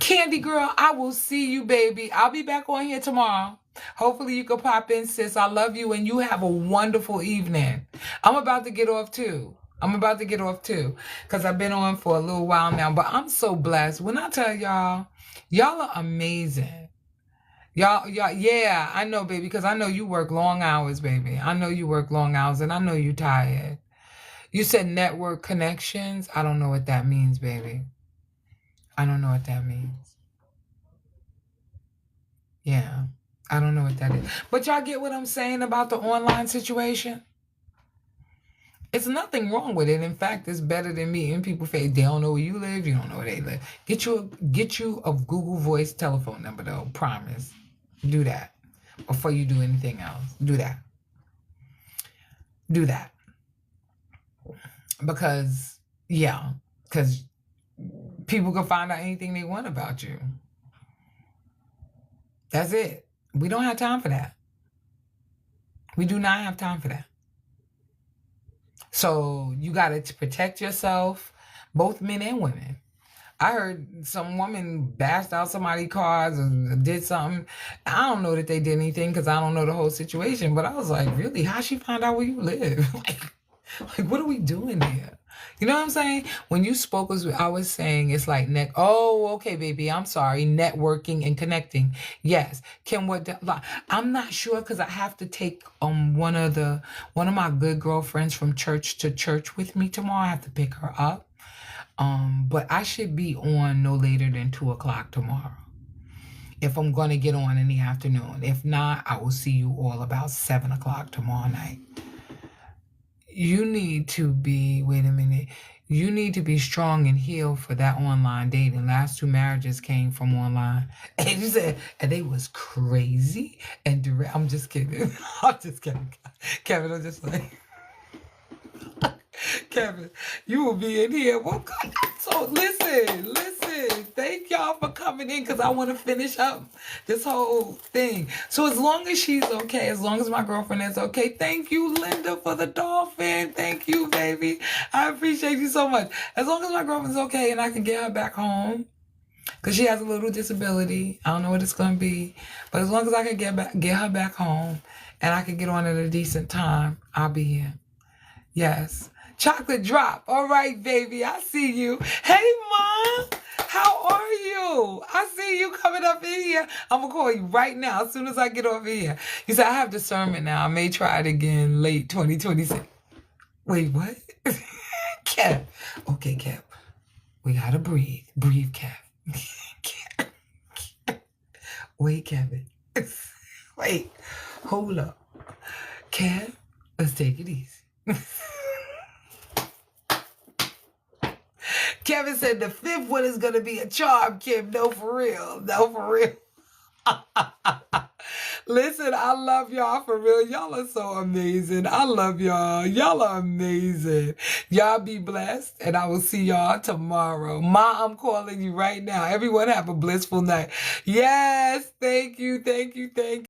Candy girl, I will see you, baby. I'll be back on here tomorrow. Hopefully you can pop in, sis. I love you, and you have a wonderful evening. I'm about to get off too. Because I've been on for a little while now, but I'm so blessed. When I tell y'all are amazing. Y'all, yeah, I know, baby, because I know you work long hours, baby. I know you work long hours, and I know you tired. You said network connections. I don't know what that means, baby. I don't know what that means. Yeah, I don't know what that is. But y'all get what I'm saying about the online situation? It's nothing wrong with it. In fact, it's better than meeting people face. They don't know where you live. You don't know where they live. Get you a Google Voice telephone number, though. Promise. Do that before you do anything else. Do that. Because people can find out anything they want about you. That's it. We don't have time for that. We do not have time for that. So you got to protect yourself, both men and women. I heard some woman bashed out somebody's cars and did something. I don't know that they did anything because I don't know the whole situation. But I was like, really? How'd she find out where you live? like, what are we doing here? You know what I'm saying? When you spoke, I was saying it's like oh, okay, baby. I'm sorry. Networking and connecting. Yes. I'm not sure because I have to take one of my good girlfriends from church to church with me tomorrow. I have to pick her up. But I should be on no later than 2:00 tomorrow. If I'm going to get on in the afternoon. If not, I will see you all about 7:00 tomorrow night. You need to be, you need to be strong and healed for that online dating. Last 2 marriages came from online. And you said, and they was crazy and direct. I'm just kidding. Kevin, I'm just like, Kevin, you will be in here. Well, God, so listen. Thank y'all for coming in because I want to finish up this whole thing. So as long as she's okay, as long as my girlfriend is okay, thank you, Linda, for the dolphin. Thank you, baby. I appreciate you so much. As long as my girlfriend's okay and I can get her back home because she has a little disability. I don't know what it's going to be. But as long as I can get her back home and I can get on at a decent time, I'll be here. Yes. Chocolate drop. All right, baby. I see you. Hey, Mom. How are you? I see you coming up in here. I'm going to call you right now as soon as I get over here. You said, I have discernment now. I may try it again late 2026. Wait, what? Kev. Okay, Kev. We got to breathe. Breathe, Kev. Wait, Kevin. Wait. Hold up. Kev, let's take it easy. Kevin said the 5th one is going to be a charm, Kim. No, for real. Listen, I love y'all for real. Y'all are so amazing. I love y'all. Y'all are amazing. Y'all be blessed, and I will see y'all tomorrow. Ma, I'm calling you right now. Everyone have a blissful night. Yes, thank you.